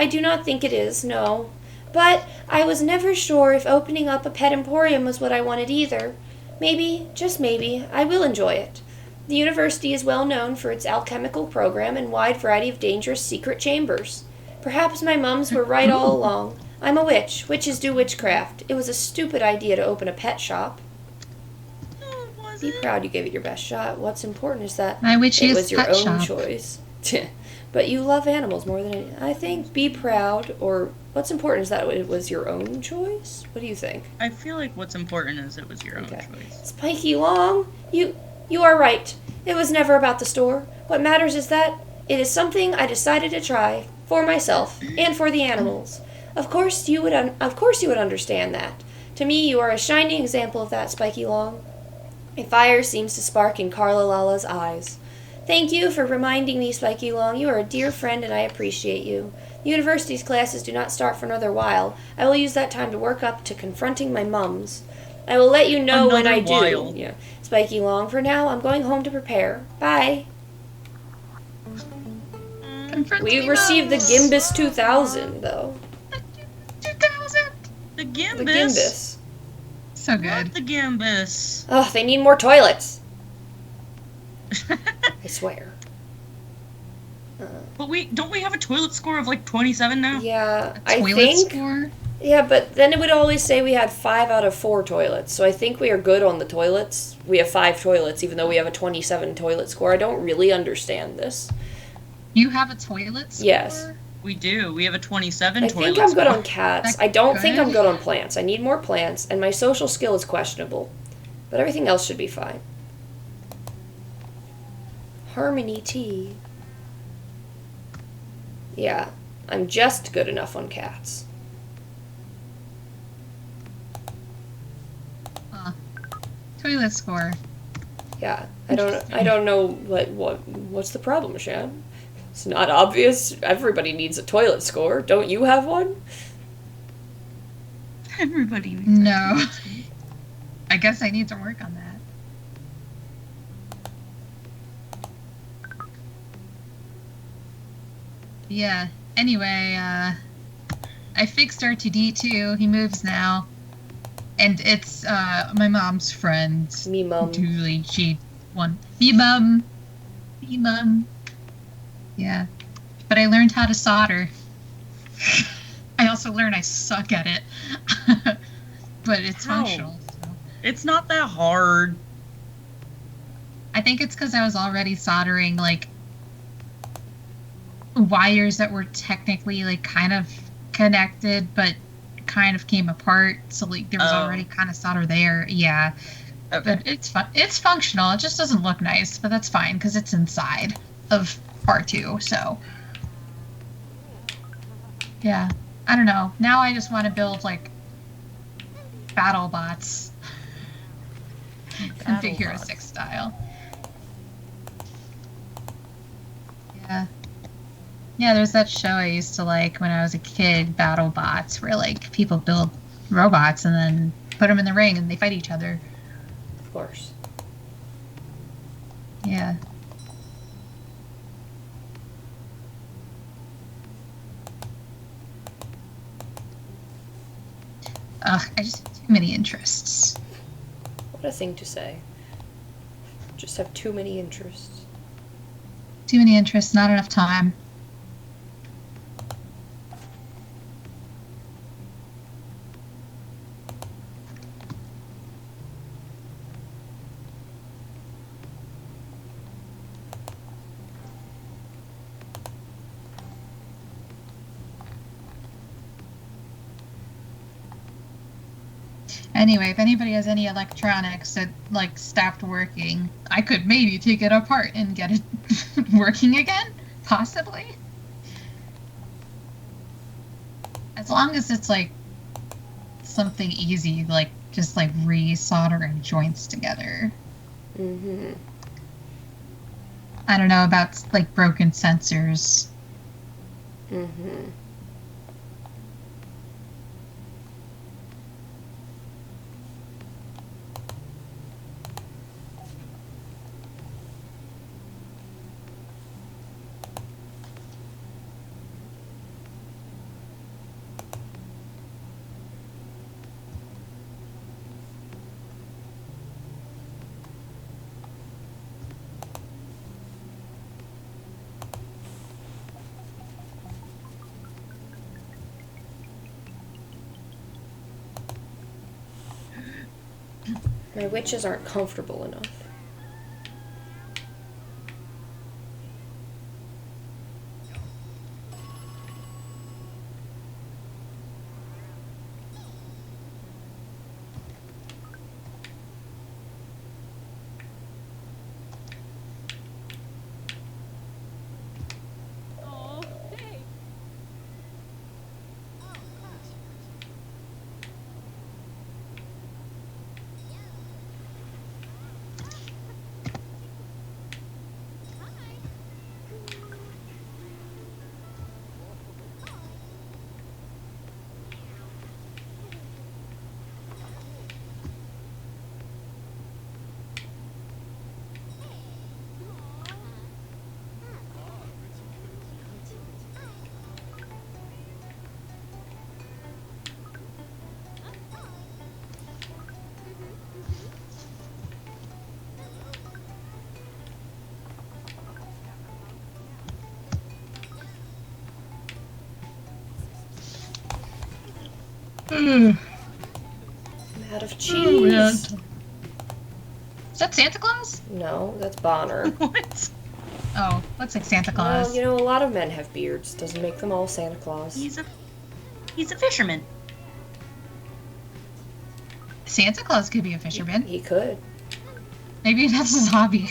do not think it is, no. But I was never sure if opening up a pet emporium was what I wanted either. Maybe, just maybe, I will enjoy it. The university is well known for its alchemical program and wide variety of dangerous secret chambers. Perhaps my mums were right all along. I'm a witch. Witches do witchcraft. It was a stupid idea to open a pet shop. No, it wasn't. Be proud you gave it your best shot. What's important is that My witchy it is was your pet own shop. choice. But you love animals more than any. I think be proud, or what's important is that it was your own choice? What do you think? I feel like what's important is it was your own Okay. choice. Spiky Long, you are right. It was never about the store. What matters is that it is something I decided to try for myself and for the animals. Of course you would understand that. To me, you are a shining example of that, Spiky Long. A fire seems to spark in Carla Lala's eyes. Thank you for reminding me, Spiky Long. You are a dear friend, and I appreciate you. The university's classes do not start for another while. I will use that time to work up to confronting my mums. I will let you know when I do. While. Yeah. Spiky Long, for now, I'm going home to prepare. Bye. We received the Gimbus 2000, though. 2000. The Gimbus. The Gimbus. So What good. the Gimbus? Ugh, they need more toilets. I swear. But don't we have a toilet score of like 27 now? Yeah, I Toilet think. score. Yeah, but then it would always say we had 5 out of 4 toilets. So I think we are good on the toilets. We have 5 toilets, even though we have a 27 toilet score. I don't really understand this. You have a toilet score? Yes. We do. We have a 27 I toilet think I'm good score. on cats. That's I don't think I'm good. good on plants. I need more plants, and my social skill is questionable. But everything else should be fine. Harmony Tea. Yeah, I'm just good enough on cats. Toilet score. Yeah, I don't know what's the problem, Shan? It's not obvious. Everybody needs a toilet score. Don't you have one? Everybody needs No. I guess I need to work on that. Yeah. Anyway, I fixed R2D2. He moves now. And it's my mom's friend. Me mum. Julie, she won. Me mum. Me mum. Yeah. But I learned how to solder. I also learned I suck at it. But it's How? functional. So. It's not that hard. I think it's because I was already soldering like wires that were technically like kind of connected, but kind of came apart. So like there was already kind of solder there. Yeah, Okay. but it's fun. It's functional. It just doesn't look nice, but that's fine because it's inside of R2. So yeah, I don't know. Now I just want to build like battle bots and Figure BattleBots. 6 style. Yeah. Yeah, there's that show I used to like when I was a kid, Battle Bots, where like people build robots and then put them in the ring and they fight each other. Of course. Yeah. Ugh, I just have too many interests. What a thing to say. Just have too many interests. Too many interests, not enough time. Anyway, if anybody has any electronics that like stopped working, I could maybe take it apart and get it working again, possibly. As long as it's like something easy, like just like re-soldering joints together. Mm-hmm. I don't know about like broken sensors. Mm-hmm. My witches aren't comfortable enough. I'm out of cheese. Is that Santa Claus? No, that's Bonner. What? Oh, looks like Santa Claus. Well, you know, a lot of men have beards. Doesn't make them all Santa Claus. He's a fisherman. Santa Claus could be a fisherman. He could. Maybe that's his hobby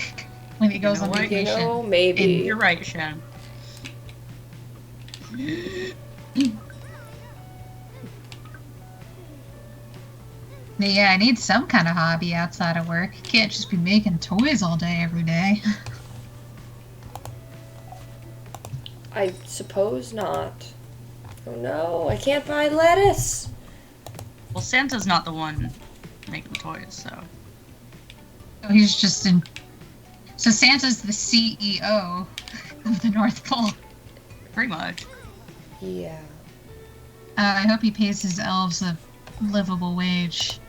when he goes know on what? vacation. You know, maybe. You're right, Shannon. Yeah, I need some kind of hobby outside of work. Can't just be making toys all day, every day. I suppose not. Oh no, I can't buy lettuce. Well, Santa's not the one making toys, so. Oh, he's just in. So Santa's the CEO of the North Pole. Pretty much. Yeah. I hope he pays his elves a livable wage.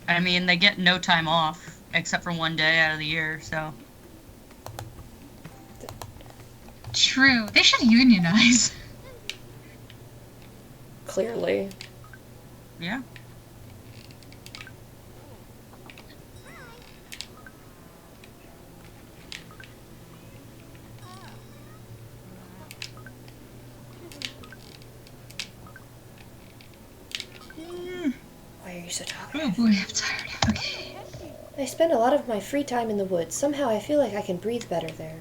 I mean, they get no time off, except for one day out of the year, so. True. They should unionize. Clearly. Yeah. Why are you so Oh talkative? boy, I'm tired. Okay. I spend a lot of my free time in the woods. Somehow I feel like I can breathe better there.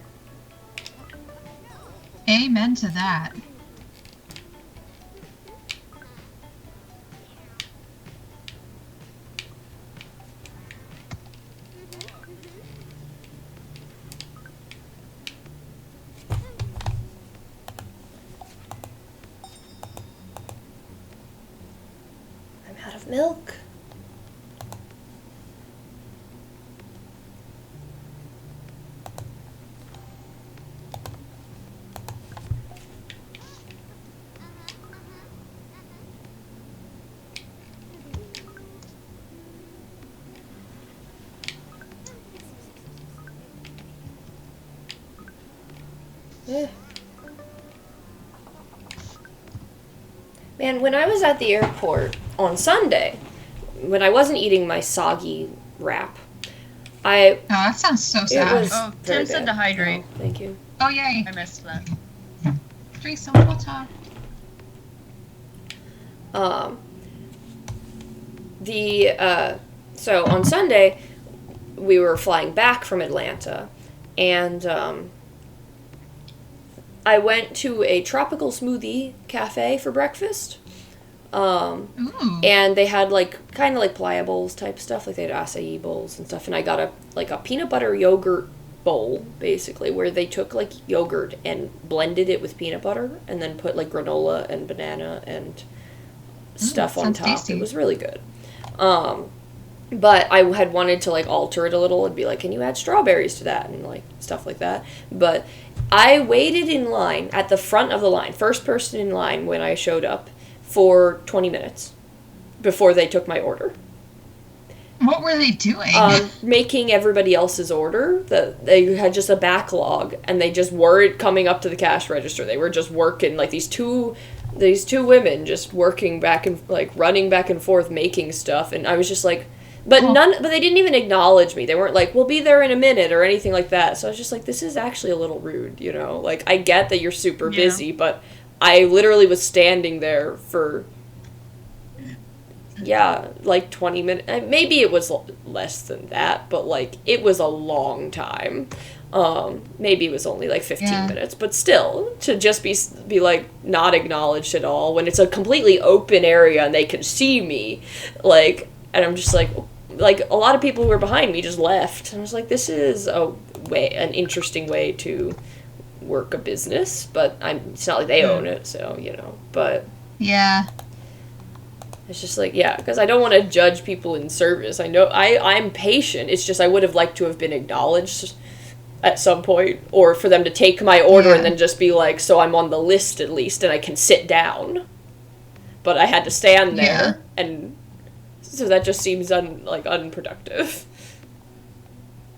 Amen to that. I'm out of milk. Eh. Man, when I was at the airport on Sunday, when I wasn't eating my soggy wrap, Oh, that sounds so it sad. was Oh, very Tim said bad. to hydrate. Oh, thank you. Oh, yay. I missed that. Drink some water. So on Sunday, we were flying back from Atlanta, and I went to a tropical smoothie cafe for breakfast. Ooh. And they had like kind of like playa bowls type stuff, like they had acai bowls and stuff. And I got a peanut butter yogurt bowl, basically, where they took like yogurt and blended it with peanut butter, and then put like granola and banana and stuff on sounds top. tasty. It was really good. But I had wanted to like alter it a little and be like, can you add strawberries to that and like stuff like that. But I waited in line at the front of the line, first person in line when I showed up, for 20 minutes before they took my order. What were they doing? Making everybody else's order. They had just a backlog, and they just weren't coming up to the cash register. They were just working, like these two these two women just working back and, like, running back and forth making stuff, and I was just like, but they didn't even acknowledge me. They weren't like, we'll be there in a minute or anything like that. So I was just like, this is actually a little rude, you know? Like, I get that you're super busy, but I literally was standing there for, like 20 minutes. Maybe it was less than that, but, like, it was a long time. Maybe it was only like 15 minutes, but still, to just be like not acknowledged at all when it's a completely open area and they can see me, like, and I'm just like a lot of people who were behind me just left. And I was like, this is an interesting way to work a business, but it's not like they own it, so, you know, but yeah. It's just like, because I don't want to judge people in service. I know I'm patient. It's just I would have liked to have been acknowledged at some point, or for them to take my order and then just be like, so I'm on the list at least and I can sit down. But I had to stand there, and so that just seems unproductive.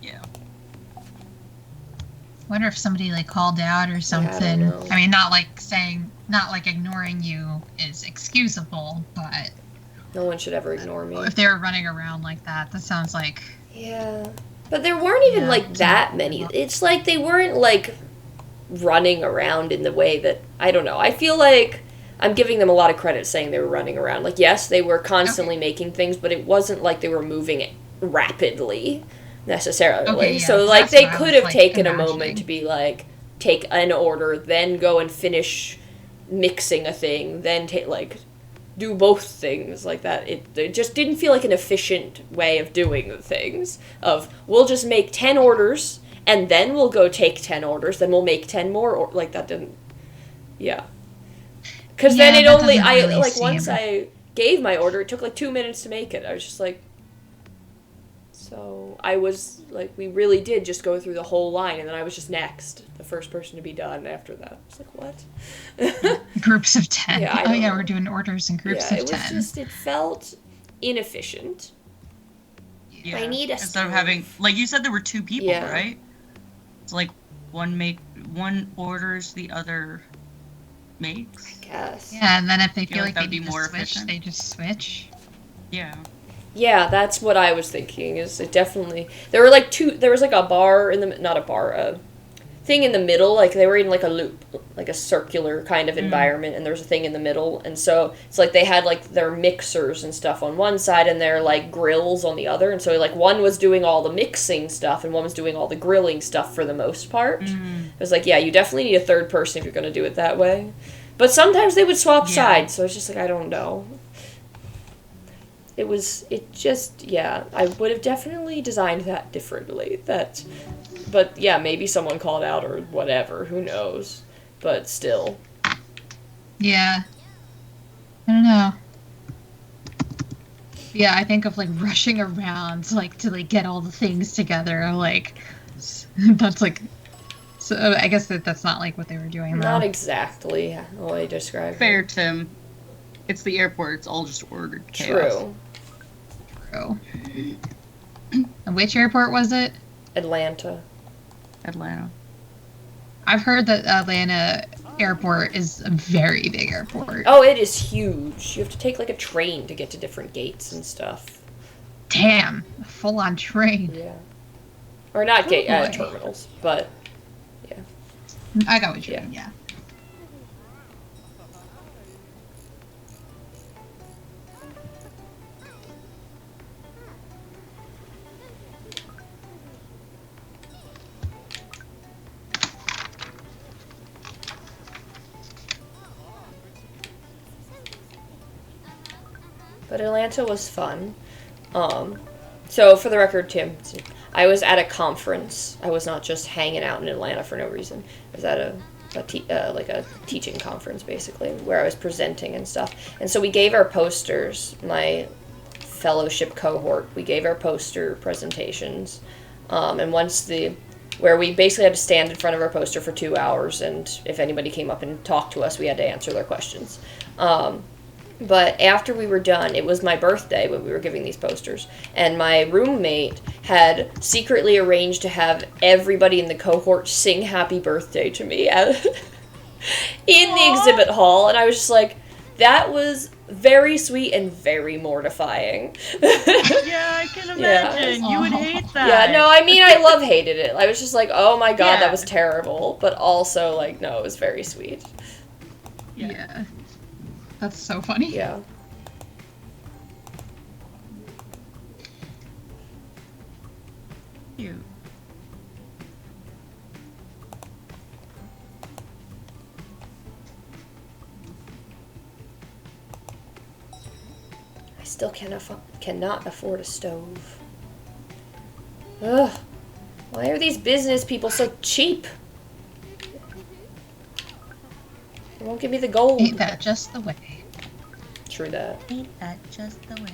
Yeah. I wonder if somebody like called out or something. Yeah, I mean, not like ignoring you is excusable, but no one should ever ignore me. If they were running around like that sounds like... Yeah. But there weren't even, that many. It's like they weren't, like, running around in the way that... I don't know. I feel like I'm giving them a lot of credit saying they were running around. Like, yes, they were constantly making things, but it wasn't like they were moving rapidly, necessarily. Okay, yeah, so, like, they could have taken a moment to be like, take an order, then go and finish mixing a thing, then do both things like that. It just didn't feel like an efficient way of doing the things. We'll just make 10 orders, and then we'll go take 10 orders, then we'll make 10 more, or like that didn't... Yeah. Because then it only... once I gave my order, it took like 2 minutes to make it. I was just like... So, I was, like, we really did just go through the whole line, and then I was just next. The first person to be done after that. I was like, what? Groups of 10. Yeah, we're doing orders in groups of 10. It felt inefficient. Yeah. I need a Instead of having, like you said, there were two people, right? It's like one orders, the other makes. I guess. Yeah, and then if they feel like they that'd be need more to switch, efficient. they just switch. Yeah. Yeah, that's what I was thinking, is it definitely... There was like a bar not a bar, a thing in the middle, like they were in like a loop, like a circular kind of environment, and there was a thing in the middle, and so it's like they had like their mixers and stuff on one side and their like grills on the other, and so like one was doing all the mixing stuff and one was doing all the grilling stuff for the most part. It was like, you definitely need a third person if you're going to do it that way. But sometimes they would swap sides, so it's just like, I don't know. I would have definitely designed that differently. But yeah, maybe someone called out or whatever, who knows. But still. Yeah. I don't know. Yeah, I think of like rushing around like to like get all the things together, like that's like, so I guess that's not like what they were doing though. Not exactly how I described Fair, it. Tim. It's the airport, it's all just ordered chaos. True. And which airport was it? Atlanta. I've heard that Atlanta airport is a very big airport. Oh, it is huge. You have to take like a train to get to different gates and stuff. Damn, a full-on train. Yeah. Or not terminals, but yeah. I got what you mean, yeah. But Atlanta was fun. So for the record, Tim, I was at a conference. I was not just hanging out in Atlanta for no reason. I was at a teaching conference, basically, where I was presenting and stuff. And so we gave our posters, my fellowship cohort, we gave our poster presentations. And where we basically had to stand in front of our poster for 2 hours, and if anybody came up and talked to us, we had to answer their questions. But after we were done, it was my birthday when we were giving these posters, and my roommate had secretly arranged to have everybody in the cohort sing happy birthday to me in the exhibit hall, and I was just like, that was very sweet and very mortifying. Yeah, I can imagine. You would hate that. Yeah, no, I mean, I hated it. I was just like, oh my god, Yeah. that was terrible. But also, like, no, it was very sweet. Yeah. That's so funny. Yeah. Cute. I still cannot afford a stove. Ugh. Why are these business people so cheap? They won't give me the gold. Ain't that just the way? True that. Ain't that just the way?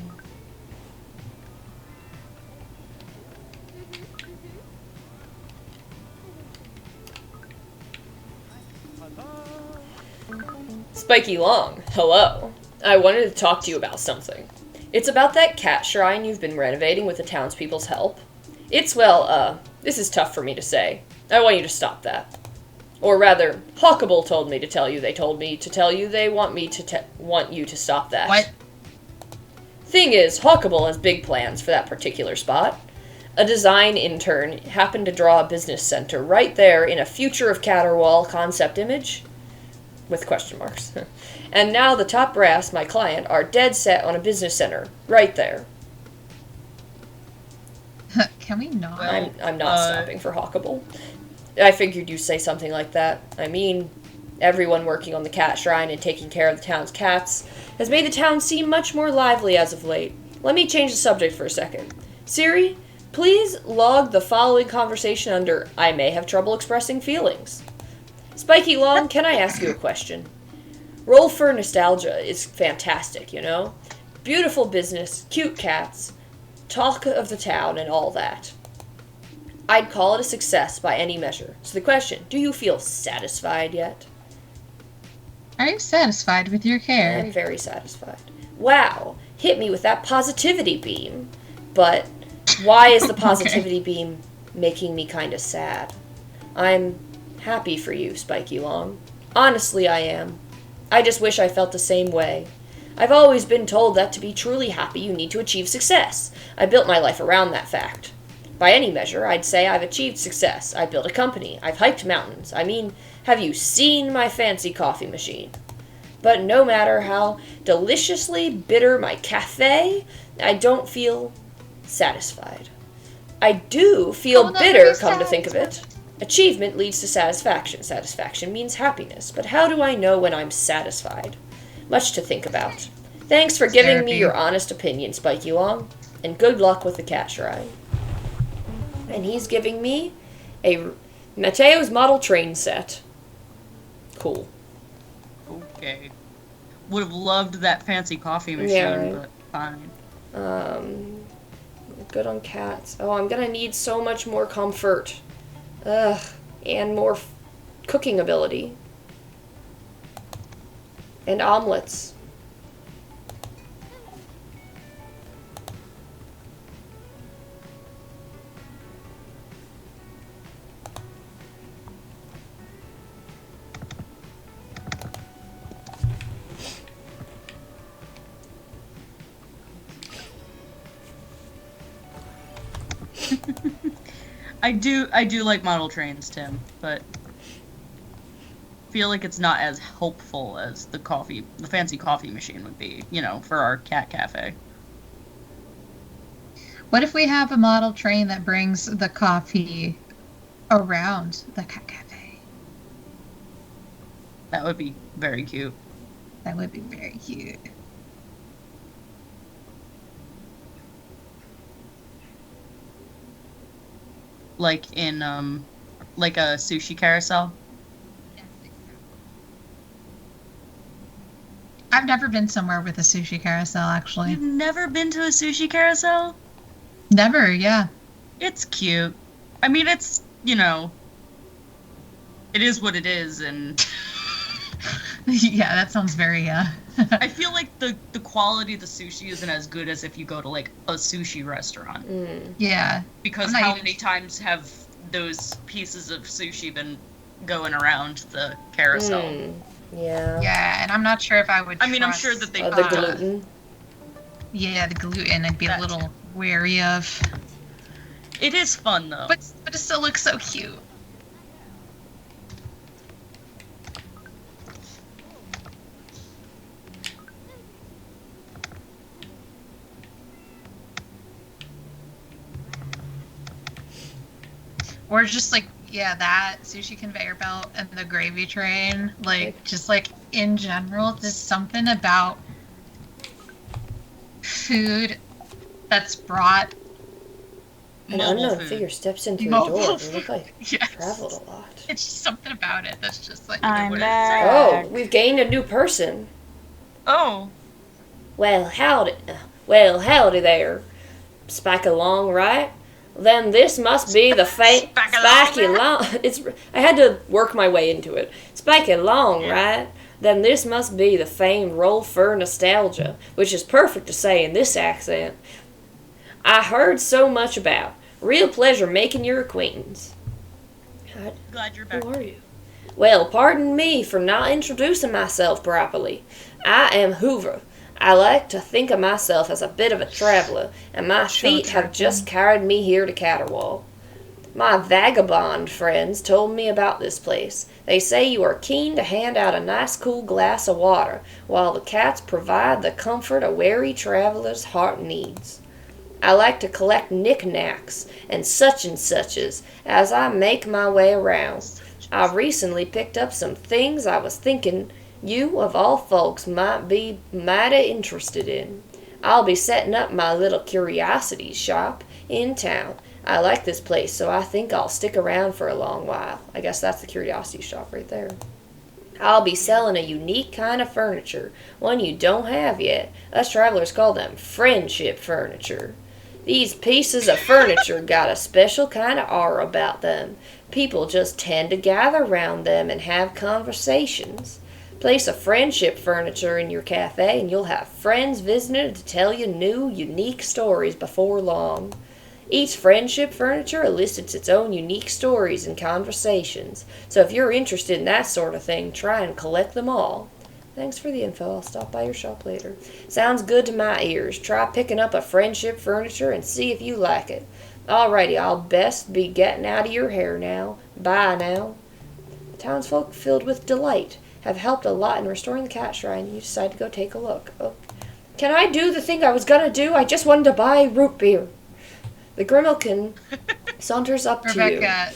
Spiky Long, hello. I wanted to talk to you about something. It's about that cat shrine you've been renovating with the townspeople's help. It's, well, this is tough for me to say. I want you to stop that. Or rather, Hawkable told me to tell you they want you to stop that. What? Thing is, Hawkable has big plans for that particular spot. A design intern happened to draw a business center right there in a future of Caterwall concept image. With question marks. And now the top brass, my client, are dead set on a business center right there. Can we not? I'm not stopping for Hawkable. I figured you'd say something like that. I mean, everyone working on the cat shrine and taking care of the town's cats has made the town seem much more lively as of late. Let me change the subject for a second. Siri, please log the following conversation under I may have trouble expressing feelings. Spiky Long, can I ask you a question? Roll for Nostalgia is fantastic, you know? Beautiful business, cute cats, talk of the town, and all that. I'd call it a success by any measure. So the question, do you feel satisfied yet? Are you satisfied with your care? I'm very satisfied. Wow, hit me with that positivity beam. But why is the positivity beam making me kind of sad? I'm happy for you, Spiky Long. Honestly, I am. I just wish I felt the same way. I've always been told that to be truly happy, you need to achieve success. I built my life around that fact. By any measure, I'd say I've achieved success. I built a company. I've hiked mountains. I mean, have you seen my fancy coffee machine? But no matter how deliciously bitter my cafe, I don't feel satisfied. I do feel bitter, come to think of it. Achievement leads to satisfaction. Satisfaction means happiness. But how do I know when I'm satisfied? Much to think about. Thanks for giving me your honest opinion, Spiky Long. And good luck with the cat shrine. And he's giving me a Mateo's model train set. Cool. Okay. Would have loved that fancy coffee machine, Yeah, right. but fine. Good on cats. Oh, I'm gonna need so much more comfort. Ugh. And more cooking ability. And omelets. I do like model trains, Tim, but feel like it's not as helpful as the fancy coffee machine would be, you know, for our cat cafe. What if we have a model train that brings the coffee around the cat cafe? That would be very cute. That would be very cute. Like in like a sushi carousel. I've never been somewhere with a sushi carousel, actually. You've never been to a sushi carousel? Never, yeah. It's cute. I mean, it's, you know, it is what it is, and Yeah, that sounds very, I feel like the quality of the sushi isn't as good as if you go to, like, a sushi restaurant. yeah. Because I'm not how even- many times have those pieces of sushi been going around the carousel. Yeah. Yeah, and I'm not sure if I would. I mean, I'm trust, sure that they The put gluten. Yeah, the gluten. I'd be That a little wary of. It is fun though. But it still looks so cute. Or just like, yeah, that sushi conveyor belt and the gravy train. Like, just like in general, there's something about food that's brought. An Mobile unknown food. figure steps into a Mobile door. They food. look like Yes. traveled a lot. It's just something about it that's just like. I'm what is it? back. Oh, we've gained a new person. Oh, Well, howdy there. Spike along, right? Then this must be the Spike Spiky along. Long. I had to work my way into it. Spiky Long, right? Then this must be the famed roll fur nostalgia, which is perfect to say in this accent. I heard so much about. Real pleasure making your acquaintance. glad you're back. Who are you? Well, pardon me for not introducing myself properly. I am Hoover. I like to think of myself as a bit of a traveler, and my feet have just carried me here to Caterwall. My vagabond friends told me about this place. They say you are keen to hand out a nice cool glass of water, while the cats provide the comfort a weary traveler's heart needs. I like to collect knickknacks and suches as I make my way around. I recently picked up some things I was thinking you, of all folks, might be mighty interested in. I'll be setting up my little curiosities shop in town. I like this place, so I think I'll stick around for a long while. I guess that's the curiosity shop right there. I'll be selling a unique kind of furniture, one you don't have yet. Us travelers call them friendship furniture. These pieces of furniture got a special kind of aura about them. People just tend to gather around them and have conversations. Place a friendship furniture in your cafe and you'll have friends visiting to tell you new, unique stories before long. Each friendship furniture elicits its own unique stories and conversations, so if you're interested in that sort of thing, try and collect them all. Thanks for the info. I'll stop by your shop later. Sounds good to my ears. Try picking up a friendship furniture and see if you like it. Alrighty, I'll best be getting out of your hair now. Bye now. The townsfolk, filled with delight, have helped a lot in restoring the cat shrine. You decide to go take a look. Oh. Can I do the thing I was gonna do? I just wanted to buy root beer. The Grimalkin saunters up to you. Rebecca.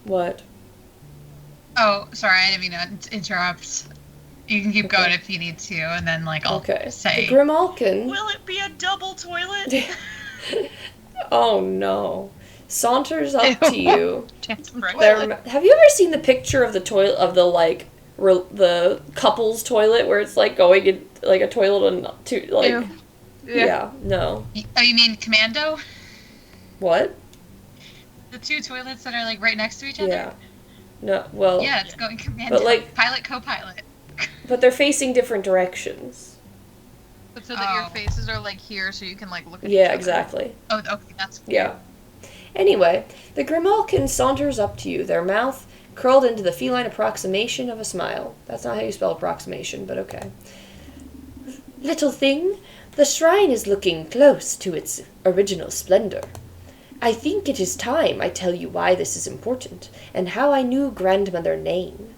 What? Oh, sorry, I didn't mean to interrupt. You can keep going if you need to, and then I'll Okay. say. The Grimalkin. Will it be a double toilet? Oh no. Saunters up to you. Toilet. Have you ever seen the picture of the toilet of the couple's toilet where it's going in a toilet and Ew. yeah, no. Oh, you mean Commando? What? The two toilets that are right next to each other? Yeah. No, well, Yeah, it's going Commando. But, pilot, co-pilot. but they're facing different directions. But so that your faces are here, so you can look at each Yeah, other. exactly. Oh, okay, that's weird. Yeah. Anyway, the Grimalkin saunters up to you, their mouth curled into the feline approximation of a smile. That's not how you spell approximation, but okay. Little thing, the shrine is looking close to its original splendor. I think it is time I tell you why this is important, and how I knew Grandmother Nain.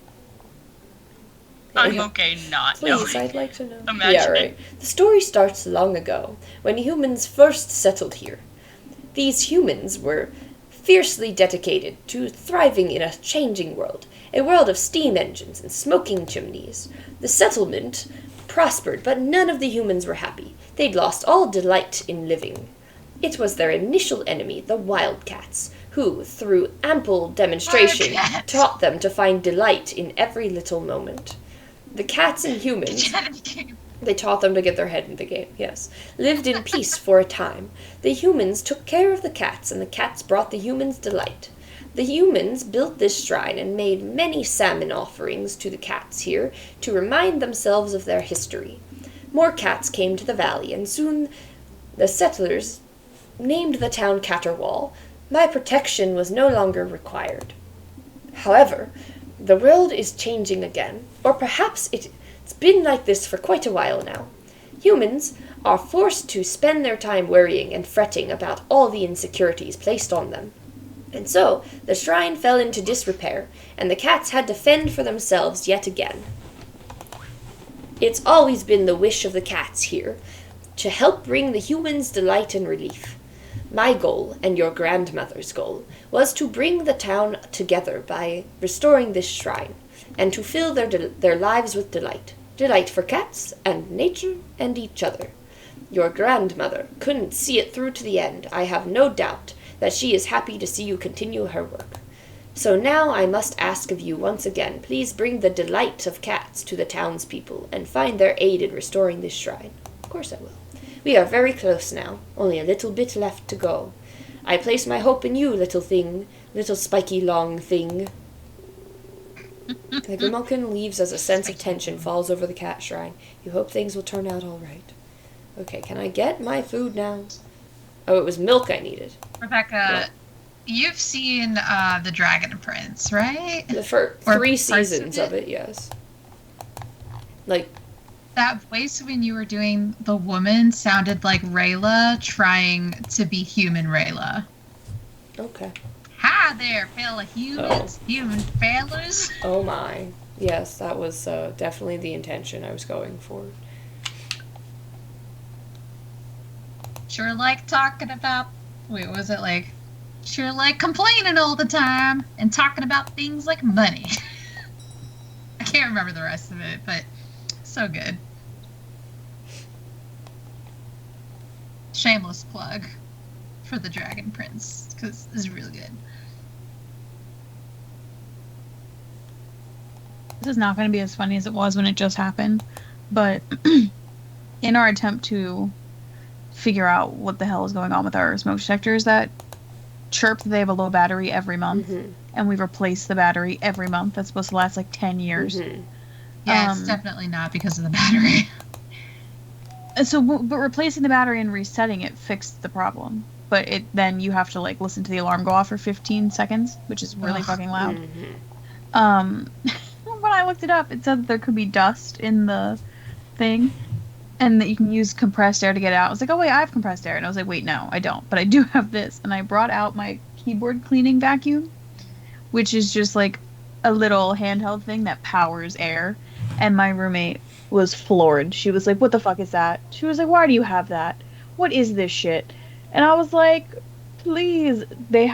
I'm okay not Please, knowing. I'd like to know. Imagine Yeah, it. right. The story starts long ago, when humans first settled here. These humans were fiercely dedicated to thriving in a changing world, a world of steam engines and smoking chimneys. The settlement prospered, but none of the humans were happy. They'd lost all delight in living. It was their initial enemy, the wildcats, who, through ample demonstration, Wildcats. taught them to find delight in every little moment. The cats and humans, they taught them to get their head in the game, yes, lived in peace for a time. The humans took care of the cats, and the cats brought the humans delight. The humans built this shrine and made many salmon offerings to the cats here to remind themselves of their history. More cats came to the valley, and soon the settlers named the town Caterwall. My protection was no longer required. However, the world is changing again, or perhaps it's been like this for quite a while now. Humans are forced to spend their time worrying and fretting about all the insecurities placed on them. And so, the shrine fell into disrepair, and the cats had to fend for themselves yet again. It's always been the wish of the cats here to help bring the humans delight and relief. My goal, and your grandmother's goal, was to bring the town together by restoring this shrine, and to fill their lives with delight. Delight for cats, and nature, and each other. Your grandmother couldn't see it through to the end. I have no doubt that she is happy to see you continue her work. So now I must ask of you once again, please bring the delight of cats to the townspeople, and find their aid in restoring this shrine. Of course I will. We are very close now, only a little bit left to go. I place my hope in you, little thing, little spiky long thing. The grimalkin leaves as a sense of tension falls over the cat shrine. You hope things will turn out all right. Okay, can I get my food now? Oh, it was milk I needed. Rebecca, you've seen The Dragon Prince, right? For Or 3 parts of seasons of it, yes. Like, That voice when you were doing the woman sounded like Rayla trying to be human Rayla. okay. Hi there, fellow humans, human fellas. Oh my. Yes, that was definitely the intention I was going for. Sure like talking about, wait, what was it like? Sure like complaining all the time and talking about things like money. I can't remember the rest of it, but so good. Shameless plug for The Dragon Prince, because it's really good. This is not going to be as funny as it was when it just happened, but in our attempt to figure out what the hell is going on with our smoke detectors that chirp that they have a low battery every month, and we replace the battery every month. That's supposed to last like 10 years. Yeah, it's definitely not because of the battery. So, but replacing the battery and resetting it fixed the problem. But then you have to like listen to the alarm go off for 15 seconds, which is really fucking loud. When I looked it up, it said that there could be dust in the thing, and that you can use compressed air to get it out. I was like, oh wait, I have compressed air, and I was like, wait, no, I don't, but I do have this. And I brought out my keyboard cleaning vacuum, which is just like a little handheld thing that powers air. And my roommate was floored. She was like, what the fuck is that? She was like, why do you have that? What is this shit? And I was like, please, they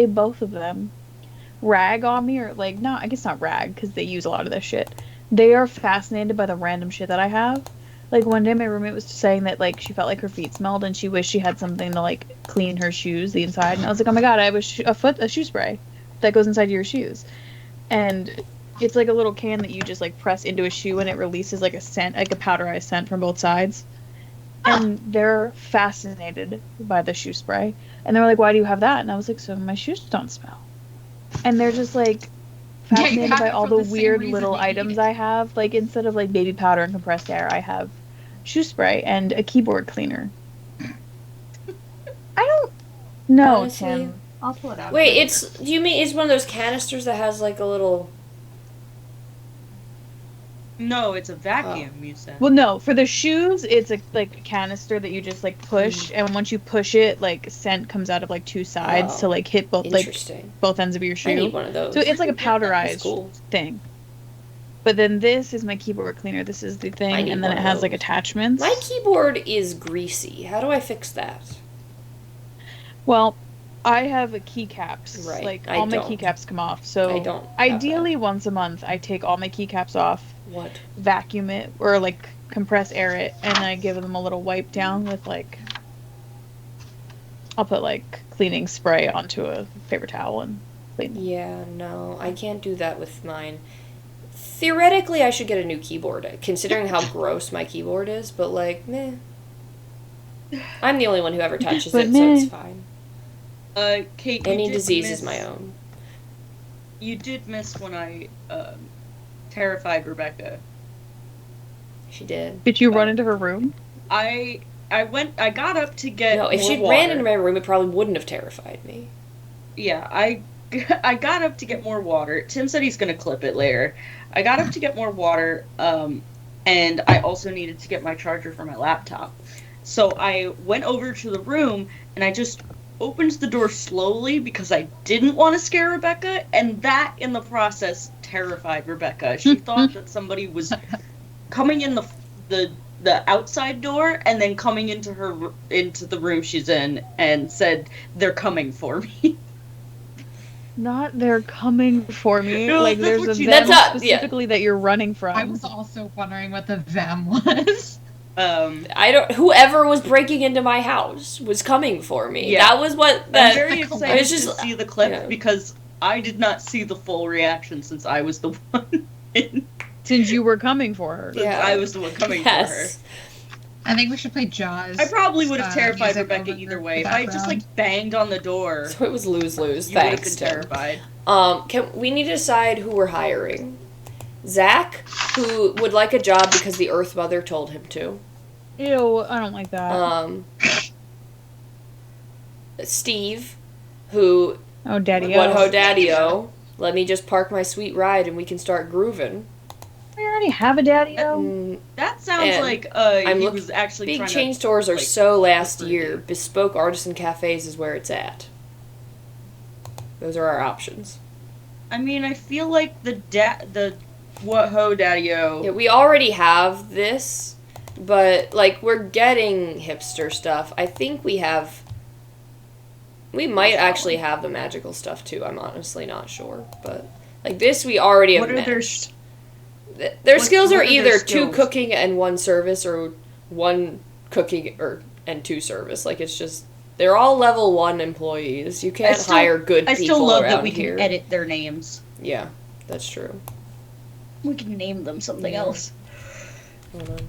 both of them rag on me, or like, no, I guess not rag, because they use a lot of this shit. They are fascinated by the random shit that I have. Like, one day my roommate was saying that, like, she felt like her feet smelled, and she wished she had something to, like, clean her shoes, the inside. And I was like, oh my god, I have a shoe spray that goes inside your shoes. And it's like a little can that you just, like, press into a shoe, and it releases, like, a scent, like a powderized scent from both sides. And they're fascinated by the shoe spray. And they were like, why do you have that? And I was like, so my shoes don't smell. And they're just, like, fascinated by all the weird little items I have. Like, instead of, like, baby powder and compressed air, I have shoe spray and a keyboard cleaner. I don't know, Honestly, Tim. I'll pull it out. Wait, do you mean it's one of those canisters that has like a little... No, it's a vacuum, you said. Well, no, for the shoes, it's a canister that you just like push, and once you push it, like scent comes out of like two sides to like hit both both ends of your shoe. I need one of those. So it's like a powderized cool. thing. But then this is my keyboard cleaner. This is the thing, and then it has like attachments. My keyboard is greasy. How do I fix that? Well, I have keycaps. Right. Like I all my don't. keycaps come off. So I don't have ideally once a month I take all my keycaps off, What? vacuum it, or like compress air it, and I give them a little wipe down with like, I'll put like cleaning spray onto a paper towel and clean. Yeah, no, I can't do that with mine. Theoretically, I should get a new keyboard, considering how gross my keyboard is, but like, meh. I'm the only one who ever touches But it, so meh. it's fine. Kate, Any disease is my own. You did miss when I terrified Rebecca. She did. Did you run into her room? I got up to get No, if more she'd water. ran into my room, it probably wouldn't have terrified me. Yeah, I I got up to get more water. Tim said he's gonna clip it later. I got up to get more water, and I also needed to get my charger for my laptop. So I went over to the room, and I just opened the door slowly because I didn't want to scare Rebecca, and that, in the process, terrified Rebecca. She thought that somebody was coming in the outside door and then coming into the room she's in, and said, "They're coming for me." Not they're coming for me. No, Like, that's there's what a she- them That's not- specifically that you're running from. I was also wondering what the them was. Whoever was breaking into my house was coming for me. Yeah. That was what I'm that. very I excited was just- to see the clip yeah. because I did not see the full reaction since I was the one Since you were coming for her. Yeah. I was the one coming Yes. I think we should play Jaws. for her. I probably would have terrified music Rebecca over either the way. If I just background. banged on the door, So it was lose-lose. you would have Thanks, been Tim. terrified. We need to decide who we're hiring. Zach, who would like a job because the Earth Mother told him to. Ew, I don't like that. Steve, who Oh, daddy. what ho daddy-o, let me just park my sweet ride and we can start grooving. We already have a daddy. That sounds And like I'm he look- was actually Big trying chain to, stores are like, so last for year. you. Bespoke artisan cafes is where it's at. Those are our options. I mean, I feel like the what ho daddy-o. Yeah, we already have this, but like we're getting hipster stuff. I think we might actually have the magical stuff too. I'm honestly not sure, but like this we already have What are their matched. Their skills what are are their either 2 skills? cooking and 1 service, or 1 cooking and 2 service. Like it's just they're all level 1 employees. You can't hire good I people still love that around we here. can edit their names. Yeah, that's true. We can name them something Yeah. else. Hold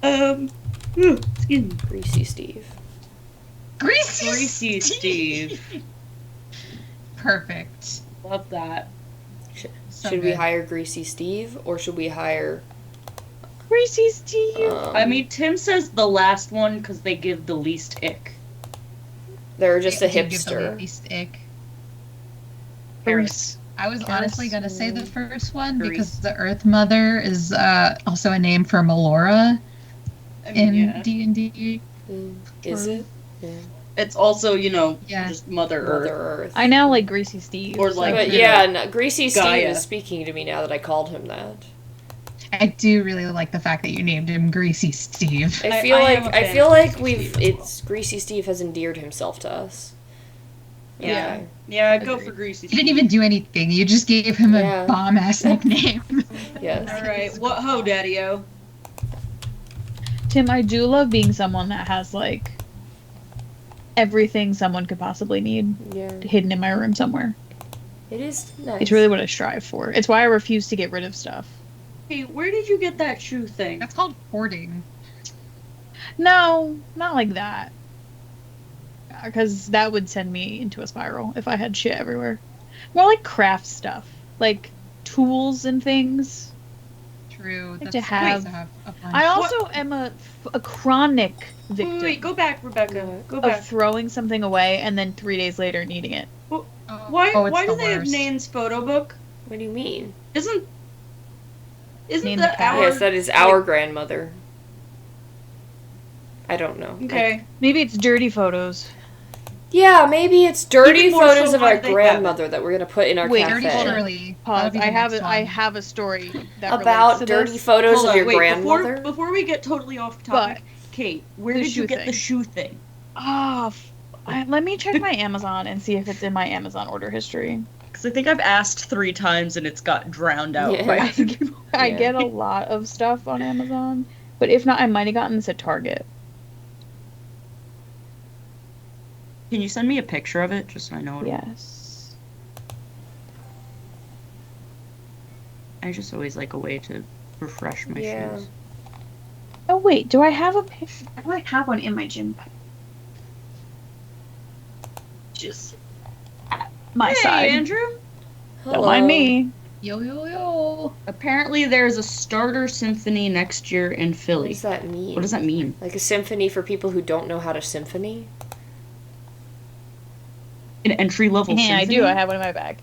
on. Excuse me. Greasy Steve. Greasy Steve. Perfect. Love that. So Should we good. hire Greasy Steve or should we hire? Greasy Steve. I mean, Tim says the last one because they give the least ick. they're just a They do give the hipster. least ick. Bruce. I was honestly going to say the first one Grease. because the Earth Mother is also a name for Melora I mean, in yeah. D&D. Is it? Yeah. It's also, Yeah. just Mother Mother Earth. Earth. I now like Greasy Steve. Or, so- like, But you yeah, know, no, Greasy Steve Gaia. is speaking to me now that I called him that. I do really like the fact that you named him Greasy Steve. I feel I am like a I fan feel of like Greasy Steve as well. Greasy Steve has endeared himself to us. Yeah. Okay. Yeah, I'd go Agreed. for Greasy You Steve. didn't even do anything. You just gave him Yeah. a bomb-ass nickname. Yes. Alright, what ho daddy-o? Tim, I do love being someone that has like everything someone could possibly need Yeah. hidden in my room somewhere. It is nice. It's really what I strive for. It's why I refuse to get rid of stuff. Hey, where did you get that shoe thing? That's called hoarding. No, not like that. Because that would send me into a spiral if I had shit everywhere. More like craft stuff, like tools and things. True. Like That's to have- nice to have a bunch. I also am a chronic victim Wait, go back, Rebecca. Go of back. throwing something away and then 3 days later needing it. Oh, Why oh, it's why the do they have worst. Nane's photo book? What do you mean? Isn't Name that the cat. our Yes, that is our grandmother. I don't know. Okay. Maybe it's dirty photos. Yeah, maybe it's dirty Even more photos so, of why our do they have grandmother that we're gonna put in our Wait, Dirty cafe. Shirley. Pause. That'll be the I have next a, I one. have a story that About relates to dirty this. photos Hold of on, your wait, grandmother. Before we get totally off topic, Kate, where The did you shoe get thing. the shoe thing? Ah, let me check my Amazon and see if it's in my Amazon order history. Because I think I've asked 3 times and it's got drowned out Yeah. by I Yeah. get a lot of stuff on Amazon, but if not, I might have gotten this at Target. Can you send me a picture of it just so I know? Yes. I just always like a way to refresh my Yeah. shoes. Oh wait, do I have a picture? Do I have one in my gym bag? Just at my Hey, side. Andrew. Don't mind me. Yo, yo, yo. Apparently there's a starter symphony next year in What Philly. does that mean? What does that mean? Like a symphony for people who don't know how to symphony? An entry-level Yeah, I symphony? do. I have one in my bag.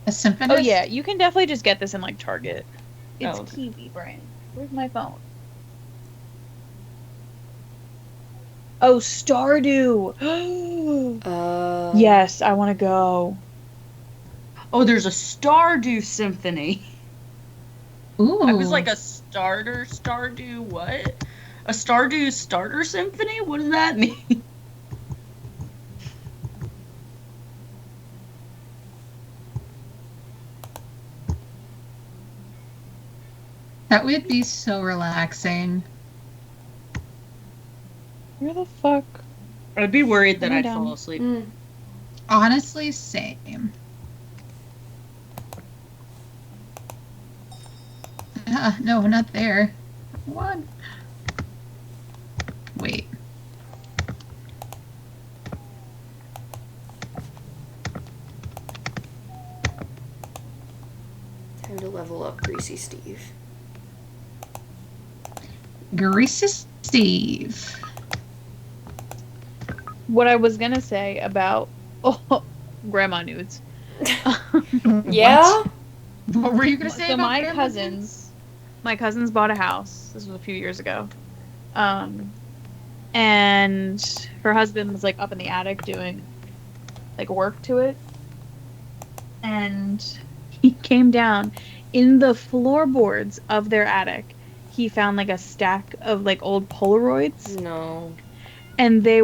A symphonist? Oh yeah, you can definitely just get this in like Target. It's Oh, okay. Kiwi brand. Where's my phone? Oh, Stardew. Yes, I want to go. Oh, there's a Stardew Symphony. Ooh. I was like, a Stardew what? A Stardew Starter Symphony? What does that mean? That would be so relaxing. Where the fuck? I'd be worried that Am I I'd down? fall asleep. Honestly, same. No, not there. What? Wait. Time to level up Greasy Steve. Greasy Steve. What I was gonna say about grandma nudes. Yeah? What were you gonna say So about my grandma cousins bought a house. This was a few years ago. And her husband was like up in the attic doing like work to it. And he came down in the floorboards of their attic. He found like a stack of like old Polaroids. No. And the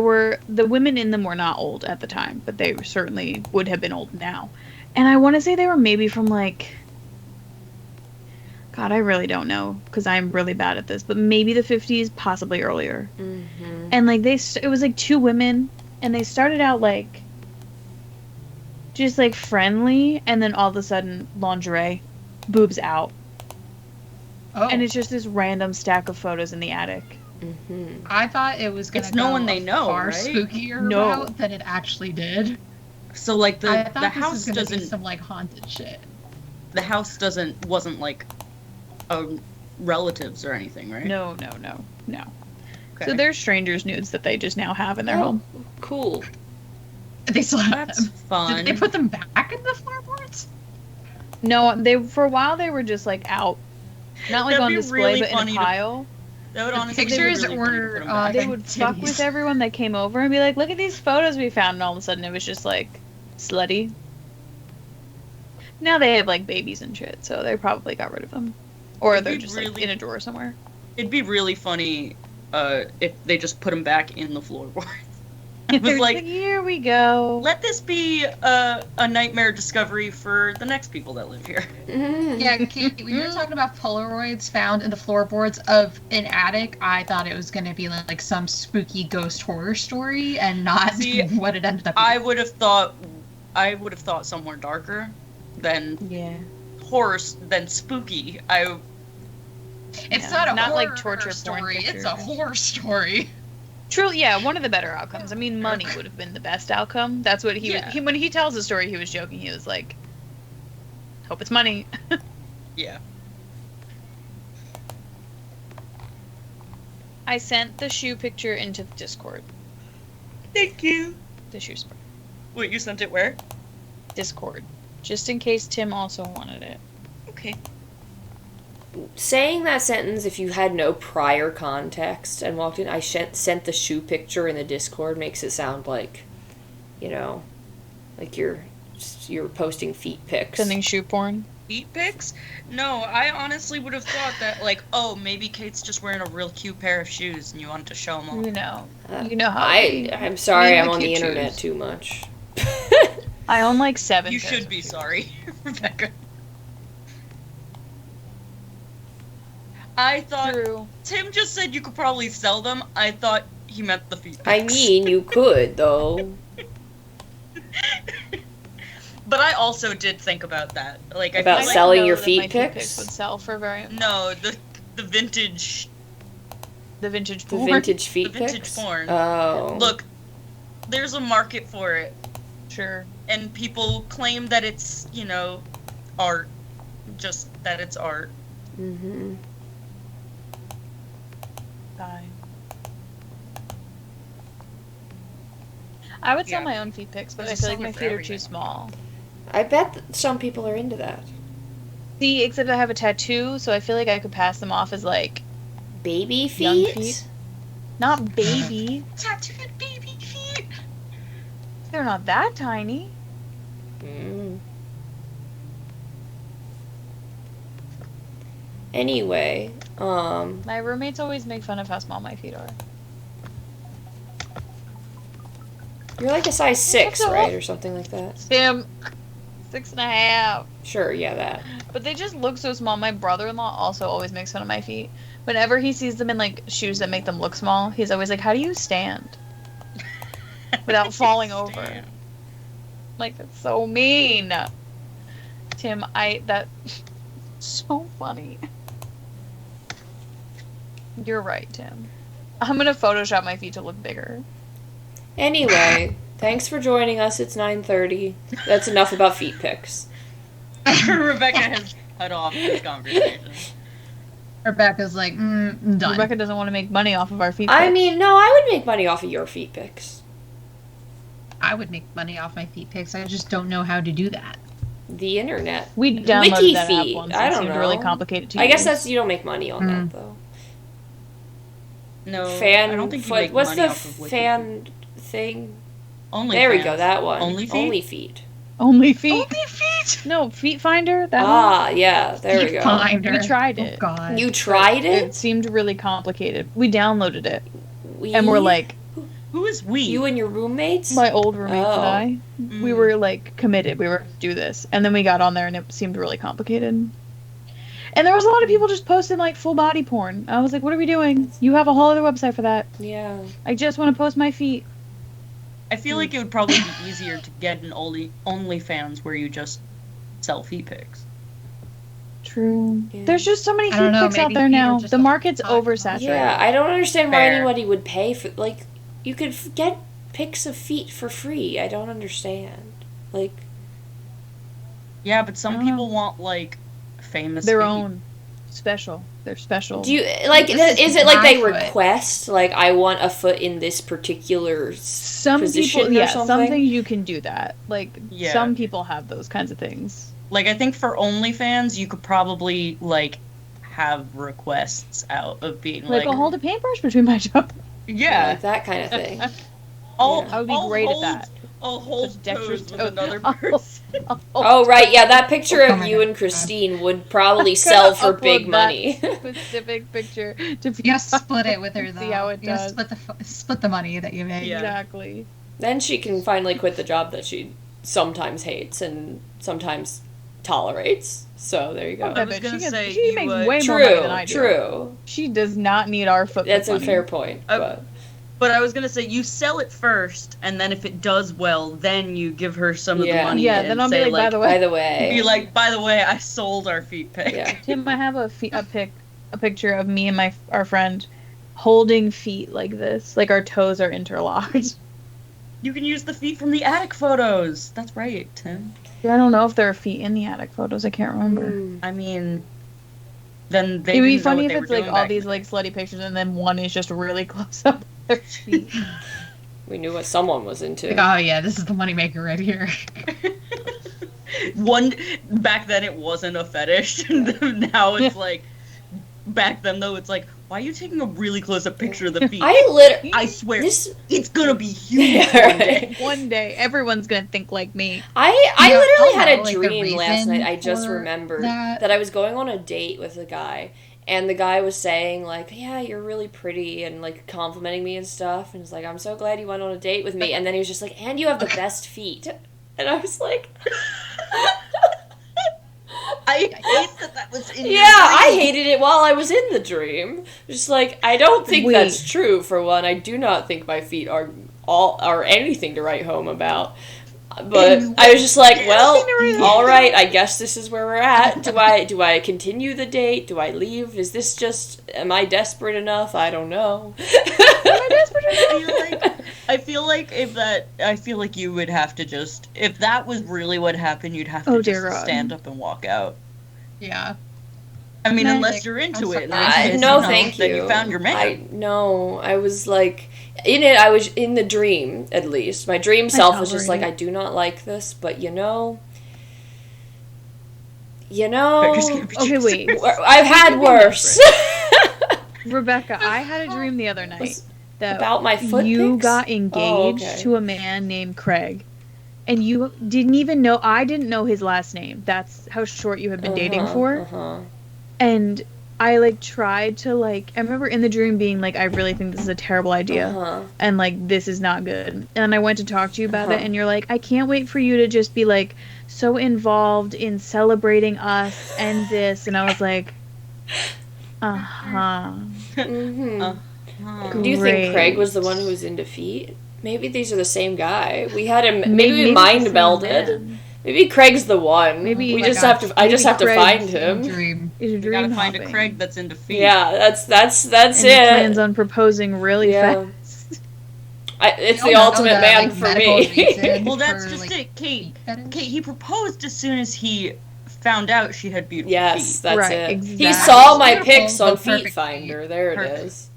women in them were not old at the time, but they certainly would have been old now. And I want to say they were maybe from like, God, I really don't know because I'm really bad at this, but maybe the 50s, possibly earlier. Mm-hmm. And like it was like two women, and they started out like just like friendly, and then all of a sudden lingerie, boobs out, Oh, and it's just this random stack of photos in the attic. Mm-hmm. I thought it was gonna It's no go one they a know, far right? spookier No. route than it actually did. So like I the thought this house was gonna be doesn't some like haunted shit. the house wasn't like relatives or anything, right? No. Okay. So they're strangers' nudes that they just now have in their home. Cool. They still have That's them. fun. Did they put them back in the floorboards? No, they for a while they were just like out, not like That'd on be display, really but in funny a to- pile. That would The honestly be pictures really funny to were, put 'em back. They would fuck with titties. everyone that came over and be like, "Look at these photos we found," and all of a sudden it was just like slutty. Now they have like babies and shit, so they probably got rid of them, or It'd they're be just like really- in a drawer somewhere. It'd be really funny if they just put them back in the floorboard. They're was just like, "Here we go." let this be a nightmare discovery for the next people that live here. Mm-hmm. Yeah, Kate, when you were talking about Polaroids found in the floorboards of an attic, I thought it was going to be like some spooky ghost horror story and not See, what it ended up being. I would have thought somewhere darker than Yeah. horror than spooky. It's Yeah, not a not horror like torture porn story, it's pictures. a horror story. True, yeah, one of the better outcomes. I mean, money would have been the best outcome. That's what he Yeah. was. When he tells the story, he was joking. He was like, "Hope it's money." Yeah. I sent the shoe picture into the Discord. Thank you. The shoe spray. Wait, you sent it where? Discord, just in case Tim also wanted it. Okay. Saying that sentence, if you had no prior context and walked in, I sent the shoe picture in the Discord, makes it sound like, like you're posting feet pics. Sending shoe porn. Feet pics? No, I honestly would have thought that, like, oh, maybe Kate's just wearing a real cute pair of shoes and you wanted to show them all. You know how. I'm sorry, we I'm like on the cute internet shoes. too much. I own like 7. You pairs should of be shoes. sorry, Rebecca. I thought True. Tim just said you could probably sell them. I thought he meant the feet pics. I mean, you could, though. But I also did think about that. Like, About I feel selling know your that feet my pics? would sell for very like, no, the vintage the vintage The porn. vintage feet The vintage pics? porn. Oh. Look, there's a market for it, Sure. and people claim that it's, art. Just that it's art. Mm-hmm. Fine. I would sell Yeah. my own feet pics, but I There's a feel like my seller for feet are too everything. small. I bet some people are into that. See, except I have a tattoo, so I feel like I could pass them off as like Baby feet? young feet. Not baby. Tattooed baby feet. They're not that tiny. Mm. Anyway, My roommates always make fun of how small my feet are. you're like a size 6, so- right? Or something like that. Tim, 6.5. Sure, yeah, that. But they just look so small. My brother-in-law also always makes fun of my feet. Whenever he sees them in like shoes that make them look small, he's always like, "How do you stand without falling over?" Like, that's so mean. Tim, that so funny. You're right, Tim. I'm gonna Photoshop my feet to look bigger. Anyway, thanks for joining us. It's 9:30. That's enough about feet pics. Rebecca has cut off this conversation. Rebecca's like, I'm done. Rebecca doesn't want to make money off of our feet. I pics. mean, no, I would make money off of your feet pics. I would make money off my feet pics. I just don't know how to do that. The internet. we downloaded Wiki that feet. app once. I It don't seemed know. really complicated to I guess use. that's you don't make money on that though. No, Fan I don't think you foot. make What's money the off of Wiki fan thing? Only There we fans. go. That one. Only feet? Only feet. Only feet. Only feet. No, Feet Finder. That Ah, yeah. There we go. Finder. We tried Oh it. God. You one. tried It it? seemed really complicated. We downloaded it, We? and we're like, Who is we? You and your roommates? my old roommates Oh. and I, we Mm. were like committed. We were to do this, and then we got on there, and it seemed really complicated. And there was a lot of people just posting like full body porn. I was like, "What are we doing? You have a whole other website for that. Yeah. I just want to post my feet." I feel like it would probably be easier to get an OnlyFans where you just sell feet pics. True. Yeah. There's just so many I feet don't know, pics out maybe there feet are now. just The a market's hot oversaturated. Yeah, I don't understand why Fair. anybody would pay for, like, you could get pics of feet for free. I don't understand. Like, Yeah, but I some don't know. people want like famous Their feet. own special. They're special. do you, like, This is is it like my they foot. request, like, I want a foot in this particular Some position people, or yeah, something? some things you can do that. Like, Yeah. some people have those kinds of things. Like I think for OnlyFans, you could probably like have requests out of being Like, like, I'll hold a paintbrush between my toes. yeah, Like that kind of thing. I'll, Yeah. I would be I'll great hold, at that. I'll hold Just dexterous toes with toes. another I'll- person. Oh, right, yeah, that picture Oh of my you God. and Christine would probably I'm sell gonna for upload big that money. Specific picture to You gotta split it with her though. See how it You gotta does. split the money that you make. Yeah. Exactly. Then she can finally quit the job that she sometimes hates and sometimes tolerates. So there you go. I was bet gonna she, say, she you, makes uh, way more money True, than I do. true. She does not need our foot. That's a money. fair point. But But I was gonna say you sell it first, and then if it does well, then you give her some of the Yeah. money. Yeah, and then I'll be say, like, by the by way, the way, be like, by the way, I sold our feet pic. yeah. Tim, I have a picture of me and our friend holding feet like this, like our toes are interlocked. You can use the feet from the attic photos. That's right, Tim. I don't know if there are feet in the attic photos. I can't remember. Mm. I mean, then they It would be didn't know funny what if they it's were like doing all back these then. like slutty pictures and then one is just really close up their feet. We knew what someone was into. Like, oh yeah, this is the moneymaker right here. One back then it wasn't a fetish. Now it's like back then though it's like, why are you taking a really close up picture of the feet? I swear this it's gonna be huge Yeah, one day. right. One day, everyone's gonna think like me. I Yeah, literally I'll had know, a like, the dream last reason night. I just for remembered that. that I was going on a date with a guy, and the guy was saying like, "Yeah, you're really pretty," and like complimenting me and stuff. And he's like, "I'm so glad you went on a date with me." And then he was just like, "And you have the best feet." And I was like, I hate that was in your "Yeah, I dream. hated it while I was in the dream." Just like I don't think Wait. that's true. For one, I do not think my feet are anything to write home about. But I was just like, well, all right, I guess this is where we're at. Do I continue the date? Do I leave? Is this just, am I desperate enough? I don't know. I feel like you would have to just, if that was really what happened, you'd have to Oh, just dear God. stand up and walk out. Yeah. I mean, Nah. unless you're into it. No, thank you. Then you found your man. I was like, in it, I was in the dream, at least. My dream self was just like, I tolerate do not like this, but Beggars can't be Okay, choosers. wait. I've had worse. Rebecca, I had a dream the other night that About my foot you pics? got engaged okay. to a man named Craig. And you didn't even know, I didn't know his last name. That's how short you had been dating for. And I, like, tried to, like, I remember in the dream being like, I really think this is a terrible idea. And, like, this is not good. And I went to talk to you about it, and you're like, I can't wait for you to just be, like, so involved in celebrating us and this. And I was like, Do you think Craig was the one who was in defeat? Maybe these are the same guy. We had him. Maybe we mind melded. Maybe Craig's the one. Maybe we just have to. I just have to find him. Dream. Is your You dream gotta find a hopping. Craig that's in defeat. Yeah, that's And he it. plans on proposing really Yeah. fast. It's We the all know ultimate that, man like, for medical me. reason Well, that's for, just like, it, Kate. fetish. Kate, he proposed as soon as he found out she had beautiful Yes, feet. that's Right, it. exactly. He saw my Beautiful, pics on the Feet perfect Finder. feet. There it Perfect. is.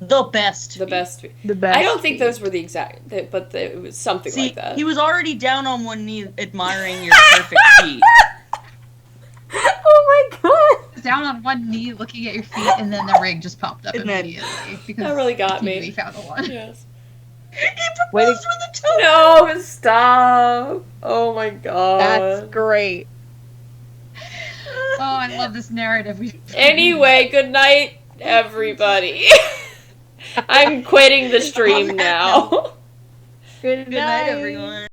The best. The feet. best. The best. I don't think feet. those were the exact, but it was something See, like that. he was already down on one knee admiring your perfect feet. Oh my god, Down on one knee, looking at your feet, and then the ring just popped up And then- immediately because that really got we me. found the one. Yes. He proposed with a toe. No, stop. Oh my god. That's great. Oh, I love this narrative. Anyway, good night, everybody. I'm quitting the stream now. Good Good night, everyone.